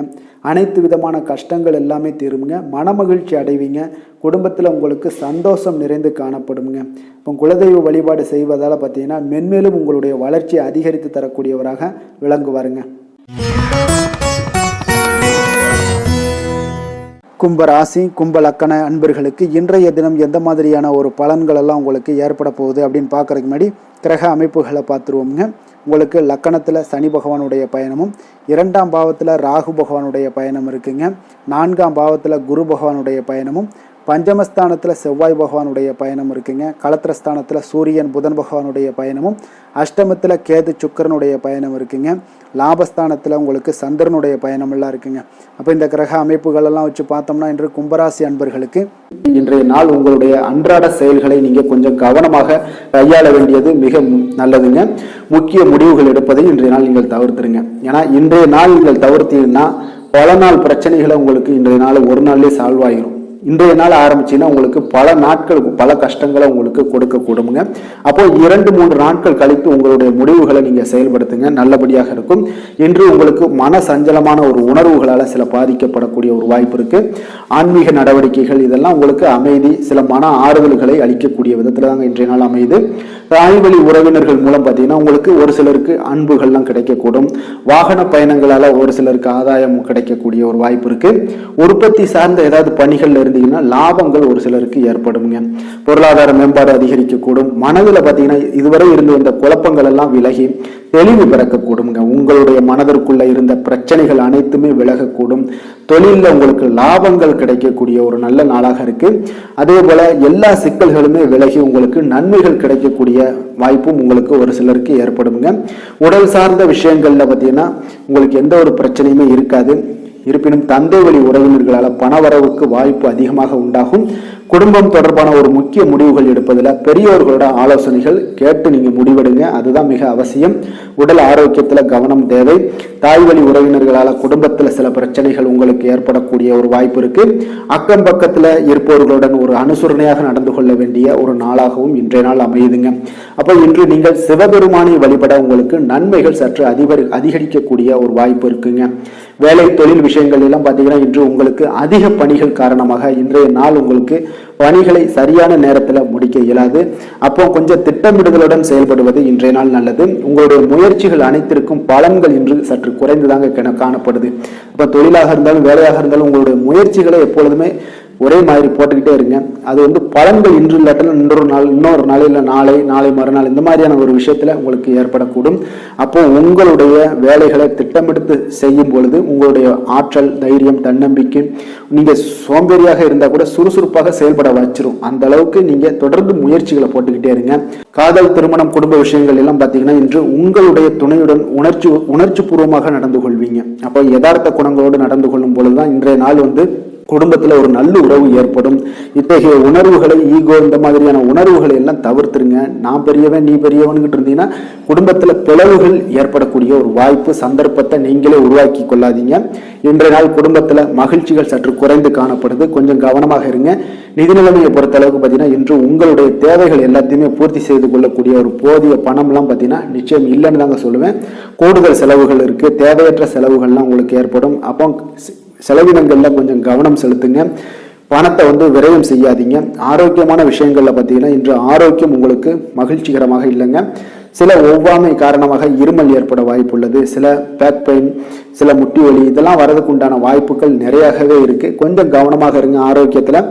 அனைத்து விதமான கஷ்டங்கள் எல்லாமே தீருங்க. மன மகிழ்ச்சி அடைவீங்க. குடும்பத்தில் உங்களுக்கு சந்தோஷம் நிறைந்து காணப்படுங்க. இப்போ குலதெய்வ வழிபாடு செய்வதால் பார்த்தீங்கன்னா மென்மேலும் உங்களுடைய வளர்ச்சியை அதிகரித்து தரக்கூடியவராக விளங்குவாருங்க. கும்ப ராசி, கும்ப லக்கண அன்பர்களுக்கு இன்றைய தினம் எந்த மாதிரியான ஒரு பலன்கள் எல்லாம் உங்களுக்கு ஏற்பட போகுது அப்படின்னு பார்க்கறதுக்கு முன்னாடி கிரக அமைப்புகளை பார்த்துருவோம்ங்க. உங்களுக்கு லக்கணத்தில் சனி பகவானுடைய பயணமும், 2ஆம் பாவத்தில் ராகு பகவானுடைய பயணம் இருக்குங்க. 4ஆம் பாவத்தில் குரு பகவானுடைய பயணமும், பஞ்சமஸ்தானத்தில் செவ்வாய் பகவானுடைய பயணம் இருக்குங்க. களத்திரஸ்தானத்தில் சூரியன் புதன் பகவானுடைய பயணமும், அஷ்டமத்தில் கேது சுக்கரனுடைய பயணம் இருக்குங்க. லாபஸ்தானத்தில் உங்களுக்கு சந்திரனுடைய பயணம் எல்லாம் இருக்குங்க. அப்போ இந்த கிரக அமைப்புகள் எல்லாம் வச்சு பார்த்தோம்னா இன்று கும்பராசி அன்பர்களுக்கு இன்றைய நாள் உங்களுடைய அன்றாட செயல்களை நீங்கள் கொஞ்சம் கவனமாக கையாள வேண்டியது மிக நல்லதுங்க. முக்கிய முடிவுகள் எடுப்பதை இன்றைய நாள் நீங்கள் தவிர்த்துருங்க. ஏன்னா இன்றைய நாள் நீங்கள் தவிர்த்தீங்கன்னா பல நாள் பிரச்சனைகளை உங்களுக்கு இன்றைய நாள் ஒரு நாள்லேயே சால்வ் ஆகிரும். இன்றைய நாள் ஆரம்பிச்சுன்னா உங்களுக்கு பல நாட்கள் பல கஷ்டங்களை உங்களுக்கு கொடுக்க கூடுங்க. அப்போ 2-3 நாட்கள் கழித்து உங்களுடைய முடிவுகளை நீங்க செயல்படுத்துங்க, நல்லபடியாக இருக்கும். இன்று உங்களுக்கு மன சஞ்சலமான ஒரு உணர்வுகளால சில பாதிக்கப்படக்கூடிய ஒரு வாய்ப்பு இருக்கு. ஆன்மீக நடவடிக்கைகள் இதெல்லாம் உங்களுக்கு அமைதி, சில மன ஆறுதல்களை அளிக்கக்கூடிய விதத்துல தாங்க இன்றைய நாள் அமைது. தாய்வழி உறவினர்கள் மூலம் பார்த்தீங்கன்னா உங்களுக்கு ஒரு சிலருக்கு அன்புகள்லாம் கிடைக்கக்கூடும். வாகன பயணங்களால ஒரு சிலருக்கு ஆதாயம் கிடைக்கக்கூடிய ஒரு வாய்ப்பு இருக்கு. உற்பத்தி சார்ந்த ஏதாவது பணிகள்ல இருந்தீங்கன்னா லாபங்கள் ஒரு சிலருக்கு ஏற்படுங்க. பொருளாதார மேம்பாடு அதிகரிக்கக்கூடும். மனதில் பார்த்தீங்கன்னா இதுவரை இருந்து வந்த குழப்பங்கள் எல்லாம் விலகி தெளிவு பிறக்கக்கூடுங்க. உங்களுடைய மனதிற்குள்ள இருந்த பிரச்சனைகள் அனைத்துமே விலகக்கூடும். தொழிலில் உங்களுக்கு லாபங்கள் கிடைக்கக்கூடிய ஒரு நல்ல நாளாக இருக்கு. அதே போல எல்லா சிக்கல்களுமே விலகி உங்களுக்கு நன்மைகள் கிடைக்கக்கூடிய வாய்ப்பும் உங்களுக்கு ஒரு சிலருக்கு ஏற்படுங்க. உடல் சார்ந்த விஷயங்கள்ல பார்த்தீங்கன்னா உங்களுக்கு எந்த ஒரு பிரச்சனையுமே இருக்காது. இருப்பினும் தந்தை வழி உறவினர்களால் பணவரவுக்கு வாய்ப்பு அதிகமாக உண்டாகும். குடும்பம் தொடர்பான ஒரு முக்கிய முடிவுகள் எடுப்பதில் பெரியோர்களோட ஆலோசனைகள் கேட்டு நீங்க முடிவெடுங்க, அதுதான் மிக அவசியம். உடல் ஆரோக்கியத்துல கவனம் தேவை. தாய் வழி உறவினர்களால குடும்பத்துல சில பிரச்சனைகள் உங்களுக்கு ஏற்படக்கூடிய ஒரு வாய்ப்பு இருக்கு. அக்கம் பக்கத்துல இருப்பவர்களுடன் ஒரு அனுசரணையாக நடந்து கொள்ள வேண்டிய ஒரு நாளாகவும் இன்றைய நாள் அமையுதுங்க. அப்போ இன்று நீங்கள் சிவபெருமானை வழிபட உங்களுக்கு நன்மைகள் சற்று அதிகரிக்கக்கூடிய ஒரு வாய்ப்பு இருக்குங்க. வேலை தொழில் விஷயங்கள் எல்லாம் பார்த்தீங்கன்னா இன்று உங்களுக்கு அதிக பணிகள் காரணமாக இன்றைய நாள் உங்களுக்கு பணிகளை சரியான நேரத்தில் முடிக்க இயலாது. அப்போ கொஞ்சம் திட்டமிடுதலுடன் செயல்படுவது இன்றைய நாள் நல்லது. உங்களுடைய முயற்சிகள் அனைத்திற்கும் பலன்கள் இன்று சற்று குறைந்துதாங்க காணப்படுது. அப்போ தொழிலாக இருந்தாலும் வேலையாக இருந்தாலும் உங்களுடைய முயற்சிகளை எப்பொழுதுமே ஒரே மாதிரி போட்டுக்கிட்டே இருங்க. அது வந்து பலன்கள் இன்று இல்லாட்டாலும் இன்னொரு நாள் இல்லை நாளை மறுநாள் இந்த மாதிரியான ஒரு விஷயத்துல உங்களுக்கு ஏற்படக்கூடும். அப்போ உங்களுடைய வேலைகளை திட்டமிட்டு செய்யும் பொழுது உங்களுடைய ஆற்றல், தைரியம், தன்னம்பிக்கை, நீங்க சோம்பேறியாக இருந்தா கூட சுறுசுறுப்பாக செயல்பட வச்சிரும். அந்த அளவுக்கு நீங்க தொடர்ந்து முயற்சிகளை போட்டுக்கிட்டே இருங்க. காதல், திருமணம், குடும்ப விஷயங்கள் எல்லாம் பாத்தீங்கன்னா இன்று உங்களுடைய துணையுடன் உணர்ச்சி பூர்வமாக நடந்து கொள்வீங்க. அப்போ யதார்த்த குணங்களோடு நடந்து கொள்ளும் பொழுதுதான் இன்றைய நாள் வந்து குடும்பத்துல ஒரு நல்ல உறவு ஏற்படும். இத்தகைய உணர்வுகளை, ஈகோ, இந்த மாதிரியான உணர்வுகளை எல்லாம் தவிர்த்துருங்க. நான் பெரியவன், நீ பெரியவன்கிட்ட இருந்தீங்கன்னா குடும்பத்துல பிளவுகள் ஏற்படக்கூடிய ஒரு வாய்ப்பு, சந்தர்ப்பத்தை நீங்களே உருவாக்கி கொள்ளாதீங்க. இன்றைய நாள் குடும்பத்துல மகிழ்ச்சிகள் சற்று குறைந்து காணப்படுது. கொஞ்சம் கவனமாக இருங்க. நிதி நிலைமையை பொறுத்த அளவுக்கு பாத்தீங்கன்னா இன்று உங்களுடைய தேவைகள் எல்லாத்தையுமே பூர்த்தி செய்து கொள்ளக்கூடிய ஒரு போதிய பணம் எல்லாம் பாத்தீங்கன்னா நிச்சயம் இல்லைன்னு தாங்க சொல்லுவேன். கூடுதல் செலவுகள் இருக்கு, தேவையற்ற செலவுகள்லாம் உங்களுக்கு ஏற்படும். அப்போ செலவினங்கள்ல கொஞ்சம் கவனம் செலுத்துங்க. பணத்தை வந்து விரயம் செய்யாதீங்க. ஆரோக்கியமான விஷயங்கள்ல பார்த்தீங்கன்னா இன்று ஆரோக்கியம் உங்களுக்கு மகிழ்ச்சிகரமாக இல்லைங்க. சில ஒவ்வாமை காரணமாக இருமல் ஏற்பட வாய்ப்பு உள்ளது. சில பேக் பெயின், சில முட்டி வலி, இதெல்லாம் வரதுக்கு உண்டான வாய்ப்புகள் நிறையாகவே இருக்கு. கொஞ்சம் கவனமாக இருங்க ஆரோக்கியத்துல.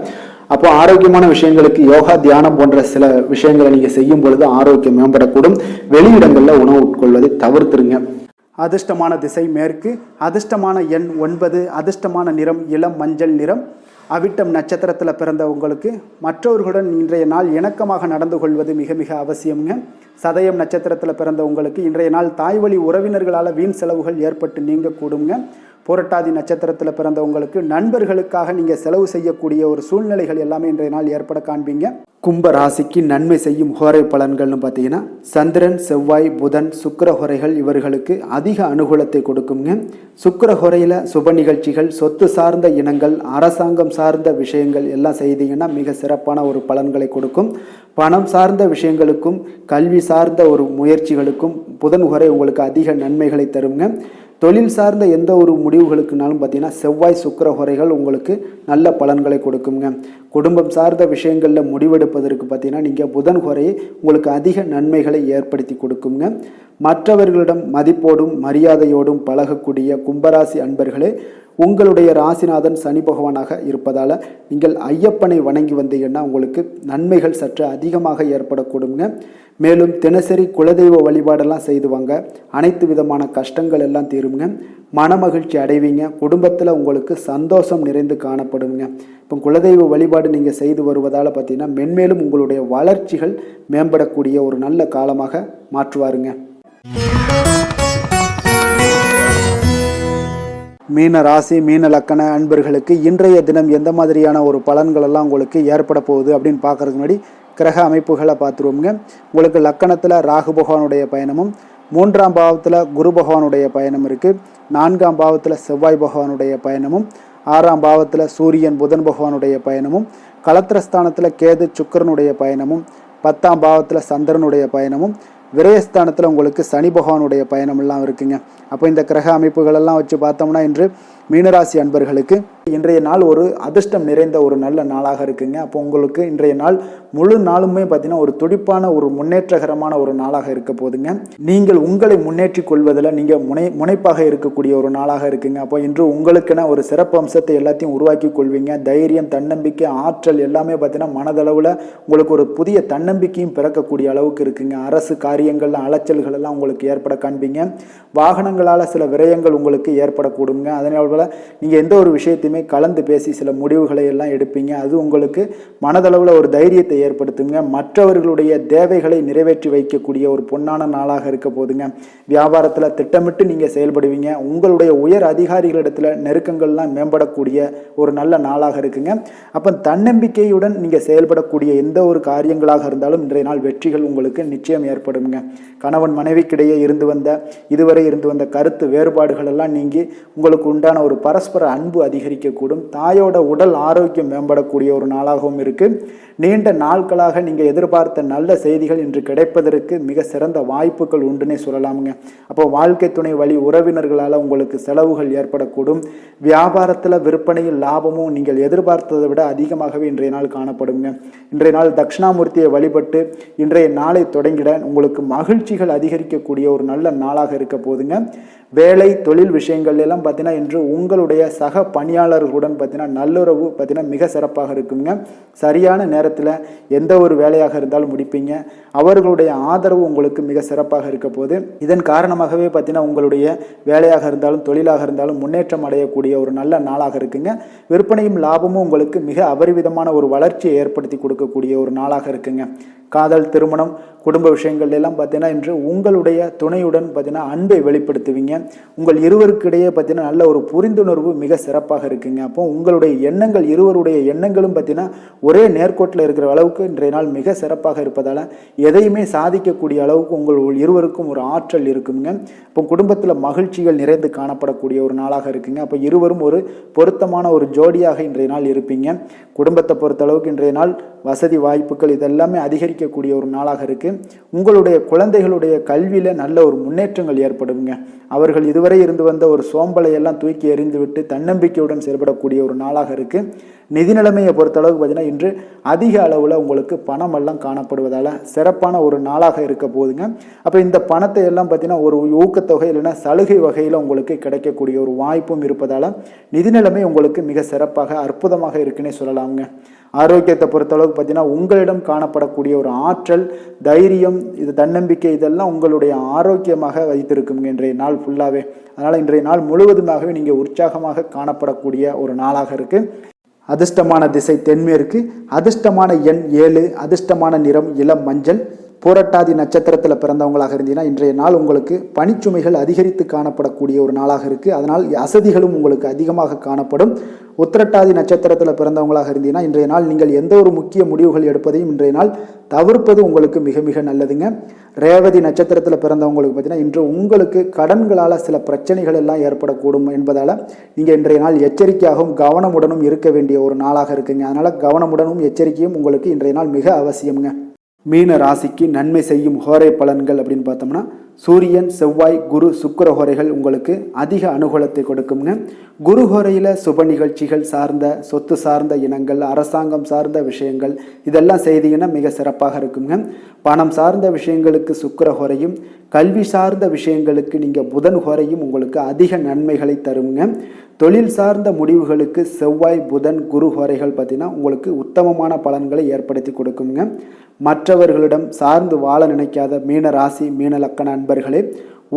அப்போ ஆரோக்கியமான விஷயங்களுக்கு யோகா, தியானம் போன்ற சில விஷயங்களை நீங்க செய்யும் பொழுது ஆரோக்கியம் மேம்படக்கூடும். வெளியிடங்கள்ல உணவு உட்கொள்வதை தவிர்த்துருங்க. அதிர்ஷ்டமான திசை மேற்கு, அதிர்ஷ்டமான எண் 9, அதிர்ஷ்டமான நிறம் இளம் மஞ்சள் நிறம். அவிட்டம் நட்சத்திரத்தில் பிறந்த உங்களுக்கு மற்றவர்களுடன் இன்றைய நாள் இணக்கமாக நடந்து கொள்வது மிக மிக அவசியம்ங்க. சதயம் நட்சத்திரத்தில் பிறந்த உங்களுக்கு இன்றைய நாள் தாய்வழி உறவினர்களால் வீண் செலவுகள் ஏற்பட்டு நீங்க கூடுங்க. புரட்டாதி நட்சத்திரத்தில் பிறந்த உங்களுக்கு நண்பர்களுக்காக நீங்கள் செலவு செய்யக்கூடிய ஒரு சூழ்நிலைகள் எல்லாமே இன்றைய நாள் ஏற்பட காண்பீங்க. கும்ப ராசிக்கு நன்மை செய்யும் ஹோரை பலன்கள்னு பார்த்தீங்கன்னா சந்திரன், செவ்வாய், புதன், சுக்கிர ஹோரைகள் இவர்களுக்கு அதிக அனுகூலத்தை கொடுக்குங்க. சுக்கிர ஹோரையில் சுப நிகழ்ச்சிகள், சொத்து சார்ந்த இனங்கள், அரசாங்கம் சார்ந்த விஷயங்கள் எல்லாம் செய்தீங்கன்னா மிக சிறப்பான ஒரு பலன்களை கொடுக்கும். பணம் சார்ந்த விஷயங்களுக்கும் கல்வி சார்ந்த ஒரு முயற்சிகளுக்கும் புதன் ஹோரை உங்களுக்கு அதிக நன்மைகளை தருங்க. தொழில் சார்ந்த எந்த ஒரு முடிவுகளுக்குனாலும் பார்த்தீங்கன்னா செவ்வாய், சுக்கிர ஹோரைகள் உங்களுக்கு நல்ல பலன்களை கொடுக்குங்க. குடும்பம் சார்ந்த விஷயங்களில் முடிவெடுப்பதற்கு பார்த்தீங்கன்னா நீங்கள் புதன் ஹோரையை உங்களுக்கு அதிக நன்மைகளை ஏற்படுத்தி கொடுக்குங்க. மற்றவர்களிடம் மதிப்போடும் மரியாதையோடும் பழகக்கூடிய கும்பராசி அன்பர்களே, உங்களுடைய ராசிநாதன் சனி பகவானாக இருப்பதால் நீங்கள் ஐயப்பனை வணங்கி வந்தீங்கன்னா உங்களுக்கு நன்மைகள் சற்று அதிகமாக ஏற்படக்கூடுங்க. மேலும் தினசரி குலதெய்வ வழிபாடெல்லாம் செய்து வாங்க. அனைத்து விதமான கஷ்டங்கள் எல்லாம் தீருங்க. மனமகிழ்ச்சி அடைவீங்க. குடும்பத்தில் உங்களுக்கு சந்தோஷம் நிறைந்து காணப்படுங்க. இப்போ குலதெய்வ வழிபாடு நீங்கள் செய்து வருவதால் பார்த்தீங்கன்னா மென்மேலும் உங்களுடைய வளர்ச்சிகள் மேம்படக்கூடிய ஒரு நல்ல காலமாக மாற்றுவாருங்க. மீன ராசி, மீன லக்கண அன்பர்களுக்கு இன்றைய தினம் எந்த மாதிரியான ஒரு பலன்கள் எல்லாம் உங்களுக்கு ஏற்பட போகுது அப்படின்னு பார்க்கறதுக்கு முன்னாடி கிரக அமைப்புகளை பார்த்துருவோங்க. உங்களுக்கு லக்கணத்தில் ராகு பகவானுடைய பயணமும், 3ஆம் பாவத்தில் குரு பகவானுடைய பயணம் இருக்குது. 4ஆம் பாவத்தில் செவ்வாய் பகவானுடைய பயணமும், 6ஆம் பாவத்தில் சூரியன் புதன் பகவானுடைய பயணமும், களத்திரஸ்தானத்தில் கேது சுக்கிரனுடைய பயணமும், 10ஆம் பாவத்தில் சந்திரனுடைய பயணமும், விரயஸ்தானத்தில் உங்களுக்கு சனி பகவானுடைய பயணம் எல்லாம் இருக்குங்க. அப்போ இந்த கிரக அமைப்புகள் எல்லாம் வச்சு பார்த்தோம்னா இன்று மீனராசி அன்பர்களுக்கு இன்றைய நாள் ஒரு அதிர்ஷ்டம் நிறைந்த ஒரு நல்ல நாளாக இருக்குங்க. அப்போ உங்களுக்கு இன்றைய நாள் முழு நாளுமே பார்த்தீங்கன்னா ஒரு துடிப்பான ஒரு முன்னேற்றகரமான ஒரு நாளாக இருக்க போதுங்க. நீங்கள் உங்களை முன்னேற்றி கொள்வதில் நீங்கள் முனைப்பாக இருக்கக்கூடிய ஒரு நாளாக இருக்குங்க. அப்போ இன்று உங்களுக்கென ஒரு சிறப்பு அம்சத்தை எல்லாத்தையும் உருவாக்கி கொள்வீங்க. தைரியம், தன்னம்பிக்கை, ஆற்றல் எல்லாமே பார்த்தீங்கன்னா மனதளவில் உங்களுக்கு ஒரு புதிய தன்னம்பிக்கையும் பிறக்கக்கூடிய அளவுக்கு இருக்குங்க. அரசு காரியங்கள்ல அலைச்சல்கள் எல்லாம் உங்களுக்கு ஏற்பட காண்பீங்க. வாகனங்களால் சில விரயங்கள் உங்களுக்கு ஏற்படக்கூடுங்க. அதனால நீங்கள் எந்த ஒரு விஷயத்தையுமே கலந்து பேசி சில முடிவுகளை எல்லாம் எடுப்பீங்க. அது உங்களுக்கு மனதளவில் ஒரு தைரியத்தை ஏற்படுத்துங்க. மற்றவர்களுடைய தேவைகளை நிறைவேற்றி வைக்கக்கூடிய ஒரு பொன்னான நாளாக இருக்க போதுங்க. வியாபாரத்தில் திட்டமிட்டு நீங்கள் செயல்படுவீங்க. உங்களுடைய உயர் அதிகாரிகளிடத்தில் நெருக்கங்கள்லாம் மேம்படக்கூடிய ஒரு நல்ல நாளாக இருக்குங்க. அப்போ தன்னம்பிக்கையுடன் நீங்கள் செயல்படக்கூடிய எந்த ஒரு காரியங்களாக இருந்தாலும் இன்றைய நாள் வெற்றிகள் உங்களுக்கு நிச்சயம் ஏற்படுங்க. கணவன் மனைவிக்கிடையே இதுவரை இருந்து வந்த கருத்து வேறுபாடுகள் எல்லாம் நீங்கி உங்களுக்கு உண்டான ஒரு பரஸ்பர அன்பு அதிகரிக்கக்கூடும். தாயோட உடல் ஆரோக்கியம் மேம்படக்கூடிய ஒரு நாளாகவும் இருக்கு. நீண்ட நாட்களாக நீங்கள் எதிர்பார்த்த நல்ல செய்திகள் இன்று கிடைப்பதற்கு மிக சிறந்த வாய்ப்புகள் உண்டுன்னே சொல்லலாமுங்க. அப்போ வாழ்க்கை துணை வழி உறவினர்களால் உங்களுக்கு செலவுகள் ஏற்படக்கூடும். வியாபாரத்தில் விற்பனையில் லாபமும் நீங்கள் எதிர்பார்த்ததை விட அதிகமாகவே இன்றைய நாள் காணப்படுங்க. இன்றைய நாள் தட்சிணாமூர்த்தியை வழிபட்டு இன்றைய நாளை தொடங்கிட உங்களுக்கு மகிழ்ச்சிகள் அதிகரிக்கக்கூடிய ஒரு நல்ல நாளாக இருக்க போதுங்க. வேலை தொழில் விஷயங்கள் எல்லாம் பார்த்தீங்கன்னா இன்று உங்களுடைய சக பணியாளர்களுடன் பார்த்தீங்கன்னா நல்லுறவு பார்த்தீங்கன்னா மிக சிறப்பாக இருக்குங்க. சரியான நேரத்தில் எந்த ஒரு வேலையாக இருந்தாலும் முடிப்பீங்க. அவர்களுடைய ஆதரவு உங்களுக்கு மிக சிறப்பாக இருக்க போது. இதன் காரணமாகவே பார்த்தீங்கன்னா உங்களுடைய வேலையாக இருந்தாலும் தொழிலாக இருந்தாலும் முன்னேற்றம் அடையக்கூடிய ஒரு நல்ல நாளாக இருக்குங்க. விற்பனையும் லாபமும் உங்களுக்கு மிக அபரிவிதமான ஒரு வளர்ச்சியை ஏற்படுத்தி கொடுக்கக்கூடிய ஒரு நாளாக இருக்குங்க. காதல், திருமணம், குடும்ப விஷயங்கள் எல்லாம் பார்த்தீங்கன்னா இன்று உங்களுடைய துணையுடன் பார்த்தீங்கன்னா அன்பை வெளிப்படுத்துவீங்க. உங்கள் இருவருக்கிடையே பார்த்தீங்கன்னா நல்ல ஒரு புரிந்துணர்வு மிக சிறப்பாக இருக்குங்க. அப்போ உங்களுடைய எண்ணங்கள், இருவருடைய எண்ணங்களும் பார்த்தீங்கன்னா ஒரே நேர்கோட்டில் இருக்கிற அளவுக்கு இன்றைய நாள் மிக சிறப்பாக இருப்பதால் எதையுமே சாதிக்கக்கூடிய அளவுக்கு உங்கள் இருவருக்கும் ஒரு ஆற்றல் இருக்குங்க. இப்போ குடும்பத்தில் மகிழ்ச்சிகள் நிறைந்து காணப்படக்கூடிய ஒரு நாளாக இருக்குங்க. அப்போ இருவரும் ஒரு பொருத்தமான ஒரு ஜோடியாக இன்றைய நாள் இருப்பீங்க. குடும்பத்தை பொறுத்த அளவுக்கு இன்றைய நாள் வசதி வாய்ப்புகள் இதெல்லாமே அதிகரிக்கக்கூடிய ஒரு நாளாக இருக்கு. உங்களுடைய குழந்தைகளுடைய கல்வியில நல்ல ஒரு முன்னேற்றங்கள் ஏற்படுங்க. அவர்கள் இதுவரை இருந்து வந்த ஒரு சோம்பலை எல்லாம் தூக்கி எறிந்துவிட்டு தன்னம்பிக்கையுடன் செயல்படக்கூடிய ஒரு நாளாக இருக்கு. நிதி நிலைமையை பொறுத்த அளவுக்கு பார்த்தீங்கன்னா இன்று அதிக அளவில் உங்களுக்கு பணம் எல்லாம் காணப்படுவதால் சிறப்பான ஒரு நாளாக இருக்க போகுதுங்க. அப்போ இந்த பணத்தை எல்லாம் பார்த்தீங்கன்னா ஒரு ஊக்கத்தொகை இல்லைன்னா சலுகை வகையில் உங்களுக்கு கிடைக்கக்கூடிய ஒரு வாய்ப்பும் இருப்பதால் நிதி நிலைமை உங்களுக்கு மிக சிறப்பாக அற்புதமாக இருக்குன்னே சொல்லலாமுங்க. ஆரோக்கியத்தை பொறுத்தளவுக்கு பார்த்தீங்கன்னா உங்களிடம் காணப்படக்கூடிய ஒரு ஆற்றல், தைரியம், இது தன்னம்பிக்கை இதெல்லாம் உங்களுடைய ஆரோக்கியமாக வைத்திருக்குங்க இன்றைய நாள் ஃபுல்லாகவே. அதனால் இன்றைய நாள் முழுவதுமாகவே நீங்கள் உற்சாகமாக காணப்படக்கூடிய ஒரு நாளாக இருக்குது. அதிர்ஷ்டமான திசை தென்மேற்கு, அதிர்ஷ்டமான எண் 7, அதிர்ஷ்டமான நிறம் இளம் மஞ்சள். பூரட்டாதி நட்சத்திரத்தில் பிறந்தவங்களாக இருந்தீங்கன்னா இன்றைய நாள் உங்களுக்கு பணிச்சுமைகள் அதிகரித்து காணப்படக்கூடிய ஒரு நாளாக இருக்குது. அதனால் அசதிகளும் உங்களுக்கு அதிகமாக காணப்படும். உத்திரட்டாதி நட்சத்திரத்தில் பிறந்தவங்களாக இருந்தீங்கன்னா இன்றைய நாள் நீங்கள் எந்த ஒரு முக்கிய முடிவுகள் எடுப்பதையும் இன்றைய நாள் தவிர்ப்பது உங்களுக்கு மிக மிக நல்லதுங்க. ரேவதி நட்சத்திரத்தில் பிறந்தவங்களுக்கு பார்த்தீங்கன்னா இன்று உங்களுக்கு கடன்களால் சில பிரச்சனைகள் எல்லாம் ஏற்படக்கூடும் என்பதால் நீங்கள் இன்றைய நாள் எச்சரிக்கையாகவும் கவனமுடனும் இருக்க வேண்டிய ஒரு நாளாக இருக்குங்க. அதனால் கவனமுடனும் எச்சரிக்கையும் உங்களுக்கு இன்றைய நாள் மிக அவசியம்ங்க. மீன ராசிக்கு நன்மை செய்யும் ஹோரை பலன்கள் அப்படின்னு பார்த்தோம்னா சூரியன், செவ்வாய், குரு, சுக்கிர ஹோரைகள் உங்களுக்கு அதிக அனுகூலத்தை கொடுக்குங்க. குரு ஹோரையில் சுப நிகழ்ச்சிகள் சார்ந்த, சொத்து சார்ந்த இனங்கள், அரசாங்கம் சார்ந்த விஷயங்கள் இதெல்லாம் செய்தீங்கன்னா மிக சிறப்பாக இருக்குங்க. பணம் சார்ந்த விஷயங்களுக்கு சுக்கிர ஹோரையும், கல்வி சார்ந்த விஷயங்களுக்கு நீங்கள் புதன் ஹோரையும் உங்களுக்கு அதிக நன்மைகளை தருங்க. தொழில் சார்ந்த முடிவுகளுக்கு செவ்வாய், புதன், குரு ஹோரைகள் பார்த்தீங்கன்னா உங்களுக்கு உத்தமமான பலன்களை ஏற்படுத்தி கொடுக்குங்க. மற்றவர்களிடம் சார்ந்து வாழ நினைக்காத மீன ராசி, மீன லக்கண அன்பர்களே,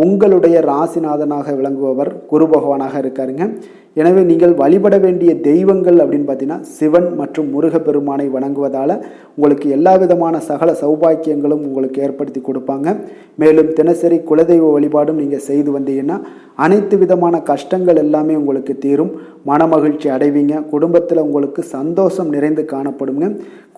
உங்களுடைய ராசிநாதனாக விளங்குபவர் குரு பகவானாக இருக்காருங்க. எனவே நீங்கள் வழிபட வேண்டிய தெய்வங்கள் அப்படின்னு பார்த்தீங்கன்னா சிவன் மற்றும் முருகப்பெருமானை வணங்குவதால் உங்களுக்கு எல்லா விதமான சகல சௌபாக்கியங்களும் உங்களுக்கு ஏற்படுத்தி கொடுப்பாங்க. மேலும் தினசரி குலதெய்வ வழிபாடும் நீங்கள் செய்து வந்தீங்கன்னா அனைத்து விதமான கஷ்டங்கள் எல்லாமே உங்களுக்கு தீரும். மனமகிழ்ச்சி அடைவீங்க. குடும்பத்தில் உங்களுக்கு சந்தோஷம் நிறைந்து காணப்படுங்க.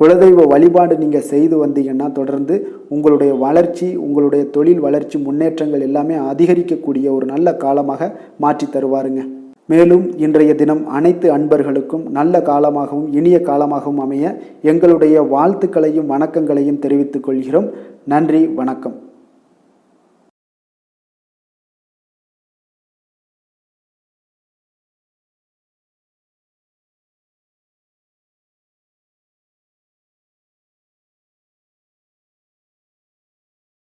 குலதெய்வ வழிபாடு நீங்கள் செய்து வந்தீங்கன்னா தொடர்ந்து உங்களுடைய வளர்ச்சி, உங்களுடைய தொழில் வளர்ச்சி, முன்னேற்றங்கள் எல்லாமே அதிகரிக்கக்கூடிய ஒரு நல்ல காலமாக மாற்றி தருவாருங்க. மேலும் இன்றைய தினம் அனைத்து அன்பர்களுக்கும் நல்ல காலமாகவும் இனிய காலமாகவும் அமைய எங்களுடைய வாழ்த்துக்களையும் வணக்கங்களையும் தெரிவித்துக் கொள்கிறோம். நன்றி, வணக்கம்.